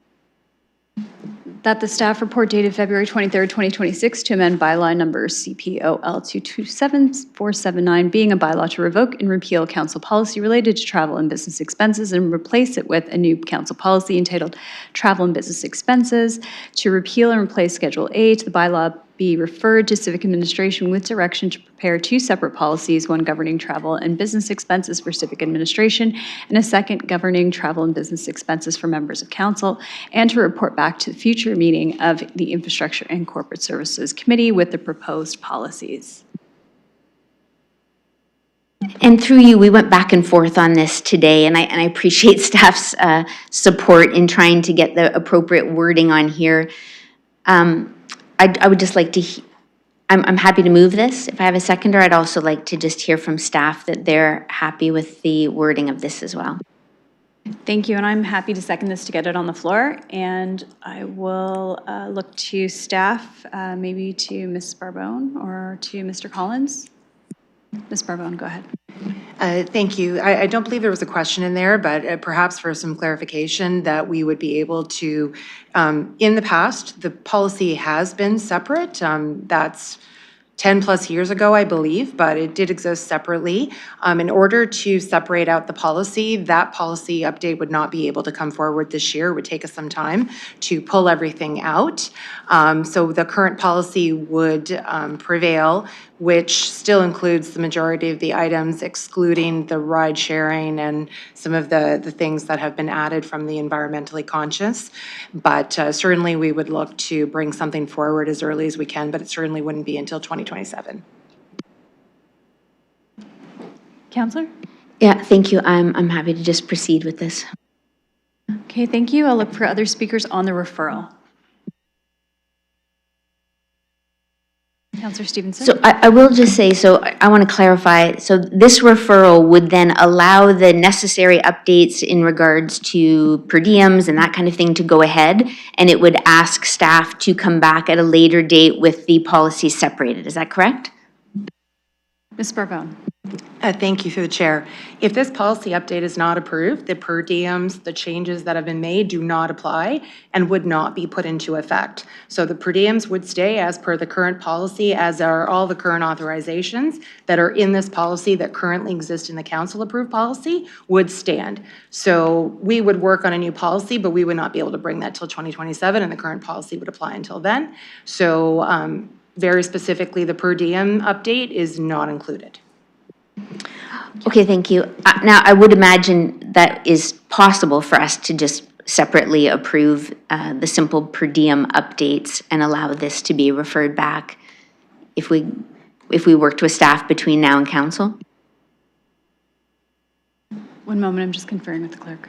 That the staff report dated February 23rd, 2026 to amend bylaw number CPOL 227479, being a bylaw to revoke and repeal council policy related to travel and business expenses and replace it with a new council policy entitled Travel and Business Expenses, to repeal and replace Schedule A, to the bylaw be referred to Civic Administration with direction to prepare 2 separate policies, one governing travel and business expenses for Civic Administration and a second governing travel and business expenses for members of council, and to report back to the future meeting of the Infrastructure and Corporate Services Committee with the proposed policies. And through you, we went back and forth on this today, and I appreciate staff's support in trying to get the appropriate wording on here. I would just like to, I'm happy to move this. If I have a seconder, I'd also like to just hear from staff that they're happy with the wording of this as well. Thank you, and I'm happy to second this to get it on the floor. And I will look to staff, maybe to Ms. Barbone or to Mr. Collins. Ms. Barbone, go ahead. Thank you. I don't believe there was a question in there, but perhaps for some clarification that we would be able to, in the past, the policy has been separate. That's 10 plus years ago, I believe, but it did exist separately. In order to separate out the policy, that policy update would not be able to come forward this year. It would take us some time to pull everything out. So the current policy would prevail, which still includes the majority of the items, excluding the ride sharing and some of the things that have been added from the environmentally conscious. But certainly we would look to bring something forward as early as we can, but it certainly wouldn't be until 2027. Counselor? Yeah, thank you. I'm happy to just proceed with this. Okay, thank you. I'll look for other speakers on the referral. Councillor Stevenson? So I will just say, so I want to clarify, so this referral would then allow the necessary updates in regards to per diems and that kind of thing to go ahead, and it would ask staff to come back at a later date with the policies separated. Is that correct? Ms. Barbone? Thank you through the chair. If this policy update is not approved, the per diems, the changes that have been made do not apply and would not be put into effect. So the per diems would stay as per the current policy, as are all the current authorizations that are in this policy that currently exist in the council approved policy would stand. So we would work on a new policy, but we would not be able to bring that till 2027, and the current policy would apply until then. So very specifically, the per diem update is not included. Okay, thank you. Now, I would imagine that is possible for us to just separately approve the simple per diem updates and allow this to be referred back if we work with staff between now and council? One moment, I'm just conferring with the clerk.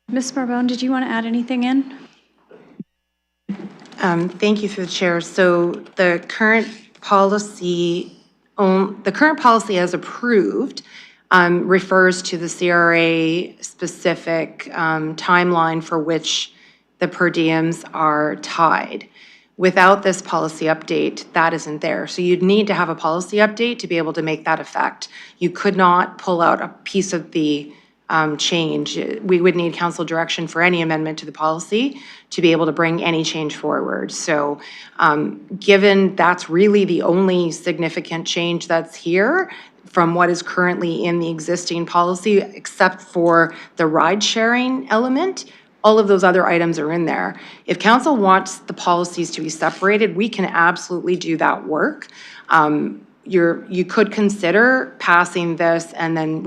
Ms. Barbone, did you want to add anything in? Thank you through the chair. So the current policy as approved refers to the CRA specific timeline for which the per diems are tied. Without this policy update, that isn't there. So you'd need to have a policy update to be able to make that effect. You could not pull out a piece of the change. We would need council direction for any amendment to the policy to be able to bring any change forward. So given that's really the only significant change that's here from what is currently in the existing policy, except for the ride sharing element, all of those other items are in there. If council wants the policies to be separated, we can absolutely do that work. You could consider passing this and then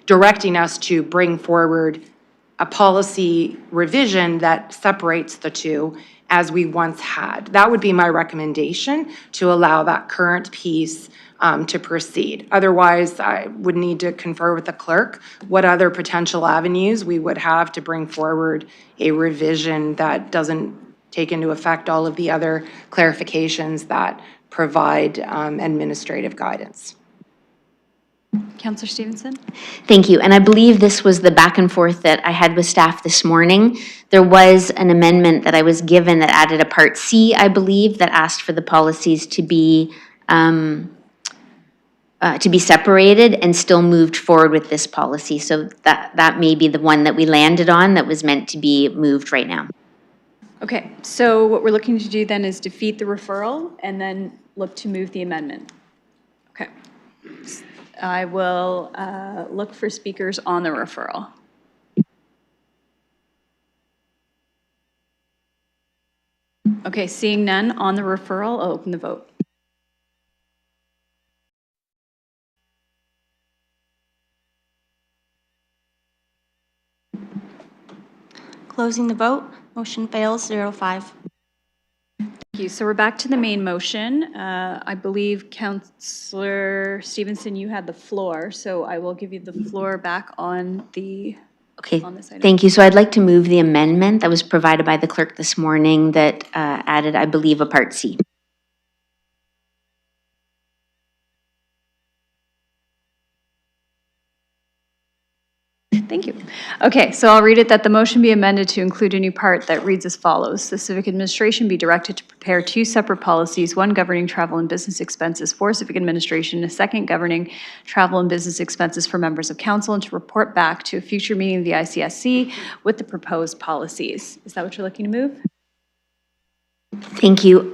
directing us to bring forward a policy revision that separates the two as we once had. That would be my recommendation, to allow that current piece to proceed. Otherwise, I would need to confer with the clerk what other potential avenues we would have to bring forward a revision that doesn't take into effect all of the other clarifications that provide administrative guidance. Councillor Stevenson? Thank you. And I believe this was the back and forth that I had with staff this morning. There was an amendment that I was given that added a Part C, I believe, that asked for the policies to be separated and still moved forward with this policy. So that may be the one that we landed on that was meant to be moved right now. Okay, so what we're looking to do then is defeat the referral and then look to move the amendment. Okay. I will look for speakers on the referral. Okay, seeing none on the referral, I'll open the vote. Closing the vote. Motion fails, 0-5. Thank you. So we're back to the main motion. I believe Councillor Stevenson, you had the floor, so I will give you the floor back on the on this item. Thank you. So I'd like to move the amendment that was provided by the clerk this morning that added, I believe, a Part C. Thank you. Okay, so I'll read it, that the motion be amended to include a new part that reads as follows. The civic administration be directed to prepare two separate policies, one governing travel and business expenses for civic administration, and a second governing travel and business expenses for members of council, and to report back to a future meeting of the ICSC with the proposed policies. Is that what you're looking to move? Thank you.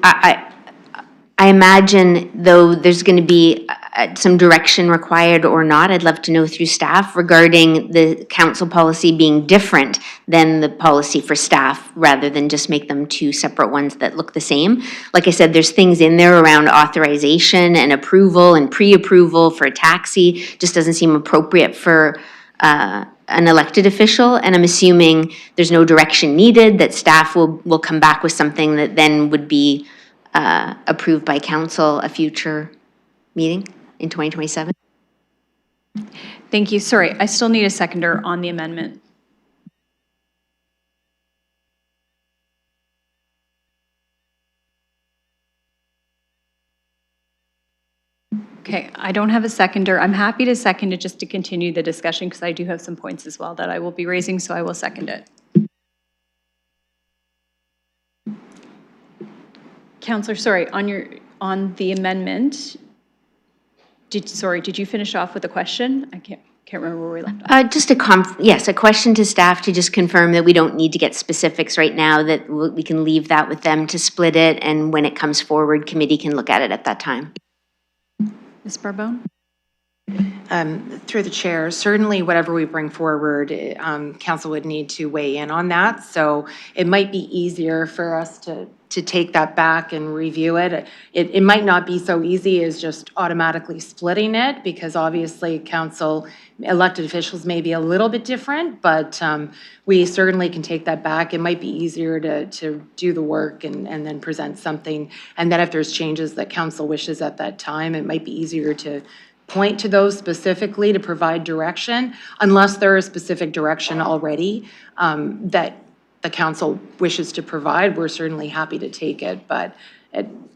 I imagine, though, there's going to be some direction required or not. I'd love to know through staff regarding the council policy being different than the policy for staff, rather than just make them two separate ones that look the same. Like I said, there's things in there around authorization and approval and pre-approval for a taxi. Just doesn't seem appropriate for an elected official, and I'm assuming there's no direction needed, that staff will come back with something that then would be approved by council a future meeting in 2027. Thank you. Sorry, I still need a seconder on the amendment. Okay, I don't have a seconder. I'm happy to second it just to continue the discussion, because I do have some points as well that I will be raising, so I will second it. Councillor, sorry, on the amendment, did you finish off with a question? I can't. Can't remember where we left off. Just a question to staff to just confirm that we don't need to get specifics right now, that we can leave that with them to split it, and when it comes forward, committee can look at it at that time. Ms. Barbone? Through the chair, certainly whatever we bring forward, council would need to weigh in on that. So it might be easier for us to take that back and review it. It might not be so easy as just automatically splitting it, because obviously council elected officials may be a little bit different, but we certainly can take that back. It might be easier to do the work and then present something. And then if there's changes that council wishes at that time, it might be easier to point to those specifically to provide direction, unless there is specific direction already that the council wishes to provide. We're certainly happy to take it, but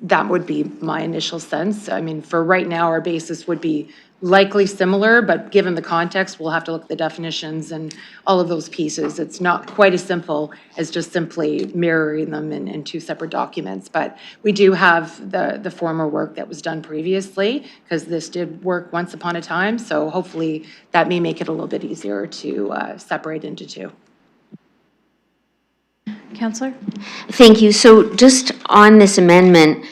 that would be my initial sense. I mean, for right now, our basis would be likely similar, but given the context, we'll have to look at the definitions and all of those pieces. It's not quite as simple as just simply mirroring them in two separate documents. But we do have the former work that was done previously, because this did work once upon a time. So hopefully that may make it a little bit easier to separate into two. Councillor? Thank you. So just on this amendment,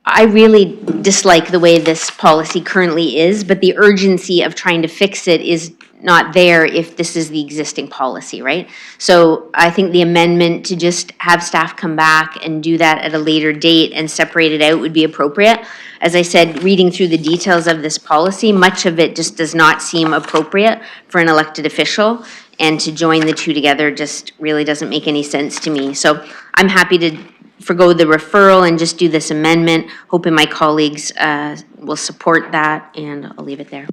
I really dislike the way this policy currently is, but the urgency of trying to fix it is not there if this is the existing policy, right? So I think the amendment to just have staff come back and do that at a later date and separate it out would be appropriate. As I said, reading through the details of this policy, much of it just does not seem appropriate for an elected official, and to join the two together just really doesn't make any sense to me. So I'm happy to forgo the referral and just do this amendment, hoping my colleagues will support that, and I'll leave it there.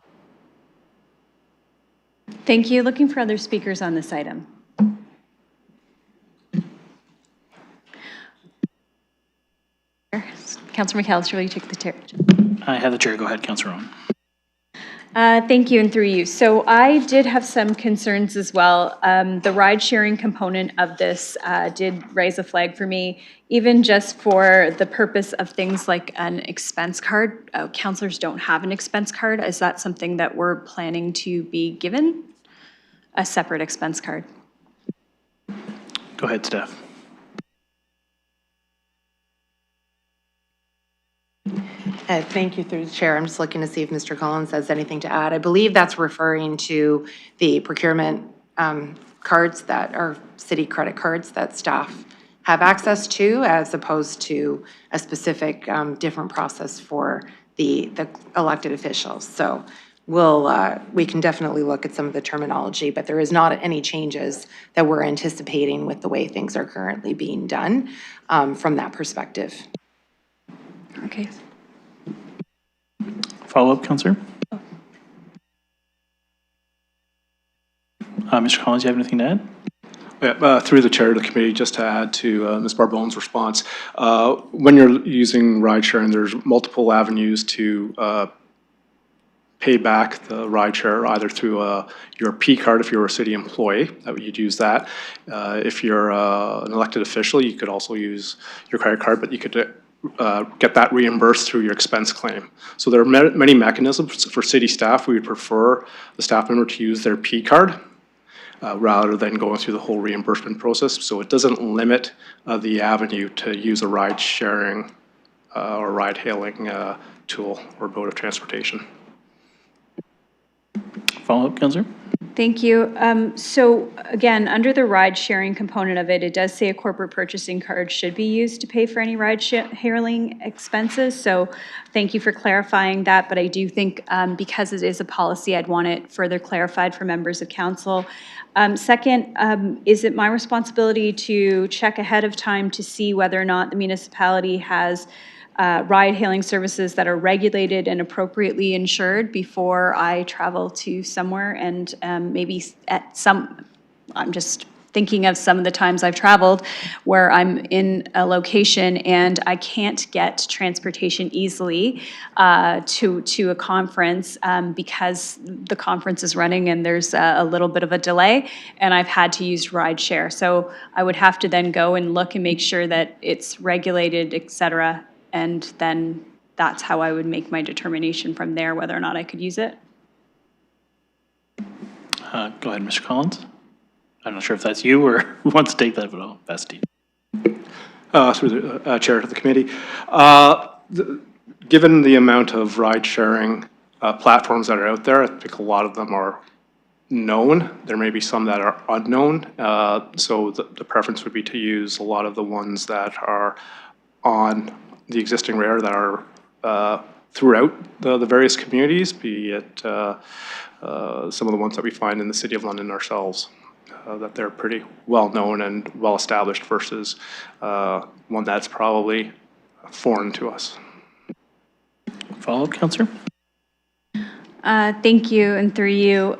Thank you. Looking for other speakers on this item. Councillor McAllister, will you take the chair? I have the chair. Go ahead, Councillor Rowan. Thank you, and through you. So I did have some concerns as well. The ride-sharing component of this did raise a flag for me, even just for the purpose of things like an expense card. Councillors don't have an expense card. Is that something that we're planning to be given? A separate expense card? Go ahead, Steph. Thank you, through the chair. I'm just looking to see if Mr. Collins has anything to add. I believe that's referring to the procurement cards that are city credit cards that staff have access to, as opposed to a specific different process for the elected officials. So we can definitely look at some of the terminology, but there is not any changes that we're anticipating with the way things are currently being done from that perspective. Okay. Follow-up, Councillor? Mr. Collins, you have anything to add? Yeah, through the chair of the committee, just to add to Ms. Barbone's response, when you're using ride sharing, there's multiple avenues to pay back the ride share, either through your P card if you're a city employee, you'd use that. If you're an elected official, you could also use your credit card, but you could get that reimbursed through your expense claim. So there are many mechanisms for city staff. We would prefer the staff member to use their P card rather than going through the whole reimbursement process. So it doesn't limit the avenue to use a ride sharing or ride hailing tool or mode of transportation. Follow-up, Councillor? Thank you. So again, under the ride-sharing component of it, it does say a corporate purchasing card should be used to pay for any ride-hailing expenses. So thank you for clarifying that, but I do think because it is a policy, I'd want it further clarified for members of council. Second, is it my responsibility to check ahead of time to see whether or not the municipality has ride-hailing services that are regulated and appropriately insured before I travel to somewhere? And maybe at some, I'm just thinking of some of the times I've traveled where I'm in a location and I can't get transportation easily to a conference because the conference is running and there's a little bit of a delay, and I've had to use rideshare. So I would have to then go and look and make sure that it's regulated, et cetera, and then that's how I would make my determination from there whether or not I could use it. Go ahead, Mr. Collins. I'm not sure if that's you or who wants to take that, but I'll pass it to you. Through the chair to the committee. Given the amount of ride-sharing platforms that are out there, I think a lot of them are known. There may be some that are unknown. So the preference would be to use a lot of the ones that are on the existing radar that are throughout the various communities, be it some of the ones that we find in the City of London ourselves. That they're pretty well-known and well-established versus one that's probably foreign to us. Follow-up, Councillor? Thank you, and through you.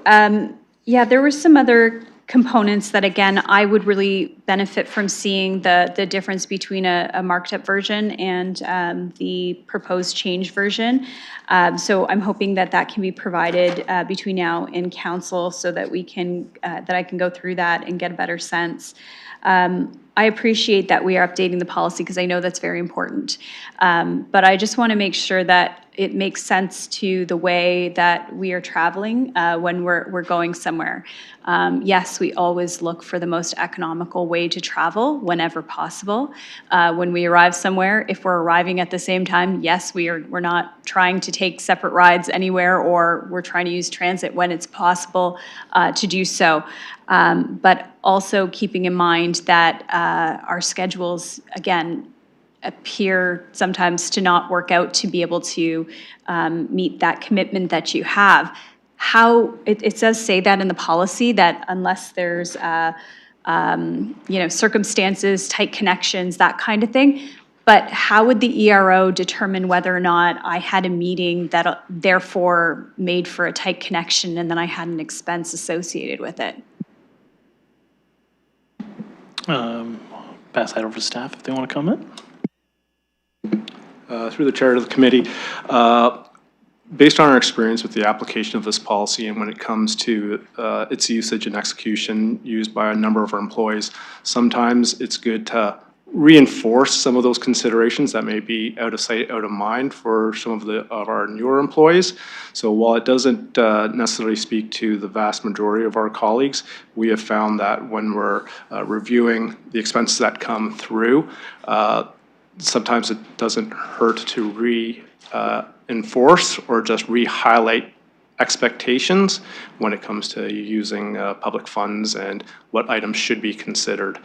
Yeah, there were some other components that, again, I would really benefit from seeing the difference between a marked-up version and the proposed change version. So I'm hoping that that can be provided between now and council so that we can, that I can go through that and get a better sense. I appreciate that we are updating the policy because I know that's very important. But I just want to make sure that it makes sense to the way that we are traveling when we're going somewhere. Yes, we always look for the most economical way to travel whenever possible. When we arrive somewhere, if we're arriving at the same time, yes, we're not trying to take separate rides anywhere, or we're trying to use transit when it's possible to do so. But also keeping in mind that our schedules, again, appear sometimes to not work out to be able to meet that commitment that you have. How, it does say that in the policy that unless there's, circumstances, tight connections, that kind of thing. But how would the ERO determine whether or not I had a meeting that therefore made for a tight connection and then I had an expense associated with it? Pass that over to staff if they want to comment. Through the chair to the committee, based on our experience with the application of this policy and when it comes to its usage and execution used by a number of our employees, sometimes it's good to reinforce some of those considerations that may be out of sight, out of mind for some of our newer employees. So while it doesn't necessarily speak to the vast majority of our colleagues, we have found that when we're reviewing the expenses that come through, sometimes it doesn't hurt to reinforce or just re-highlight expectations when it comes to using public funds and what items should be considered.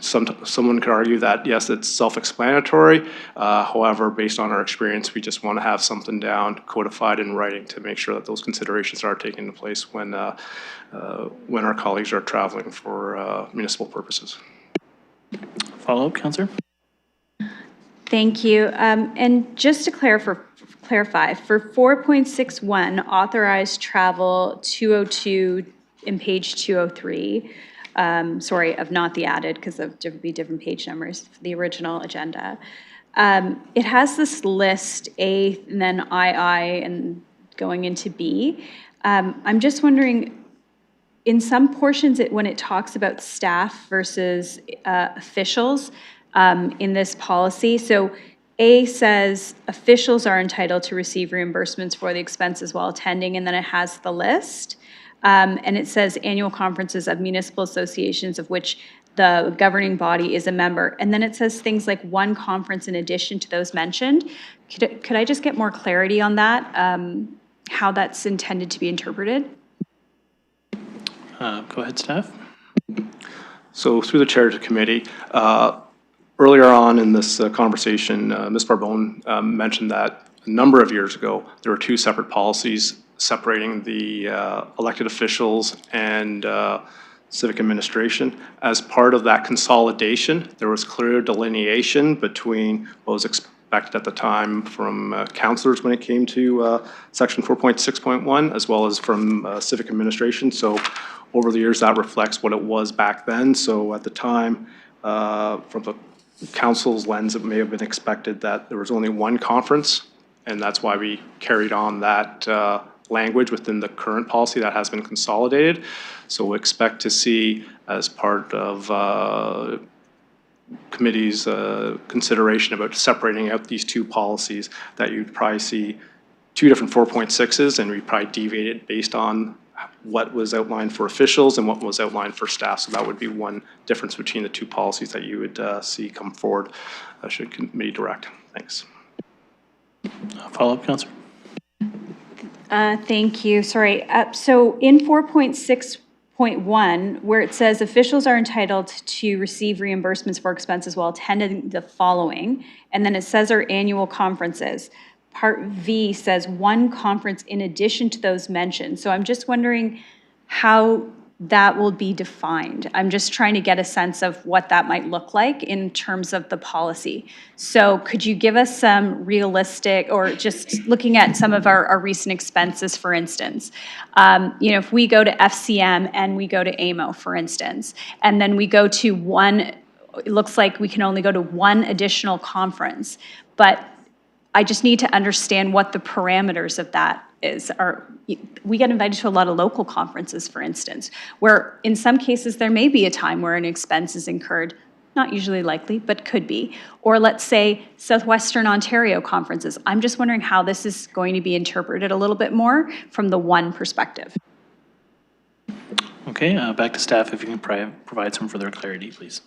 Someone could argue that, yes, it's self-explanatory. However, based on our experience, we just want to have something down, codified in writing to make sure that those considerations are taken into place when our colleagues are traveling for municipal purposes. Follow-up, Councillor? Thank you. And just to clarify, for 4.61, authorized travel 202 in page 203, of not the added because of different page numbers for the original agenda. It has this list A and then II and going into B. I'm just wondering, in some portions, when it talks about staff versus officials in this policy, so A says officials are entitled to receive reimbursements for the expenses while attending, and then it has the list. And it says annual conferences of municipal associations of which the governing body is a member. And then it says things like one conference in addition to those mentioned. Could I just get more clarity on that, how that's intended to be interpreted? Go ahead, staff. So through the chair to committee, earlier on in this conversation, Ms. Barbone mentioned that a number of years ago, there were two separate policies separating the elected officials and civic administration. As part of that consolidation, there was clear delineation between what was expected at the time from councillors when it came to section 4.6.1, as well as from civic administration. So over the years, that reflects what it was back then. So at the time, from the council's lens, it may have been expected that there was only one conference, and that's why we carried on that language within the current policy that has been consolidated. So we expect to see, as part of committee's consideration about separating out these two policies, that you'd probably see two different 4.6s, and we probably deviated based on what was outlined for officials and what was outlined for staff. So that would be one difference between the two policies that you would see come forward should committee direct. Thanks. Follow-up, Councillor? Thank you. Sorry. So in 4.6.1, where it says officials are entitled to receive reimbursements for expenses while attending the following, and then it says our annual conferences. Part V says one conference in addition to those mentioned. So I'm just wondering how that will be defined. I'm just trying to get a sense of what that might look like in terms of the policy. So could you give us some realistic, or just looking at some of our recent expenses, for instance, if we go to FCM and we go to AMO, for instance, and then we go to one, it looks like we can only go to one additional conference, but I just need to understand what the parameters of that is. We get invited to a lot of local conferences, for instance, where in some cases there may be a time where an expense is incurred, not usually likely, but could be. Or let's say Southwestern Ontario conferences. I'm just wondering how this is going to be interpreted a little bit more from the one perspective. Okay, back to staff, if you can provide some further clarity, please.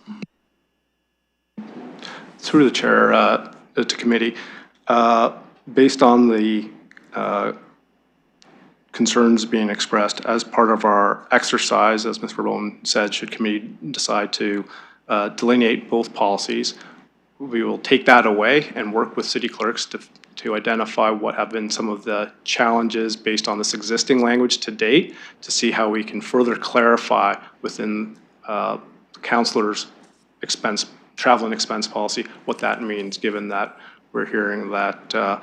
Through the chair to committee, based on the concerns being expressed as part of our exercise, as Ms. Bourbon said, should committee decide to delineate both policies, we will take that away and work with city clerks to identify what have been some of the challenges based on this existing language to date, to see how we can further clarify within the councillor's travel and expense policy what that means, given that we're hearing that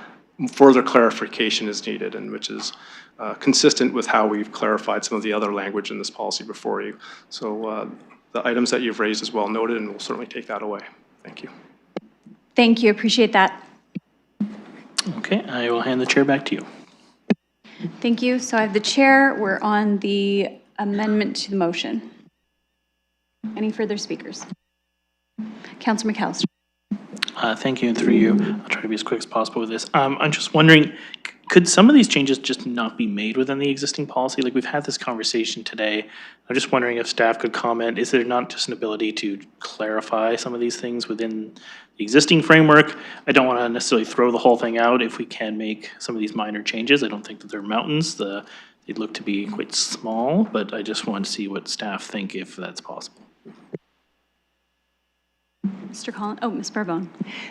further clarification is needed, and which is consistent with how we've clarified some of the other language in this policy before you. So the items that you've raised is well noted, and we'll certainly take that away. Thank you. Thank you. Appreciate that. Okay, I will hand the chair back to you. Thank you. So I have the chair. We're on the amendment to the motion. Any further speakers? Councillor McAllister. Thank you, and through you, I'll try to be as quick as possible with this. I'm just wondering, could some of these changes just not be made within the existing policy? Like, we've had this conversation today. I'm just wondering if staff could comment, is there not just an ability to clarify some of these things within the existing framework? I don't want to necessarily throw the whole thing out if we can make some of these minor changes. I don't think that they're mountains. They'd look to be quite small, but I just want to see what staff think if that's possible. Mr. Collins, Ms. Bourbon.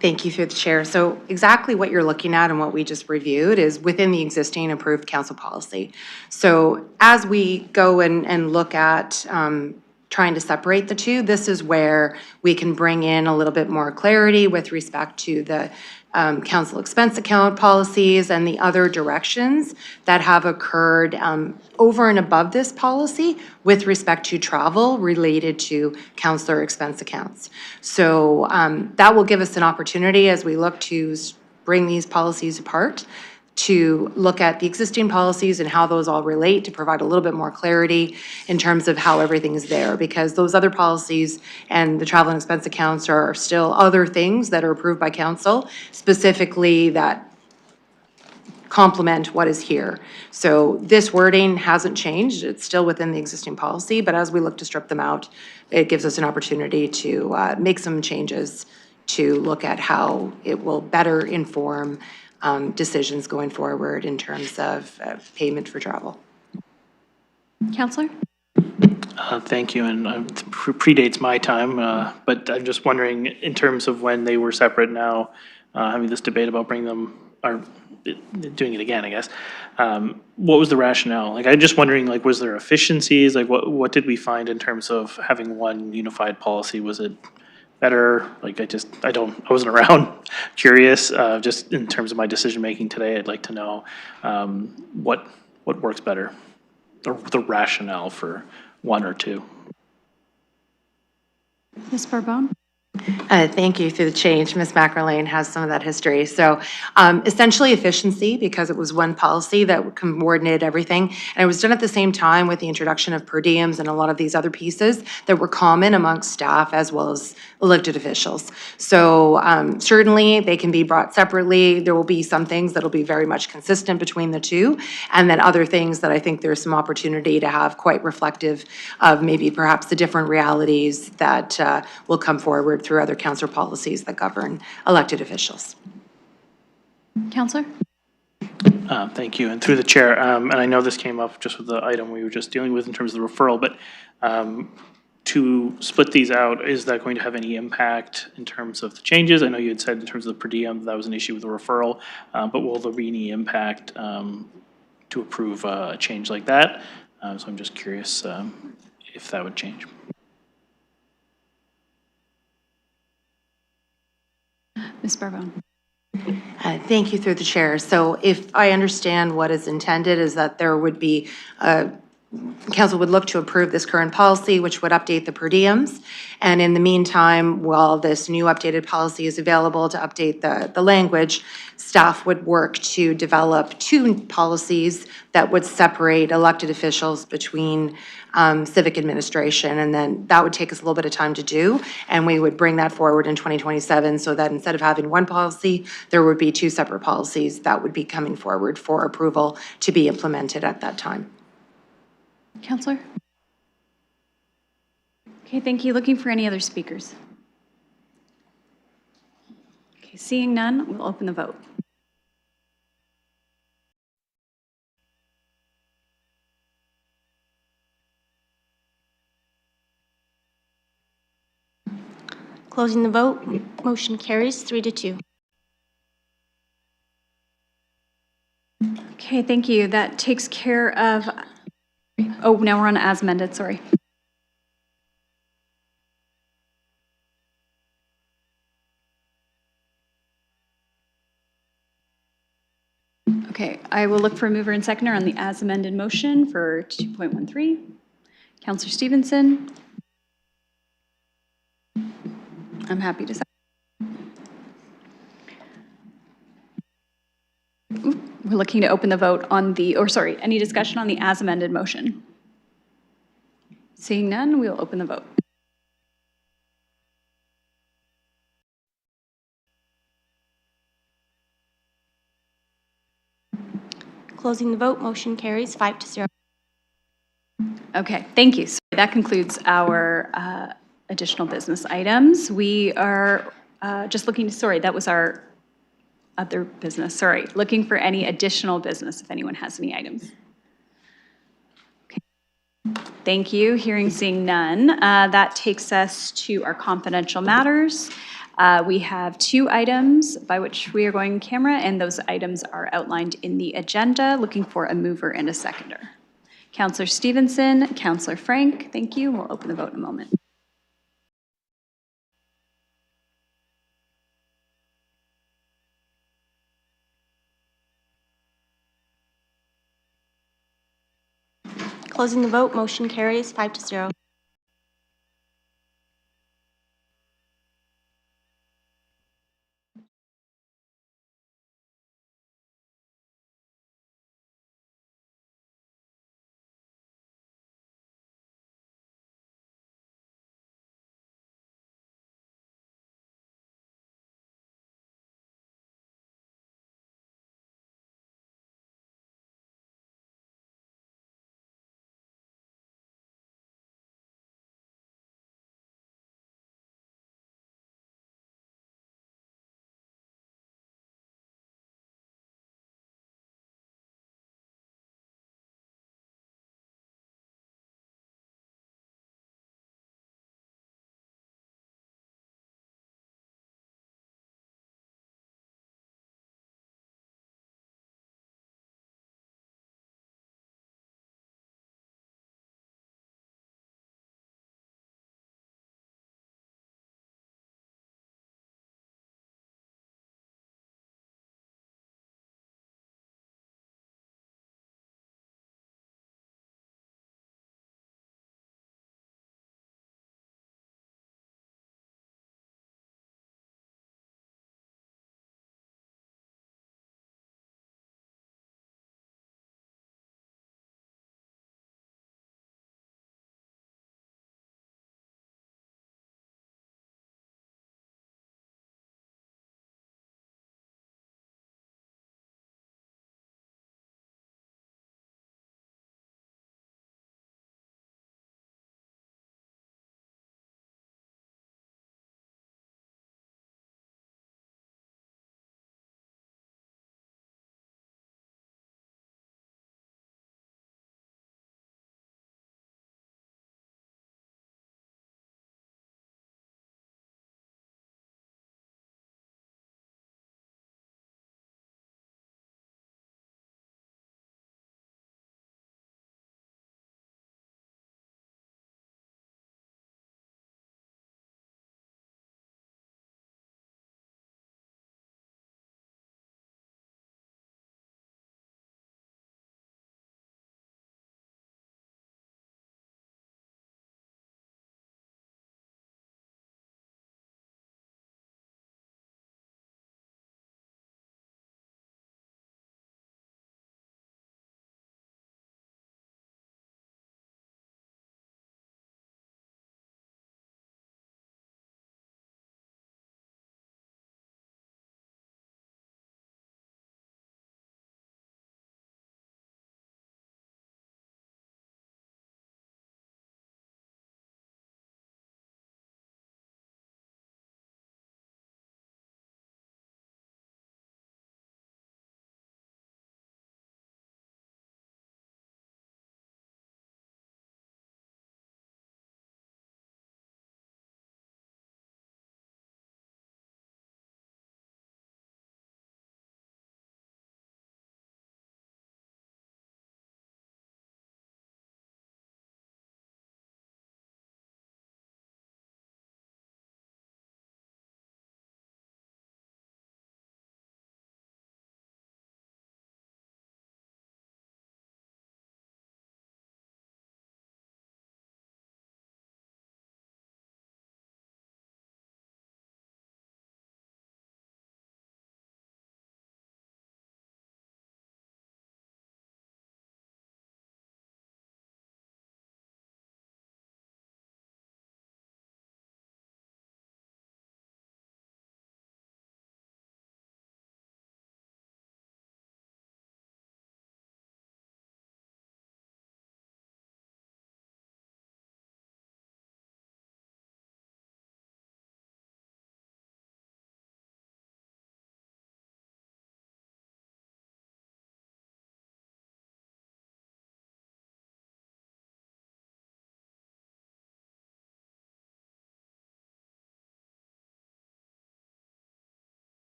Thank you, through the chair. So exactly what you're looking at and what we just reviewed is within the existing approved council policy. So as we go and look at trying to separate the two, this is where we can bring in a little bit more clarity with respect to the council expense account policies and the other directions that have occurred over and above this policy with respect to travel related to councillor expense accounts. So that will give us an opportunity as we look to bring these policies apart to look at the existing policies and how those all relate, to provide a little bit more clarity in terms of how everything is there, because those other policies and the travel and expense accounts are still other things that are approved by council, specifically that complement what is here. So this wording hasn't changed. It's still within the existing policy, but as we look to strip them out, it gives us an opportunity to make some changes to look at how it will better inform decisions going forward in terms of payment for travel. Councillor? Thank you, and predates my time, but I'm just wondering, in terms of when they were separate now, having this debate about bringing them, or doing it again, I guess, what was the rationale? Like, I'm just wondering, like, was there efficiencies? Like, what did we find in terms of having one unified policy? Was it better? Like, I wasn't around. Curious, just in terms of my decision-making today, I'd like to know what works better, or the rationale for one or two. Ms. Bourbon? Thank you. Through the change, Ms. McErlane has some of that history. So essentially efficiency, because it was one policy that coordinated everything. And it was done at the same time with the introduction of per diems and a lot of these other pieces that were common amongst staff as well as elected officials. So certainly they can be brought separately. There will be some things that will be very much consistent between the two. And then other things that I think there's some opportunity to have quite reflective of maybe perhaps the different realities that will come forward through other council policies that govern elected officials. Counselor? Thank you. And through the chair, and I know this came up just with the item we were just dealing with in terms of the referral, but to split these out, is that going to have any impact in terms of the changes? I know you had said in terms of the per diem, that was an issue with the referral, but will there be any impact to approve a change like that? So I'm just curious if that would change. Ms. Barbone? Thank you through the chair. So if I understand what is intended is that there would be, council would look to approve this current policy, which would update the per diems. And in the meantime, while this new updated policy is available to update the language, staff would work to develop two policies that would separate elected officials between civic administration. And then that would take us a little bit of time to do. And we would bring that forward in 2027 so that instead of having one policy, there would be two separate policies that would be coming forward for approval to be implemented at that time. Counselor? Okay, thank you. Looking for any other speakers? Okay, seeing none, we'll open the vote. Closing the vote, motion carries 3-2. Okay, thank you. That takes care of, oh, now we're on as amended, sorry. Okay, I will look for a mover and seconder on the as amended motion for 2.13. Counselor Stevenson? I'm happy to second. We're looking to open the vote on the, or sorry, any discussion on the as amended motion? Seeing none, we'll open the vote. Closing the vote, motion carries 5-0. Okay, thank you. So that concludes our additional business items. We are just looking to, sorry, that was our other business, sorry. Looking for any additional business if anyone has any items. Okay. Thank you. Hearing, seeing none. That takes us to our confidential matters. We have two items by which we are going in camera, and those items are outlined in the agenda. Looking for a mover and a seconder. Councillor Stevenson, Councillor Frank, thank you. We'll open the vote in a moment. Closing the vote, motion carries 5-0.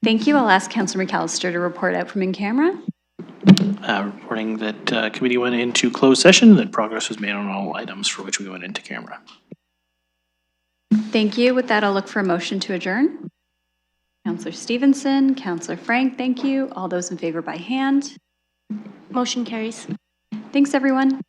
Thank you. I'll ask Councillor McAllister to report out from in camera. Reporting that committee went into closed session, that progress was made on all items for which we went into camera. Thank you. With that, I'll look for a motion to adjourn. Councillor Stevenson, Councillor Frank, thank you. All those in favor by hand. Motion carries. Thanks, everyone.